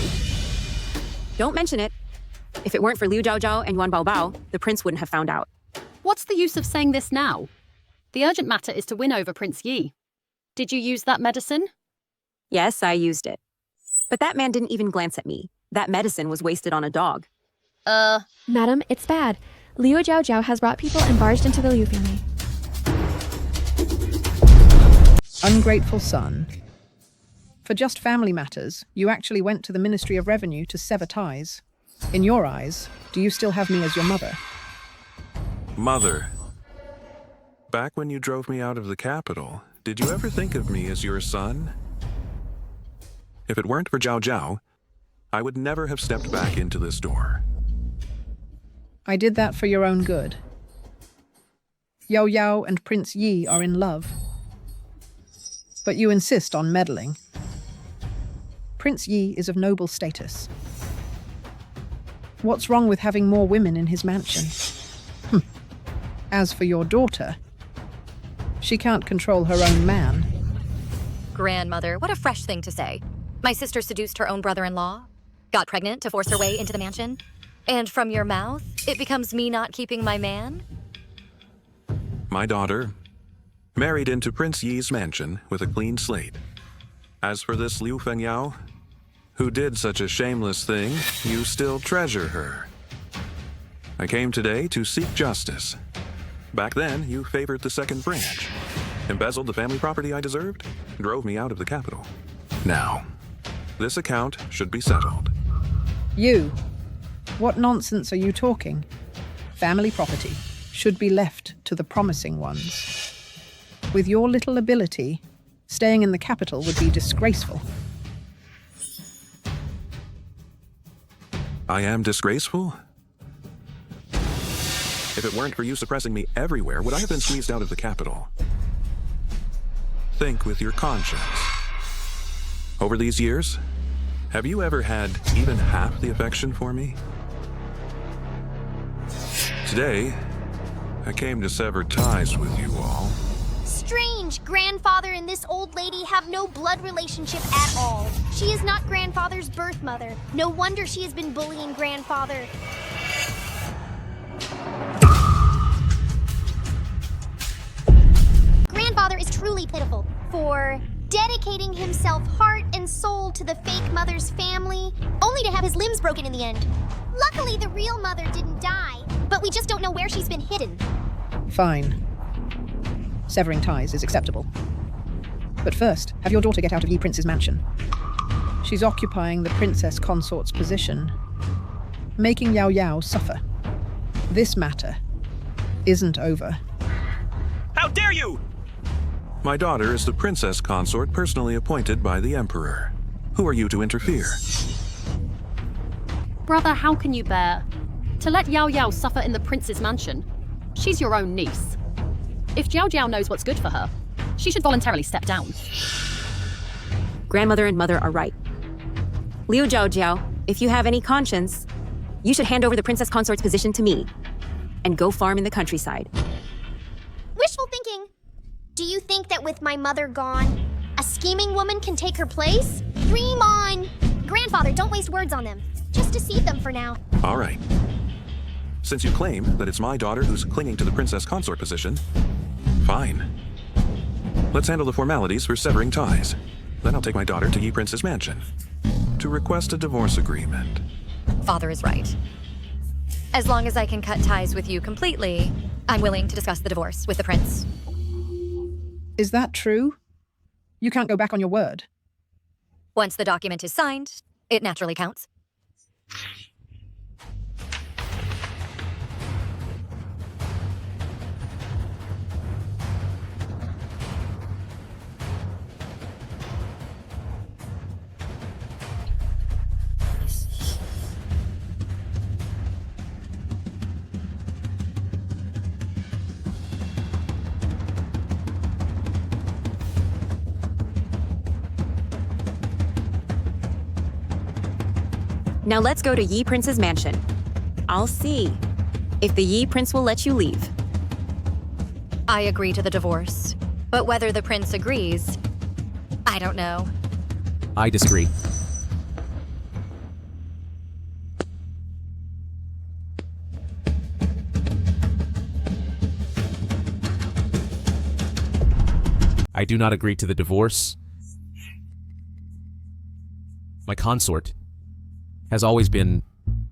Don't mention it. If it weren't for Liu Zhaozhao and Yuan Baobao, the prince wouldn't have found out. What's the use of saying this now? The urgent matter is to win over Prince Yi. Did you use that medicine? Yes, I used it. But that man didn't even glance at me. That medicine was wasted on a dog. Madam, it's bad. Liu Zhaozhao has brought people and barged into the Liu family. Ungrateful son. For just family matters, you actually went to the Ministry of Revenue to sever ties. In your eyes, do you still have me as your mother? Mother. Back when you drove me out of the capital, did you ever think of me as your son? If it weren't for Zhao Zhao, I would never have stepped back into this door. I did that for your own good. Yao Yao and Prince Yi are in love. But you insist on meddling. Prince Yi is of noble status. What's wrong with having more women in his mansion? As for your daughter, she can't control her own man. Grandmother, what a fresh thing to say. My sister seduced her own brother-in-law, got pregnant to force her way into the mansion, and from your mouth, it becomes me not keeping my man? My daughter married into Prince Yi's mansion with a clean slate. As for this Liu Fengyao, who did such a shameless thing, you still treasure her. I came today to seek justice. Back then, you favored the second branch, embezzled the family property I deserved, drove me out of the capital. Now, this account should be settled. You? What nonsense are you talking? Family property should be left to the promising ones. With your little ability, staying in the capital would be disgraceful. I am disgraceful? If it weren't for you suppressing me everywhere, would I have been squeezed out of the capital? Think with your conscience. Over these years, have you ever had even half the affection for me? Today, I came to sever ties with you all. Strange, grandfather and this old lady have no blood relationship at all. She is not grandfather's birth mother. No wonder she has been bullying grandfather. Grandfather is truly pitiful for dedicating himself heart and soul to the fake mother's family, only to have his limbs broken in the end. Luckily, the real mother didn't die, but we just don't know where she's been hidden. Fine. Severing ties is acceptable. But first, have your daughter get out of Yi Prince's mansion. She's occupying the princess consort's position, making Yao Yao suffer. This matter isn't over. How dare you! My daughter is the princess consort personally appointed by the emperor. Who are you to interfere? Brother, how can you bear to let Yao Yao suffer in the prince's mansion? She's your own niece. If Zhao Zhao knows what's good for her, she should voluntarily step down. Grandmother and mother are right. Liu Zhaozhao, if you have any conscience, you should hand over the princess consort's position to me and go farm in the countryside. Wishful thinking. Do you think that with my mother gone, a scheming woman can take her place? Dream on! Grandfather, don't waste words on them. Just deceive them for now. All right. Since you claim that it's my daughter who's clinging to the princess consort position, fine. Let's handle the formalities for severing ties. Then I'll take my daughter to Yi Prince's mansion to request a divorce agreement. Father is right. As long as I can cut ties with you completely, I'm willing to discuss the divorce with the prince. Is that true? You can't go back on your word. Once the document is signed, It naturally counts. Now let's go to Yi Prince's mansion. I'll see if the Yi Prince will let you leave. I agree to the divorce. But whether the prince agrees, I don't know. I disagree. I do not agree to the divorce. My consort has always been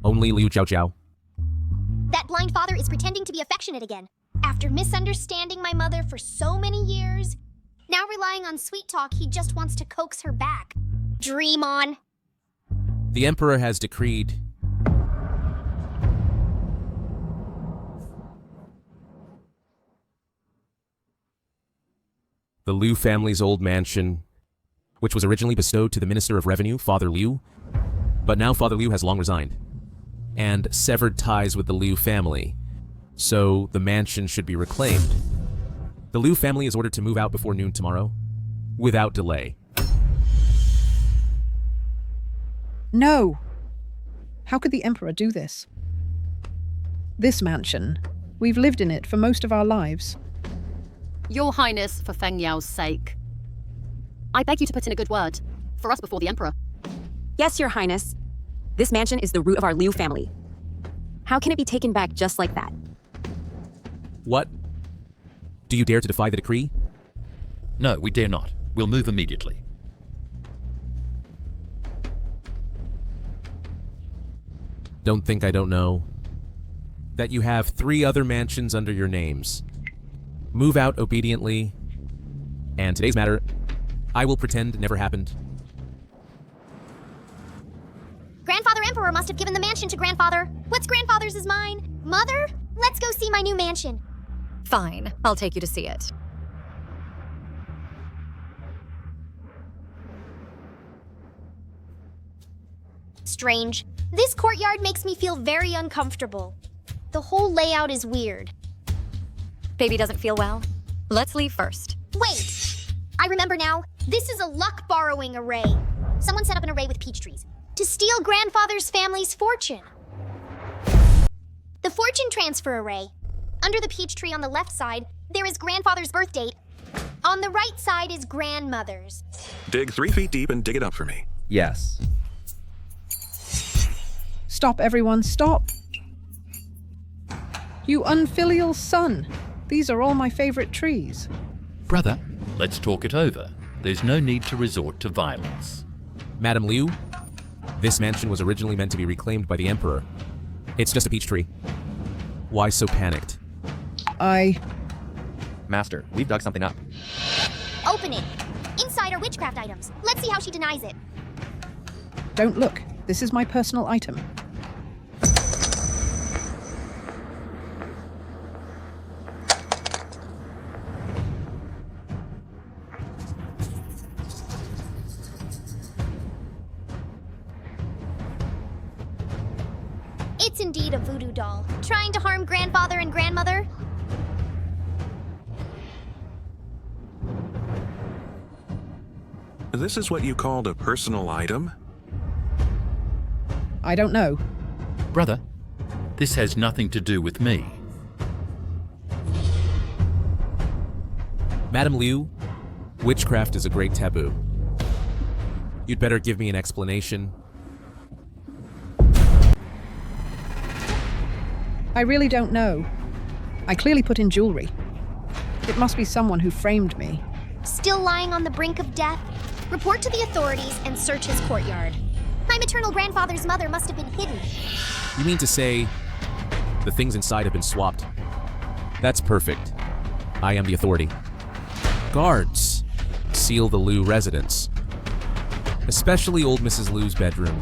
only Liu Jiaojiao. That blind father is pretending to be affectionate again. After misunderstanding my mother for so many years, now relying on sweet talk, he just wants to coax her back. Dream on. The Emperor has decreed the Liu family's old mansion, which was originally bestowed to the Minister of Revenue, Father Liu, but now Father Liu has long resigned and severed ties with the Liu family, so the mansion should be reclaimed. The Liu family is ordered to move out before noon tomorrow, without delay. No! How could the Emperor do this? This mansion, we've lived in it for most of our lives. Your Highness, for Feng Yao's sake, I beg you to put in a good word for us before the Emperor. Yes, Your Highness. This mansion is the root of our Liu family. How can it be taken back just like that? What? Do you dare to defy the decree? No, we dare not. We'll move immediately. Don't think I don't know that you have 3 other mansions under your names. Move out obediently, and today's matter, I will pretend never happened. Grandfather Emperor must have given the mansion to Grandfather. What's Grandfather's is mine? Mother, let's go see my new mansion. Fine, I'll take you to see it. Strange. This courtyard makes me feel very uncomfortable. The whole layout is weird. Baby doesn't feel well? Let's leave first. Wait! I remember now. This is a luck-borrowing array. Someone set up an array with peach trees to steal Grandfather's family's fortune. The fortune transfer array. Under the peach tree on the left side, there is Grandfather's birth date. On the right side is Grandmother's. Dig 3 feet deep and dig it up for me. Yes. Stop, everyone, stop! You unfilial son! These are all my favorite trees. Brother, let's talk it over. There's no need to resort to violence. Madam Liu, this mansion was originally meant to be reclaimed by the Emperor. It's just a peach tree. Why so panicked? Master, we've dug something up. Open it. Inside are witchcraft items. Let's see how she denies it. Don't look. This is my personal item. It's indeed a voodoo doll, trying to harm Grandfather and Grandmother. This is what you called a personal item? I don't know. Brother, this has nothing to do with me. Madam Liu, witchcraft is a great taboo. You'd better give me an explanation. I really don't know. I clearly put in jewelry. It must be someone who framed me. Still lying on the brink of death? Report to the authorities and search his courtyard. My maternal grandfather's mother must have been hidden. You mean to say the things inside have been swapped? That's perfect. I am the authority. Guards, seal the Liu residence. Especially old Mrs. Liu's bedroom.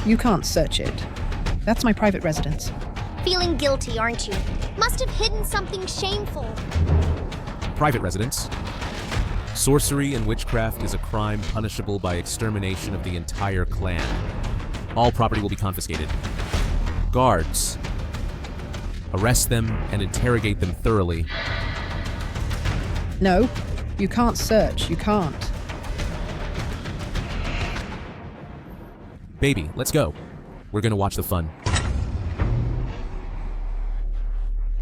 You can't search it. That's my private residence. Feeling guilty, aren't you? Must have hidden something shameful. Private residence. Sorcery and witchcraft is a crime punishable by extermination of the entire clan. All property will be confiscated. Guards. Arrest them and interrogate them thoroughly. No, you can't search. You can't. Baby, let's go. We're gonna watch the fun.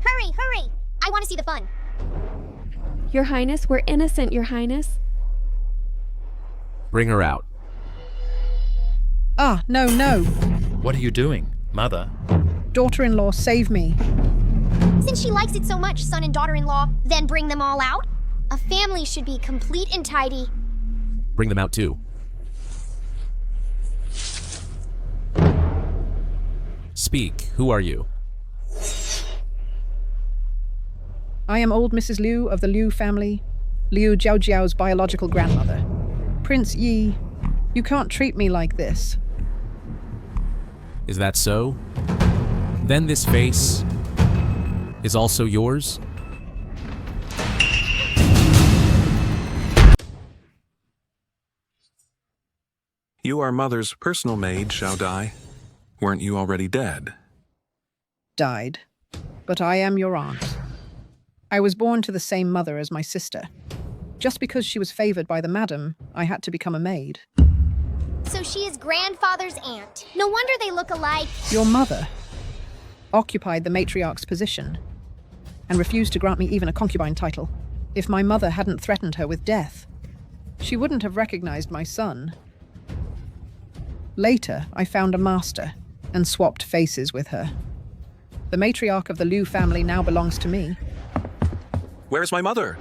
Hurry, hurry! I want to see the fun. Your Highness, we're innocent, Your Highness. Bring her out. Ah, no, no. What are you doing, Mother? Daughter-in-law, save me. Since she likes it so much, son and daughter-in-law, then bring them all out? A family should be complete and tidy. Bring them out too. Speak. Who are you? I am old Mrs. Liu of the Liu family, Liu Jiaojiao's biological grandmother. Prince Yi, you can't treat me like this. Is that so? Then this face is also yours? You are Mother's personal maid, Xiao Dai. Weren't you already dead? Died. But I am your aunt. I was born to the same mother as my sister. Just because she was favored by the madam, I had to become a maid. So she is grandfather's aunt. No wonder they look alike. Your mother occupied the matriarch's position and refused to grant me even a concubine title. If my mother hadn't threatened her with death, she wouldn't have recognized my son. Later, I found a master and swapped faces with her. The matriarch of the Liu family now belongs to me. Where's my mother?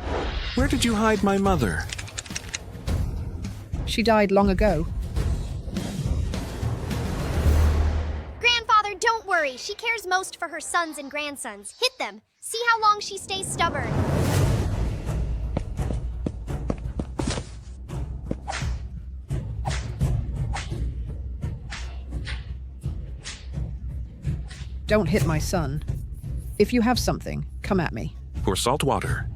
Where did you hide my mother? She died long ago. Grandfather, don't worry. She cares most for her sons and grandsons. Hit them. See how long she stays stubborn. Don't hit my son. If you have something, come at me. Pour salt water.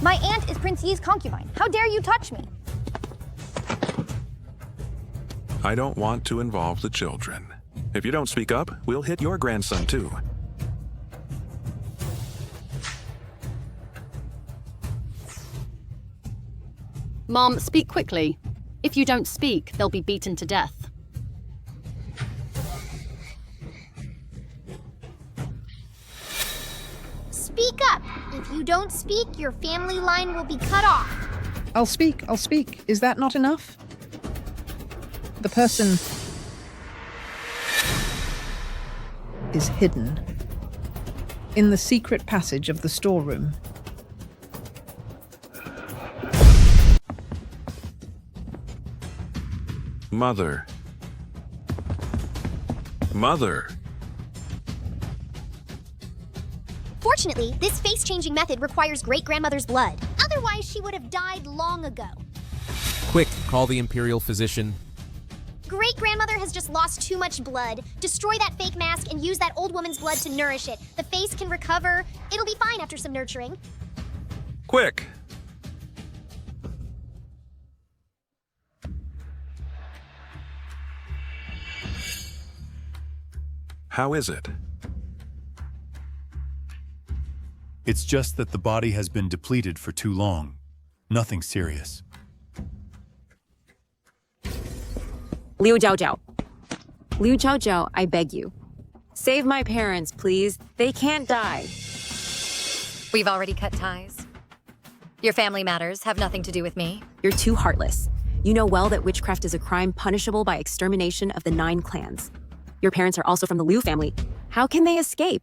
My aunt is Prince Yi's concubine. How dare you touch me? I don't want to involve the children. If you don't speak up, we'll hit your grandson too. Mom, speak quickly. If you don't speak, they'll be beaten to death. Speak up. If you don't speak, your family line will be cut off. I'll speak. Is that not enough? The person is hidden in the secret passage of the storeroom. Mother. Mother. Fortunately, this face-changing method requires great-grandmother's blood. Otherwise, she would have died long ago. Quick, call the Imperial physician. Great-grandmother has just lost too much blood. Destroy that fake mask and use that old woman's blood to nourish it. The face can recover. It'll be fine after some nurturing. Quick! How is it? It's just that the body has been depleted for too long. Nothing serious. Liu Jiaojiao. Liu Jiaojiao, I beg you. Save my parents, please. They can't die. We've already cut ties. Your family matters have nothing to do with me. You're too heartless. You know well that witchcraft is a crime punishable by extermination of the 9 clans. Your parents are also from the Liu family. How can they escape?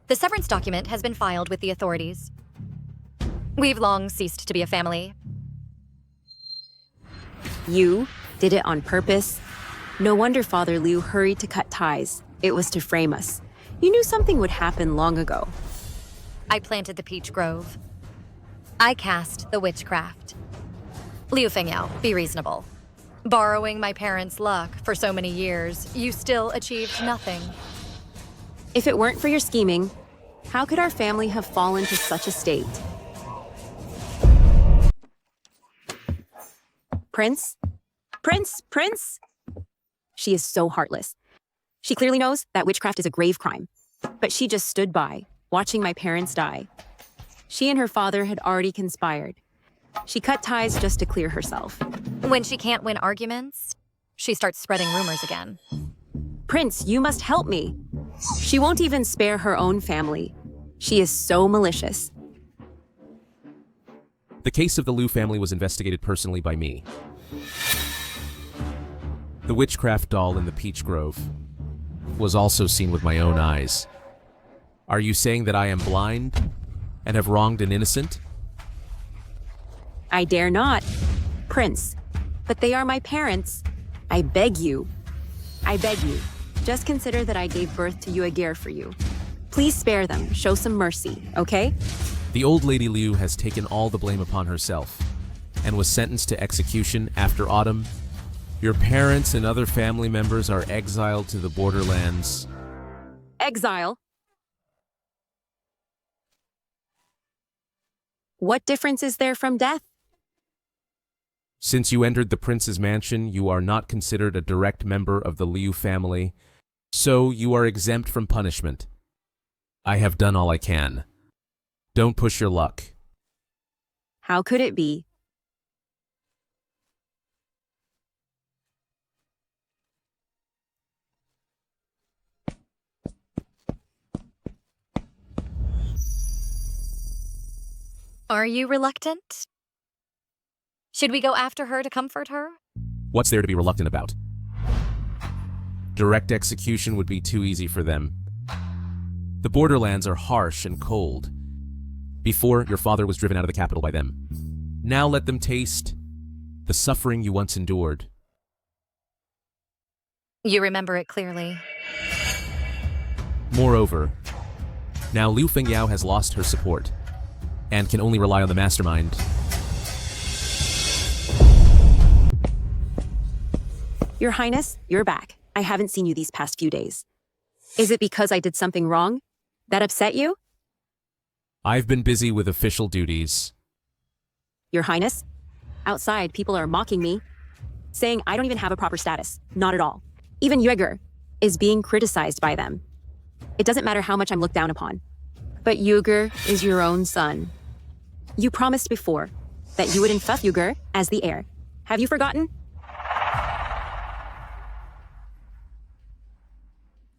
The severance document has been filed with the authorities. We've long ceased to be a family. You did it on purpose? No wonder Father Liu hurried to cut ties. It was to frame us. You knew something would happen long ago. I planted the peach grove. I cast the witchcraft. Liu Fengyao, be reasonable. Borrowing my parents' luck for so many years, you still achieved nothing. If it weren't for your scheming, how could our family have fallen to such a state? Prince? Prince? Prince? She is so heartless. She clearly knows that witchcraft is a grave crime, but she just stood by, watching my parents die. She and her father had already conspired. She cut ties just to clear herself. When she can't win arguments, she starts spreading rumors again. Prince, you must help me. She won't even spare her own family. She is so malicious. The case of the Liu family was investigated personally by me. The witchcraft doll in the peach grove was also seen with my own eyes. Are you saying that I am blind and have wronged an innocent? I dare not. Prince, but they are my parents. I beg you. I beg you. Just consider that I gave birth to Yuegir for you. Please spare them. Show some mercy, okay? The old lady Liu has taken all the blame upon herself and was sentenced to execution after autumn. Your parents and other family members are exiled to the borderlands. Exile? What difference is there from death? Since you entered the prince's mansion, you are not considered a direct member of the Liu family, so you are exempt from punishment. I have done all I can. Don't push your luck. How could it be? Are you reluctant? Should we go after her to comfort her? What's there to be reluctant about? Direct execution would be too easy for them. The borderlands are harsh and cold. Before, your father was driven out of the capital by them. Now let them taste the suffering you once endured. You remember it clearly. Moreover, now Liu Fengyao has lost her support and can only rely on the mastermind. Your Highness, you're back. I haven't seen you these past few days. Is it because I did something wrong? That upset you? I've been busy with official duties. Your Highness, outside people are mocking me, saying I don't even have a proper status. Not at all. Even Yuegir is being criticized by them. It doesn't matter how much I'm looked down upon. But Yuegir is your own son. You promised before that you would infect Yuegir as the heir. Have you forgotten?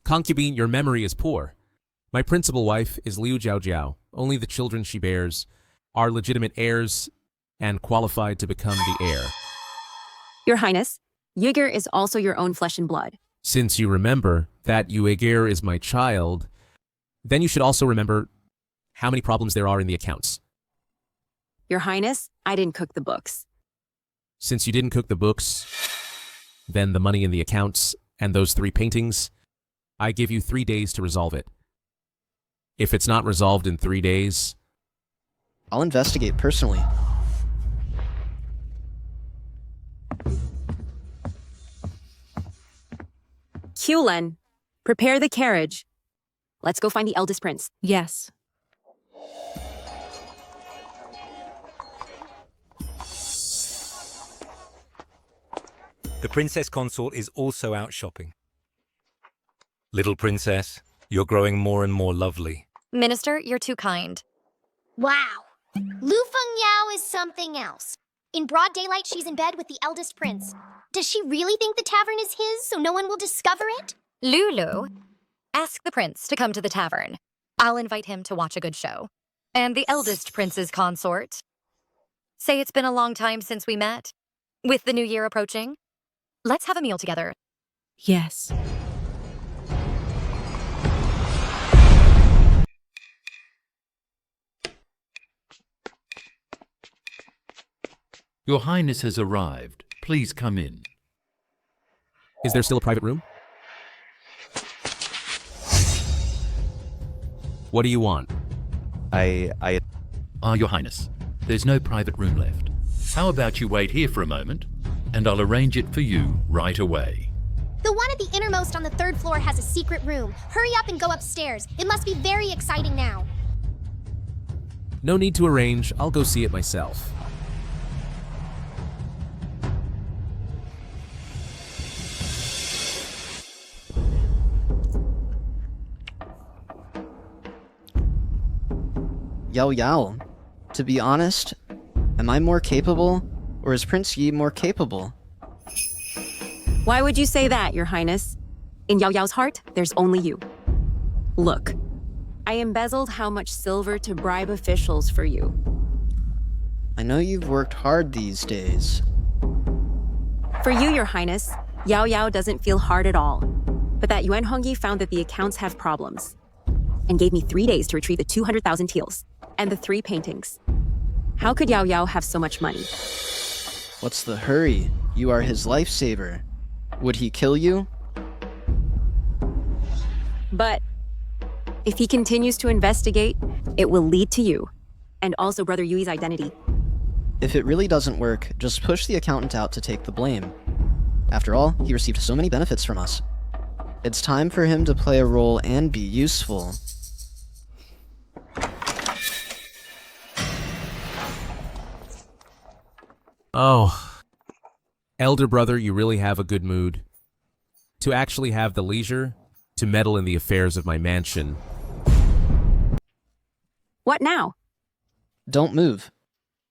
Concubine, your memory is poor. My principal wife is Liu Jiaojiao. Only the children she bears are legitimate heirs and qualified to become the heir. Your Highness, Yuegir is also your own flesh and blood. Since you remember that Yuegir is my child, then you should also remember how many problems there are in the accounts. Your Highness, I didn't cook the books. Since you didn't cook the books, then the money in the accounts and those 3 paintings, I give you 3 days to resolve it. If it's not resolved in 3 days, I'll investigate personally. Qlen, prepare the carriage. Let's go find the eldest prince. Yes. The princess consort is also out shopping. Little princess, you're growing more and more lovely. Minister, you're too kind. Wow. Lu Fengyao is something else. In broad daylight, she's in bed with the eldest prince. Does she really think the tavern is his, so no one will discover it? Lulu, ask the prince to come to the tavern. I'll invite him to watch a good show. And the eldest prince's consort. Say it's been a long time since we met. With the new year approaching, let's have a meal together. Yes. Your Highness has arrived. Please come in. is there still a private room? What do you want? Your Highness, there's no private room left. How about you wait here for a moment, and I'll arrange it for you right away. The one at the innermost on the 3rd floor has a secret room. Hurry up and go upstairs. It must be very exciting now. No need to arrange, I'll go see it myself. Yao Yao, to be honest, am I more capable, or is Prince Yi more capable? Why would you say that, Your Highness? In Yao Yao's heart, there's only you. Look, I embezzled how much silver to bribe officials for you. I know you've worked hard these days. For you, Your Highness, Yao Yao doesn't feel hard at all. But that Yuan Hongyi found that the accounts have problems and gave me 3 days to retrieve the 200,000 taels and the 3 paintings. How could Yao Yao have so much money? What's the hurry? You are his lifesaver. Would he kill you? But if he continues to investigate, it will lead to you, and also Brother Yui's identity. If it really doesn't work, just push the accountant out to take the blame. After all, he received so many benefits from us. It's time for him to play a role and be useful. Oh, elder brother, you really have a good mood. To actually have the leisure to meddle in the affairs of my mansion. What now? Don't move.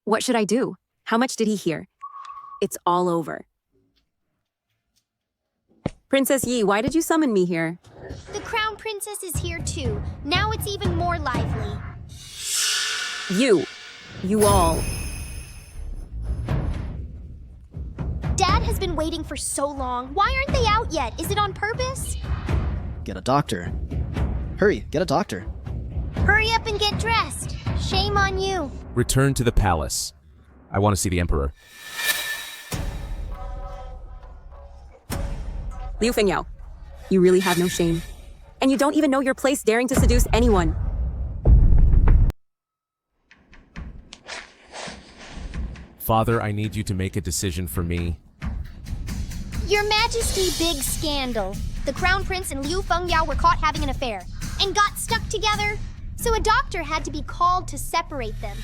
What should I do? How much did he hear? It's all over. Princess Yi, why did you summon me here? The Crown Princess is here too. Now it's even more lively. You all. Dad has been waiting for so long. Why aren't they out yet? Is it on purpose? Get a doctor. Hurry, get a doctor. Hurry up and get dressed. Shame on you. Return to the palace. I want to see the Emperor. Liu Fengyao, you really have no shame. And you don't even know your place daring to seduce anyone. Father, I need you to make a decision for me. Your Majesty, big scandal. The Crown Prince and Liu Fengyao were caught having an affair and got stuck together. So a doctor had to be called to separate them.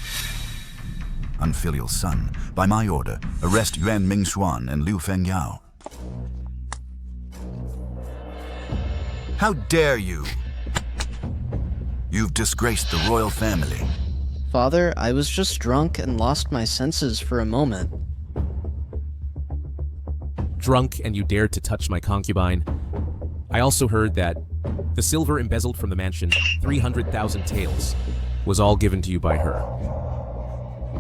Unfilial son, by my order, arrest Yuan Mingxuan and Liu Fengyao. How dare you! You've disgraced the royal family. Father, I was just drunk and lost my senses for a moment. Drunk and you dared to touch my concubine. I also heard that the silver embezzled from the mansion, 300,000 taels, was all given to you by her.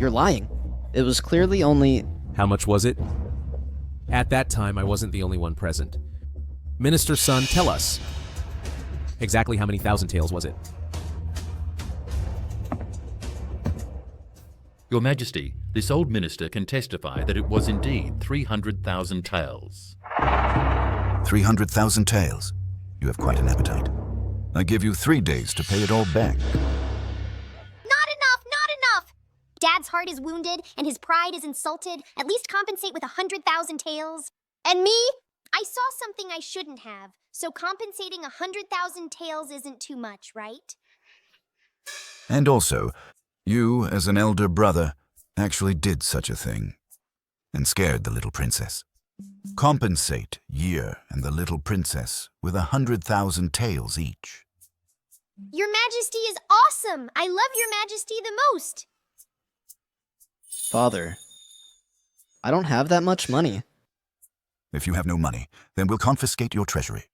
You're lying. It was clearly only... How much was it? At that time, I wasn't the only one present. Minister's son, tell us. Exactly how many thousand taels was it? Your Majesty, this old minister can testify that it was indeed 300,000 taels. 300,000 taels? You have quite an appetite. I give you 3 days to pay it all back. Not enough, not enough! Dad's heart is wounded and his pride is insulted. At least compensate with 100,000 taels. And me? I saw something I shouldn't have. So compensating 100,000 taels isn't too much, right? And also, you, as an elder brother, actually did such a thing and scared the little princess. Compensate Yi and the little princess with 100,000 taels each. Your Majesty is awesome! I love Your Majesty the most! Father, I don't have that much money. If you have no money, then we'll confiscate your treasury.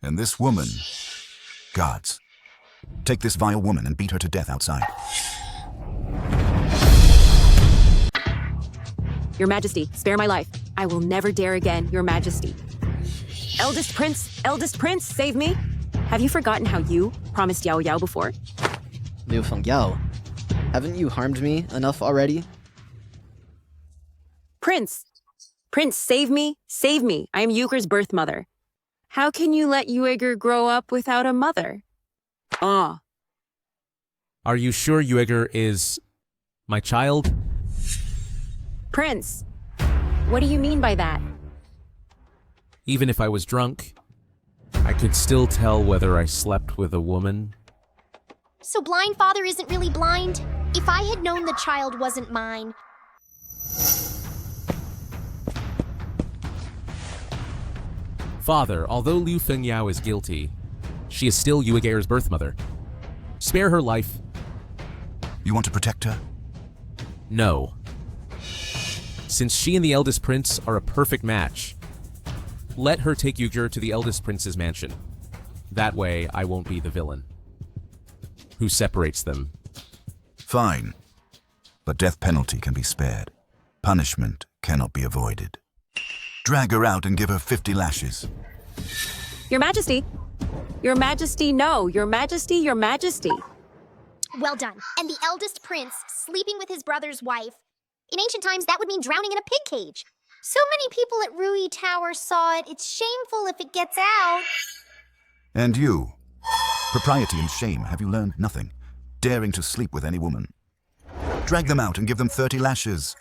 And this woman... Guards, take this vile woman and beat her to death outside. Your Majesty, spare my life. I will never dare again, Your Majesty. Eldest Prince, save me! Have you forgotten how you promised Yao Yao before? Liu Fengyao, haven't you harmed me enough already? Prince, save me, save me. I am Euchre's birth mother. How can you let Yuiger grow up without a mother? Are you sure Yueger is my child? Prince, what do you mean by that? Even if I was drunk, I could still tell whether I slept with a woman. So blind father isn't really blind? If I had known the child wasn't mine... Father, although Liu Fengyao is guilty, she is still Yuegeir's birth mother. Spare her life. You want to protect her? No. Since she and the eldest prince are a perfect match, let her take Yuger to the eldest prince's mansion. That way, I won't be the villain who separates them. Fine. But death penalty can be spared. Punishment cannot be avoided. Drag her out and give her 50 lashes. Your Majesty! Your Majesty, no! Your Majesty, Your Majesty! Well done. And the eldest prince sleeping with his brother's wife. In ancient times, that would mean drowning in a pig cage. So many people at Rui Tower saw it. It's shameful if it gets out. And you? Propriety and shame, have you learned nothing? Daring to sleep with any woman. Drag them out and give them 30 lashes.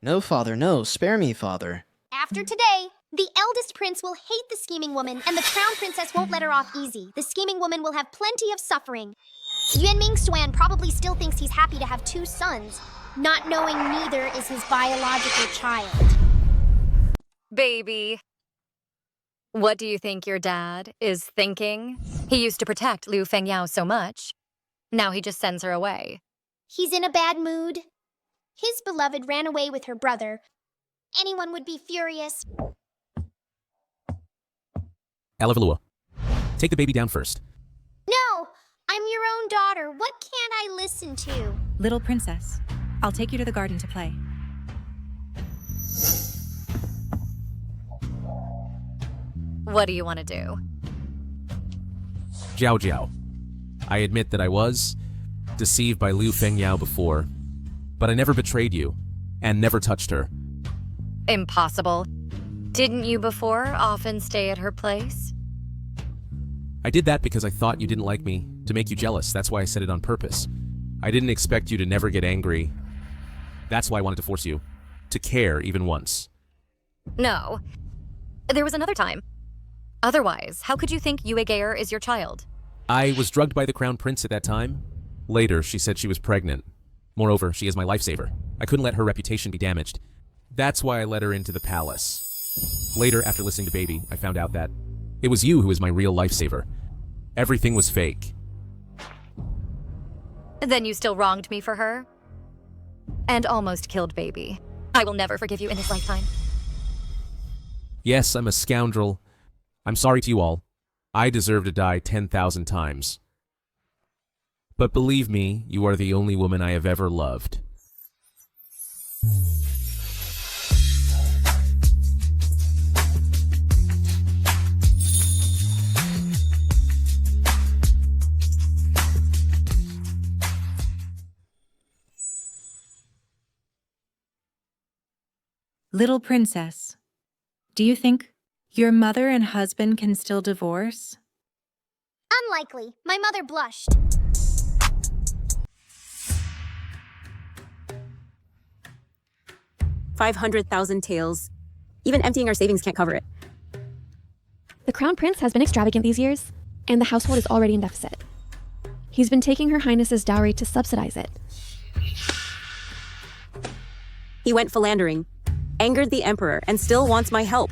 No, father, no. Spare me, father. After today, the eldest prince will hate the scheming woman, and the crown princess won't let her off easy. The scheming woman will have plenty of suffering. Yuan Mingxuan probably still thinks he's happy to have 2 sons, not knowing neither is his biological child. Baby. What do you think your dad is thinking? He used to protect Liu Fengyao so much. Now he just sends her away. He's in a bad mood. His beloved ran away with her brother. Anyone would be furious. Alavalua, take the baby down first. No! I'm your own daughter. What can't I listen to? Little princess, I'll take you to the garden to play. What do you want to do? Jiao Jiao, I admit that I was deceived by Liu Fengyao before, but I never betrayed you and never touched her. Impossible. Didn't you before often stay at her place? I did that because I thought you didn't like me, to make you jealous. That's why I said it on purpose. I didn't expect you to never get angry. That's why I wanted to force you to care even once. No. There was another time. Otherwise, how could you think Yue Geir is your child? I was drugged by the crown prince at that time. Later, she said she was pregnant. Moreover, she is my lifesaver. I couldn't let her reputation be damaged. That's why I let her into the palace. Later, after listening to Baby, I found out that it was you who was my real lifesaver. Everything was fake. Then you still wronged me for her? And almost killed Baby. I will never forgive you in this lifetime. Yes, I'm a scoundrel. I'm sorry to you all. I deserve to die 10,000 times. But believe me, you are the only woman I have ever loved. Little princess, do you think your mother and husband can still divorce? Unlikely. My mother blushed. $500,000 taels. Even emptying our savings can't cover it. The Crown Prince has been extravagant these years, and the household is already in deficit. He's been taking Her Highness's dowry to subsidize it. He went philandering, angered the emperor, and still wants my help.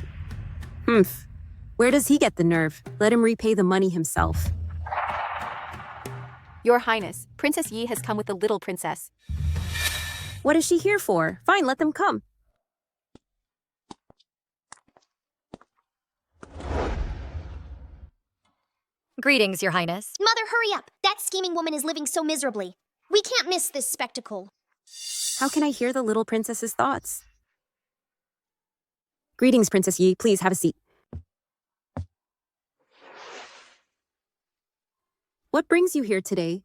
Humph. Where does he get the nerve? Let him repay the money himself. Your Highness, Princess Yi has come with the little princess. What is she here for? Fine, let them come. Greetings, Your Highness. Mother, hurry up! That scheming woman is living so miserably. We can't miss this spectacle. How can I hear the little princess's thoughts? Greetings, Princess Yi. Please have a seat. What brings you here today?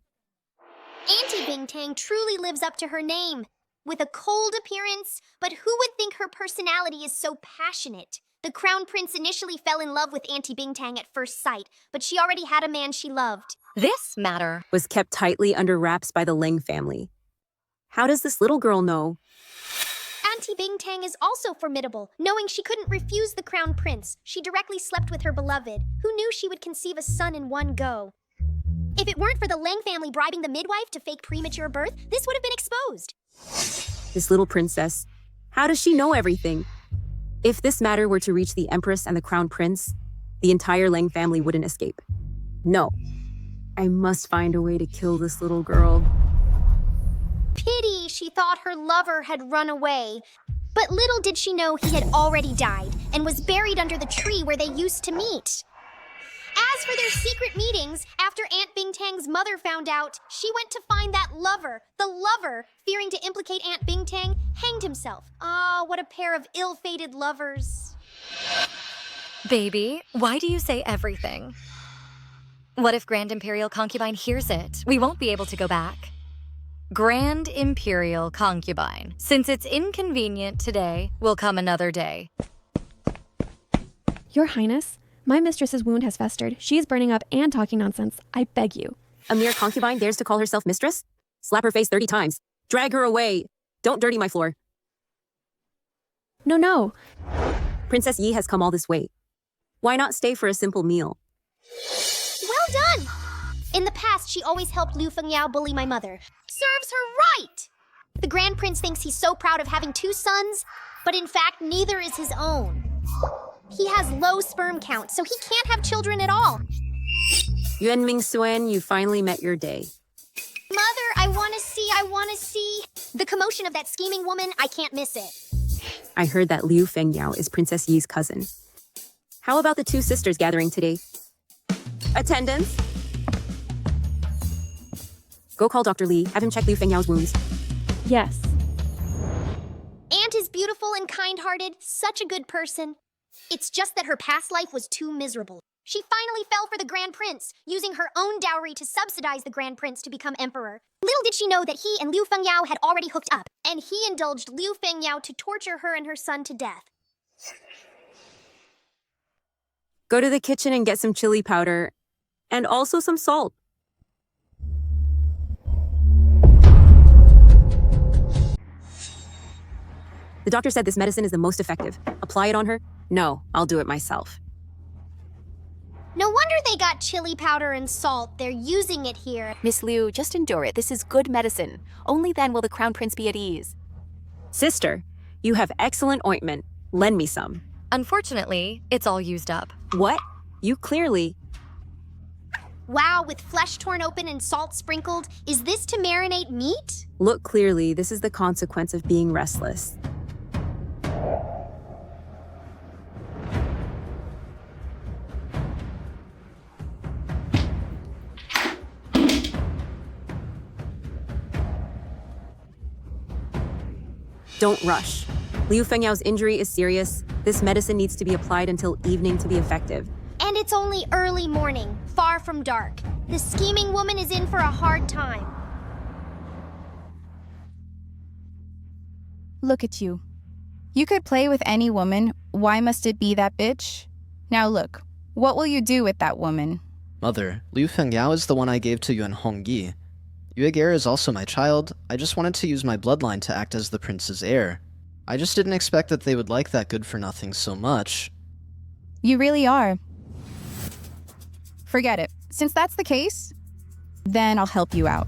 Auntie Bingtang truly lives up to her name. With a cold appearance, but who would think her personality is so passionate? The crown prince initially fell in love with Auntie Bingtang at first sight, but she already had a man she loved. This matter was kept tightly under wraps by the Ling family. How does this little girl know? Auntie Bingtang is also formidable. Knowing she couldn't refuse the crown prince, she directly slept with her beloved, who knew she would conceive a son in one go. If it weren't for the Lang family bribing the midwife to fake premature birth, this would have been exposed. This little princess, how does she know everything? If this matter were to reach the Empress and the Crown Prince, the entire Lang family wouldn't escape. No, I must find a way to kill this little girl. Pity she thought her lover had run away. But little did she know he had already died and was buried under the tree where they used to meet. As for their secret meetings, after Aunt Bingtang's mother found out, she went to find that lover. The lover, fearing to implicate Aunt Bingtang, hanged himself. Ah, what a pair of ill-fated lovers. Baby, why do you say everything? What if Grand Imperial Concubine hears it? We won't be able to go back. Grand Imperial Concubine. Since it's inconvenient today, will come another day. Your Highness, my mistress's wound has festered. She is burning up and talking nonsense. I beg you. A mere concubine dares to call herself mistress? Slap her face 30 times. Drag her away. Don't dirty my floor. No. Princess Yi has come all this way. Why not stay for a simple meal? Well done! In the past, she always helped Liu Fengyao bully my mother. Serves her right! The Grand Prince thinks he's so proud of having 2 sons, but in fact, neither is his own. He has low sperm count, so he can't have children at all. Yuan Mingsuen, you finally met your day. Mother, I want to see. The commotion of that scheming woman, I can't miss it. I heard that Liu Fengyao is Princess Yi's cousin. How about the 2 sisters gathering today? Attendance? Go call Dr. Li, have him check Liu Fengyao's wounds. Yes. Aunt is beautiful and kind-hearted, such a good person. It's just that her past life was too miserable. She finally fell for the Grand Prince, using her own dowry to subsidize the Grand Prince to become emperor. Little did she know that he and Liu Fengyao had already hooked up, and he indulged Liu Fengyao to torture her and her son to death. Go to the kitchen and get some chili powder, and also some salt. The doctor said this medicine is the most effective. Apply it on her? No, I'll do it myself. No wonder they got chili powder and salt. They're using it here. Miss Liu, just endure it. This is good medicine. Only then will the Crown Prince be at ease. Sister, you have excellent ointment. Lend me some. Unfortunately, it's all used up. What? You clearly... Wow, with flesh torn open and salt sprinkled, is this to marinate meat? Look clearly, this is the consequence of being restless. Don't rush. Liu Fengyao's injury is serious. This medicine needs to be applied until evening to be effective. And it's only early morning, far from dark. The scheming woman is in for a hard time. Look at you. You could play with any woman. Why must it be that bitch? Now look, what will you do with that woman? Mother, Liu Fengyao is the one I gave to Yuan Hongyi. Yuegare is also my child. I just wanted to use my bloodline to act as the prince's heir. I just didn't expect that they would like that good-for-nothing so much. You really are. Forget it. Since that's the case, then I'll help you out.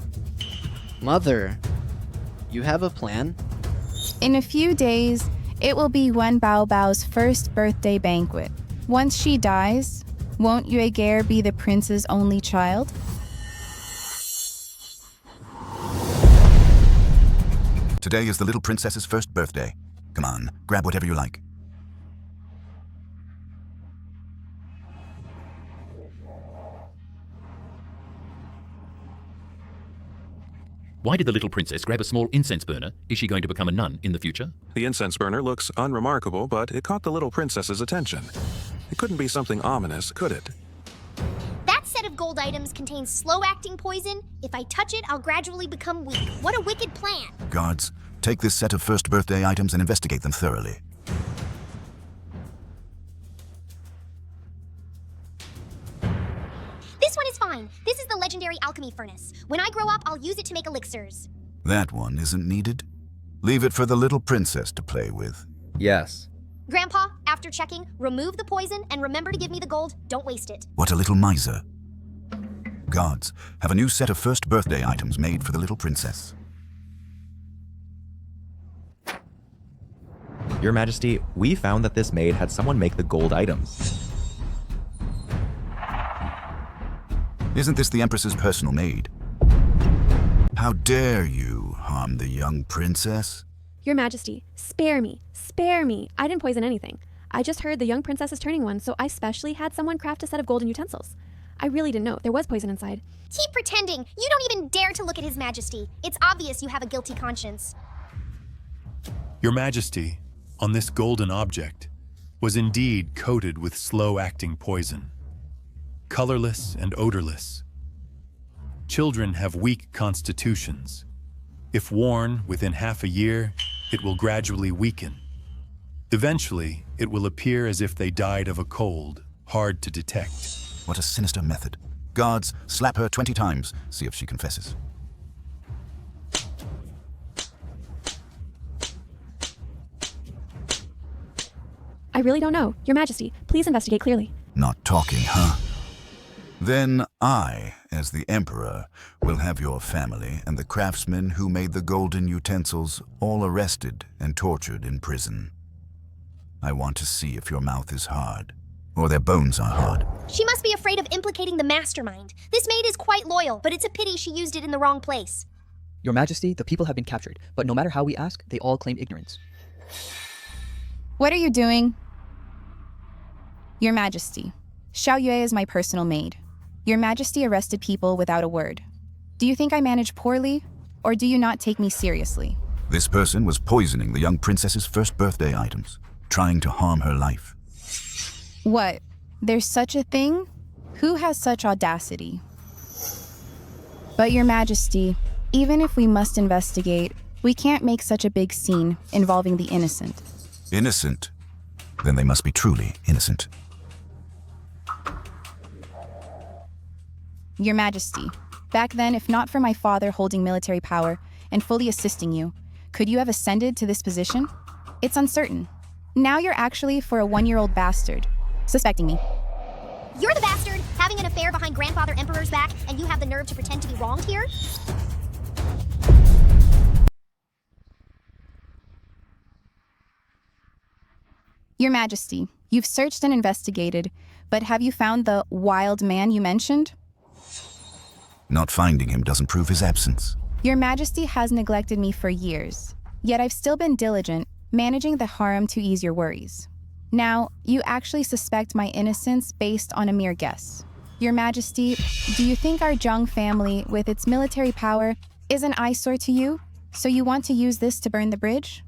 Mother, you have a plan? In a few days, it will be Wen Baobao's first birthday banquet. Once she dies, won't Yuegare be the prince's only child? Today is the little princess's first birthday. Come on, grab whatever you like. Why did the little princess grab a small incense burner? Is she going to become a nun in the future? The incense burner looks unremarkable, but it caught the little princess's attention. It couldn't be something ominous, could it? That set of gold items contains slow-acting poison. If I touch it, I'll gradually become weak. What a wicked plan. Guards, take this set of first birthday items and investigate them thoroughly. one is fine. This is the legendary alchemy furnace. When I grow up, I'll use it to make elixirs. That one isn't needed. Leave it for the little princess to play with. Yes. Grandpa, after checking, remove the poison and remember to give me the gold. Don't waste it. What a little miser. Guards, have a new set of first birthday items made for the little princess. Your Majesty, we found that this maid had someone make the gold items. Isn't this the Empress's personal maid? How dare you harm the young princess? Your Majesty, spare me. Spare me. I didn't poison anything. I just heard the young princess is turning one, so I specially had someone craft a set of golden utensils. I really didn't know there was poison inside. Keep pretending. You don't even dare to look at His Majesty. It's obvious you have a guilty conscience. Your Majesty, on this golden object, was indeed coated with slow-acting poison. Colorless and odorless. Children have weak constitutions. If worn within half a year, it will gradually weaken. Eventually, it will appear as if they died of a cold, hard to detect. What a sinister method. Guards, slap her 20 times. See if she confesses. I really don't know. Your Majesty, please investigate clearly. Not talking, huh? Then I, as the Emperor, will have your family and the craftsmen who made the golden utensils all arrested and tortured in prison. I want to see if your mouth is hard, or their bones are hard. She must be afraid of implicating the mastermind. This maid is quite loyal, but it's a pity she used it in the wrong place. Your Majesty, the people have been captured, but no matter how we ask, they all claim ignorance. What are you doing? Your Majesty, Xiao Yue is my personal maid. Your Majesty arrested people without a word. Do you think I manage poorly, or do you not take me seriously? This person was poisoning the young princess's first birthday items, trying to harm her life. What? There's such a thing? Who has such audacity? But Your Majesty, even if we must investigate, we can't make such a big scene involving the innocent. Innocent? Then they must be truly innocent. Your Majesty, back then, if not for my father holding military power and fully assisting you, could you have ascended to this position? It's uncertain. Now you're actually for a 1-year-old bastard, suspecting me. You're the bastard, having an affair behind Grandfather Emperor's back, and you have the nerve to pretend to be wronged here? Your Majesty, you've searched and investigated, but have you found the wild man you mentioned? Not finding him doesn't prove his absence. Your Majesty has neglected me for years, yet I've still been diligent, managing the harem to ease your worries. Now, you actually suspect my innocence based on a mere guess. Your Majesty, do you think our Zhang family, with its military power, is an eyesore to you? So you want to use this to burn the bridge?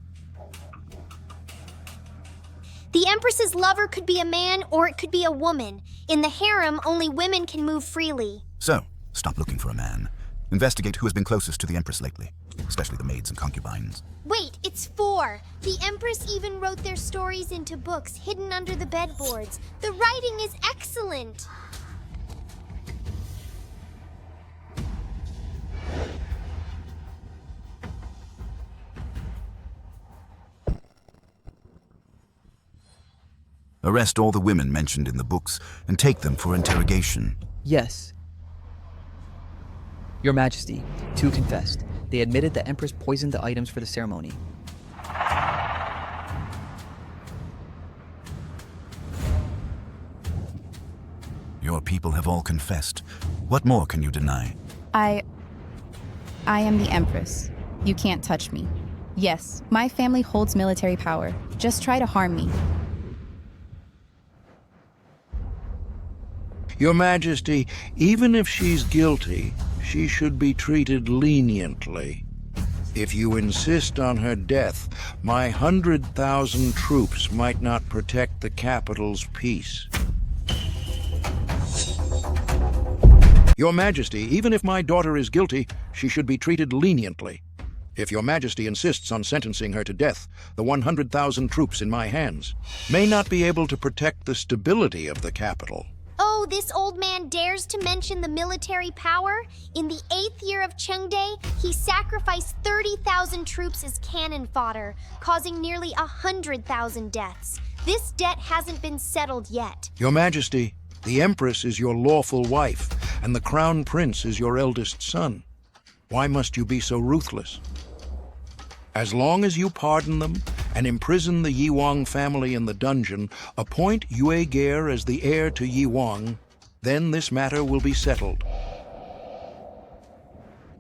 The Empress's lover could be a man or it could be a woman. In the harem, only women can move freely. So, stop looking for a man. Investigate who has been closest to the Empress lately, especially the maids and concubines. Wait, it's 4. The Empress even wrote their stories into books hidden under the bedboards. The writing is excellent. Arrest all the women mentioned in the books and take them for interrogation. Yes. Your Majesty, 2 confessed. They admitted the Empress poisoned the items for the ceremony. Your people have all confessed. What more can you deny? I am the Empress. You can't touch me. Yes, my family holds military power. Just try to harm me. Your Majesty, even if she's guilty, she should be treated leniently. If you insist on her death, my 100,000 troops might not protect the capital's peace. Your Majesty, even if my daughter is guilty, she should be treated leniently. If Your Majesty insists on sentencing her to death, the 100,000 troops in my hands may not be able to protect the stability of the capital. Oh, Oh, this old man dares to mention the military power? In the 8th year of Chengde, he sacrificed 30,000 troops as cannon fodder, causing nearly 100,000 deaths. This debt hasn't been settled yet. Your Majesty, the Empress is your lawful wife, and the Crown Prince is your eldest son. Why must you be so ruthless? As long as you pardon them and imprison the Yiwang family in the dungeon, appoint Yue Ger as the heir to Yiwang, then this matter will be settled.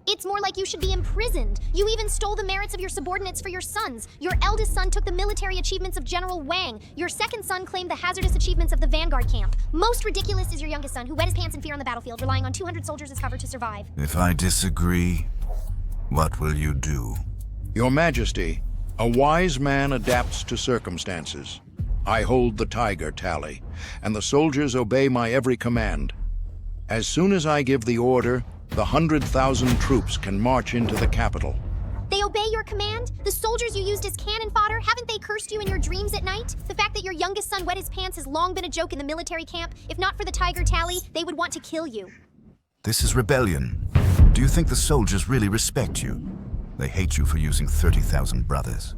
It's more like you should be imprisoned. You even stole the merits of your subordinates for your sons. Your eldest son took the military achievements of General Wang. Your second son claimed the hazardous achievements of the vanguard camp. Most ridiculous is your youngest son, who wet his pants in fear on the battlefield, relying on 200 soldiers as cover to survive. If I disagree, what will you do? Your Majesty, a wise man adapts to circumstances. I hold the tiger tally, and the soldiers obey my every command. As soon as I give the order, the 100,000 troops can march into the capital. They obey your command? The soldiers you used as cannon fodder, haven't they cursed you in your dreams at night? The fact that your youngest son wet his pants has long been a joke in the military camp. If not for the tiger tally, they would want to kill you. This is rebellion. Do you think the soldiers really respect you? They hate you for using 30,000 brothers.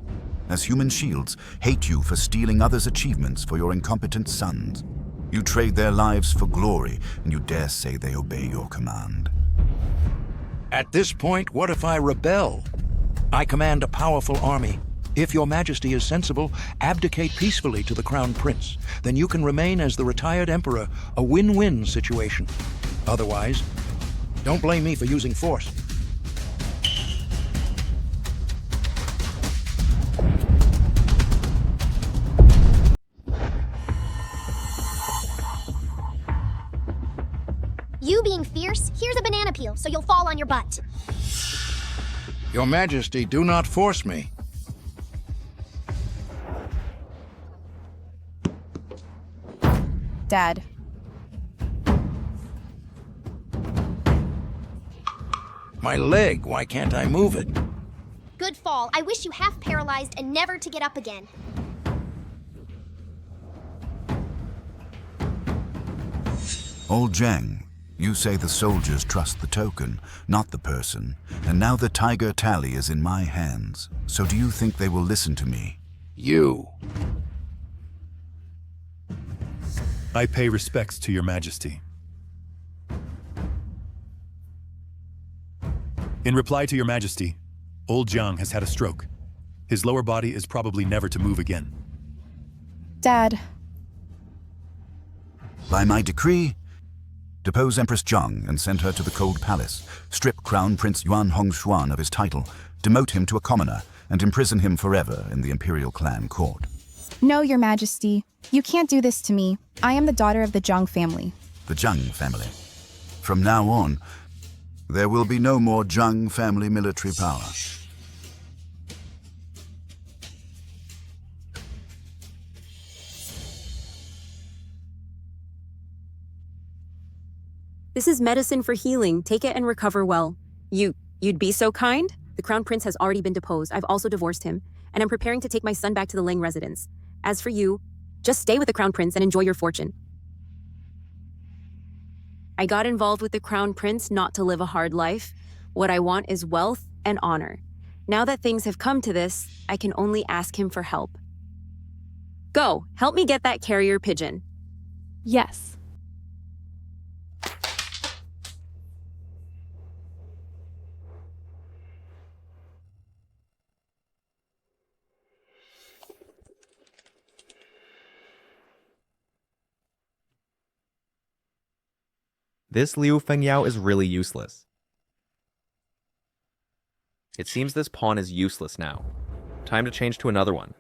As human shields, hate you for stealing others' achievements for your incompetent sons. You trade their lives for glory, and you dare say they obey your command. At this point, what if I rebel? I command a powerful army. If your Majesty is sensible, abdicate peacefully to the Crown Prince. Then you can remain as the retired emperor, a win-win situation. Otherwise, don't blame me for using force. You being fierce, here's a banana peel, so you'll fall on your butt. Your Majesty, do not force me. Dad. My leg, why can't I move it? Good fall. I wish you half paralyzed and never to get up again. Old Zhang, you say the soldiers trust the token, not the person, and now the tiger tally is in my hands. So do you think they will listen to me? You. I pay respects to your Majesty. In reply to your Majesty, old Jiang has had a stroke. His lower body is probably never to move again. Dad. By my decree, depose Empress Zhang and send her to the Cold Palace, strip Crown Prince Yuan Hongshuan of his title, demote him to a commoner, and imprison him forever in the Imperial Clan Court. No, Your Majesty. You can't do this to me. I am the daughter of the Zhang family. The Zhang family. From now on, there will be no more Zhang family military power. This is medicine for healing. Take it and recover well. You'd be so kind? The Crown Prince has already been deposed. I've also divorced him, and I'm preparing to take my son back to the Ling residence. As for you, just stay with the Crown Prince and enjoy your fortune. I got involved with the Crown Prince not to live a hard life. What I want is wealth and honor. Now that things have come to this, I can only ask him for help. Go, help me get that carrier pigeon. Yes. This Liu Fengyao is really useless. It seems this pawn is useless now. Time to change to another one.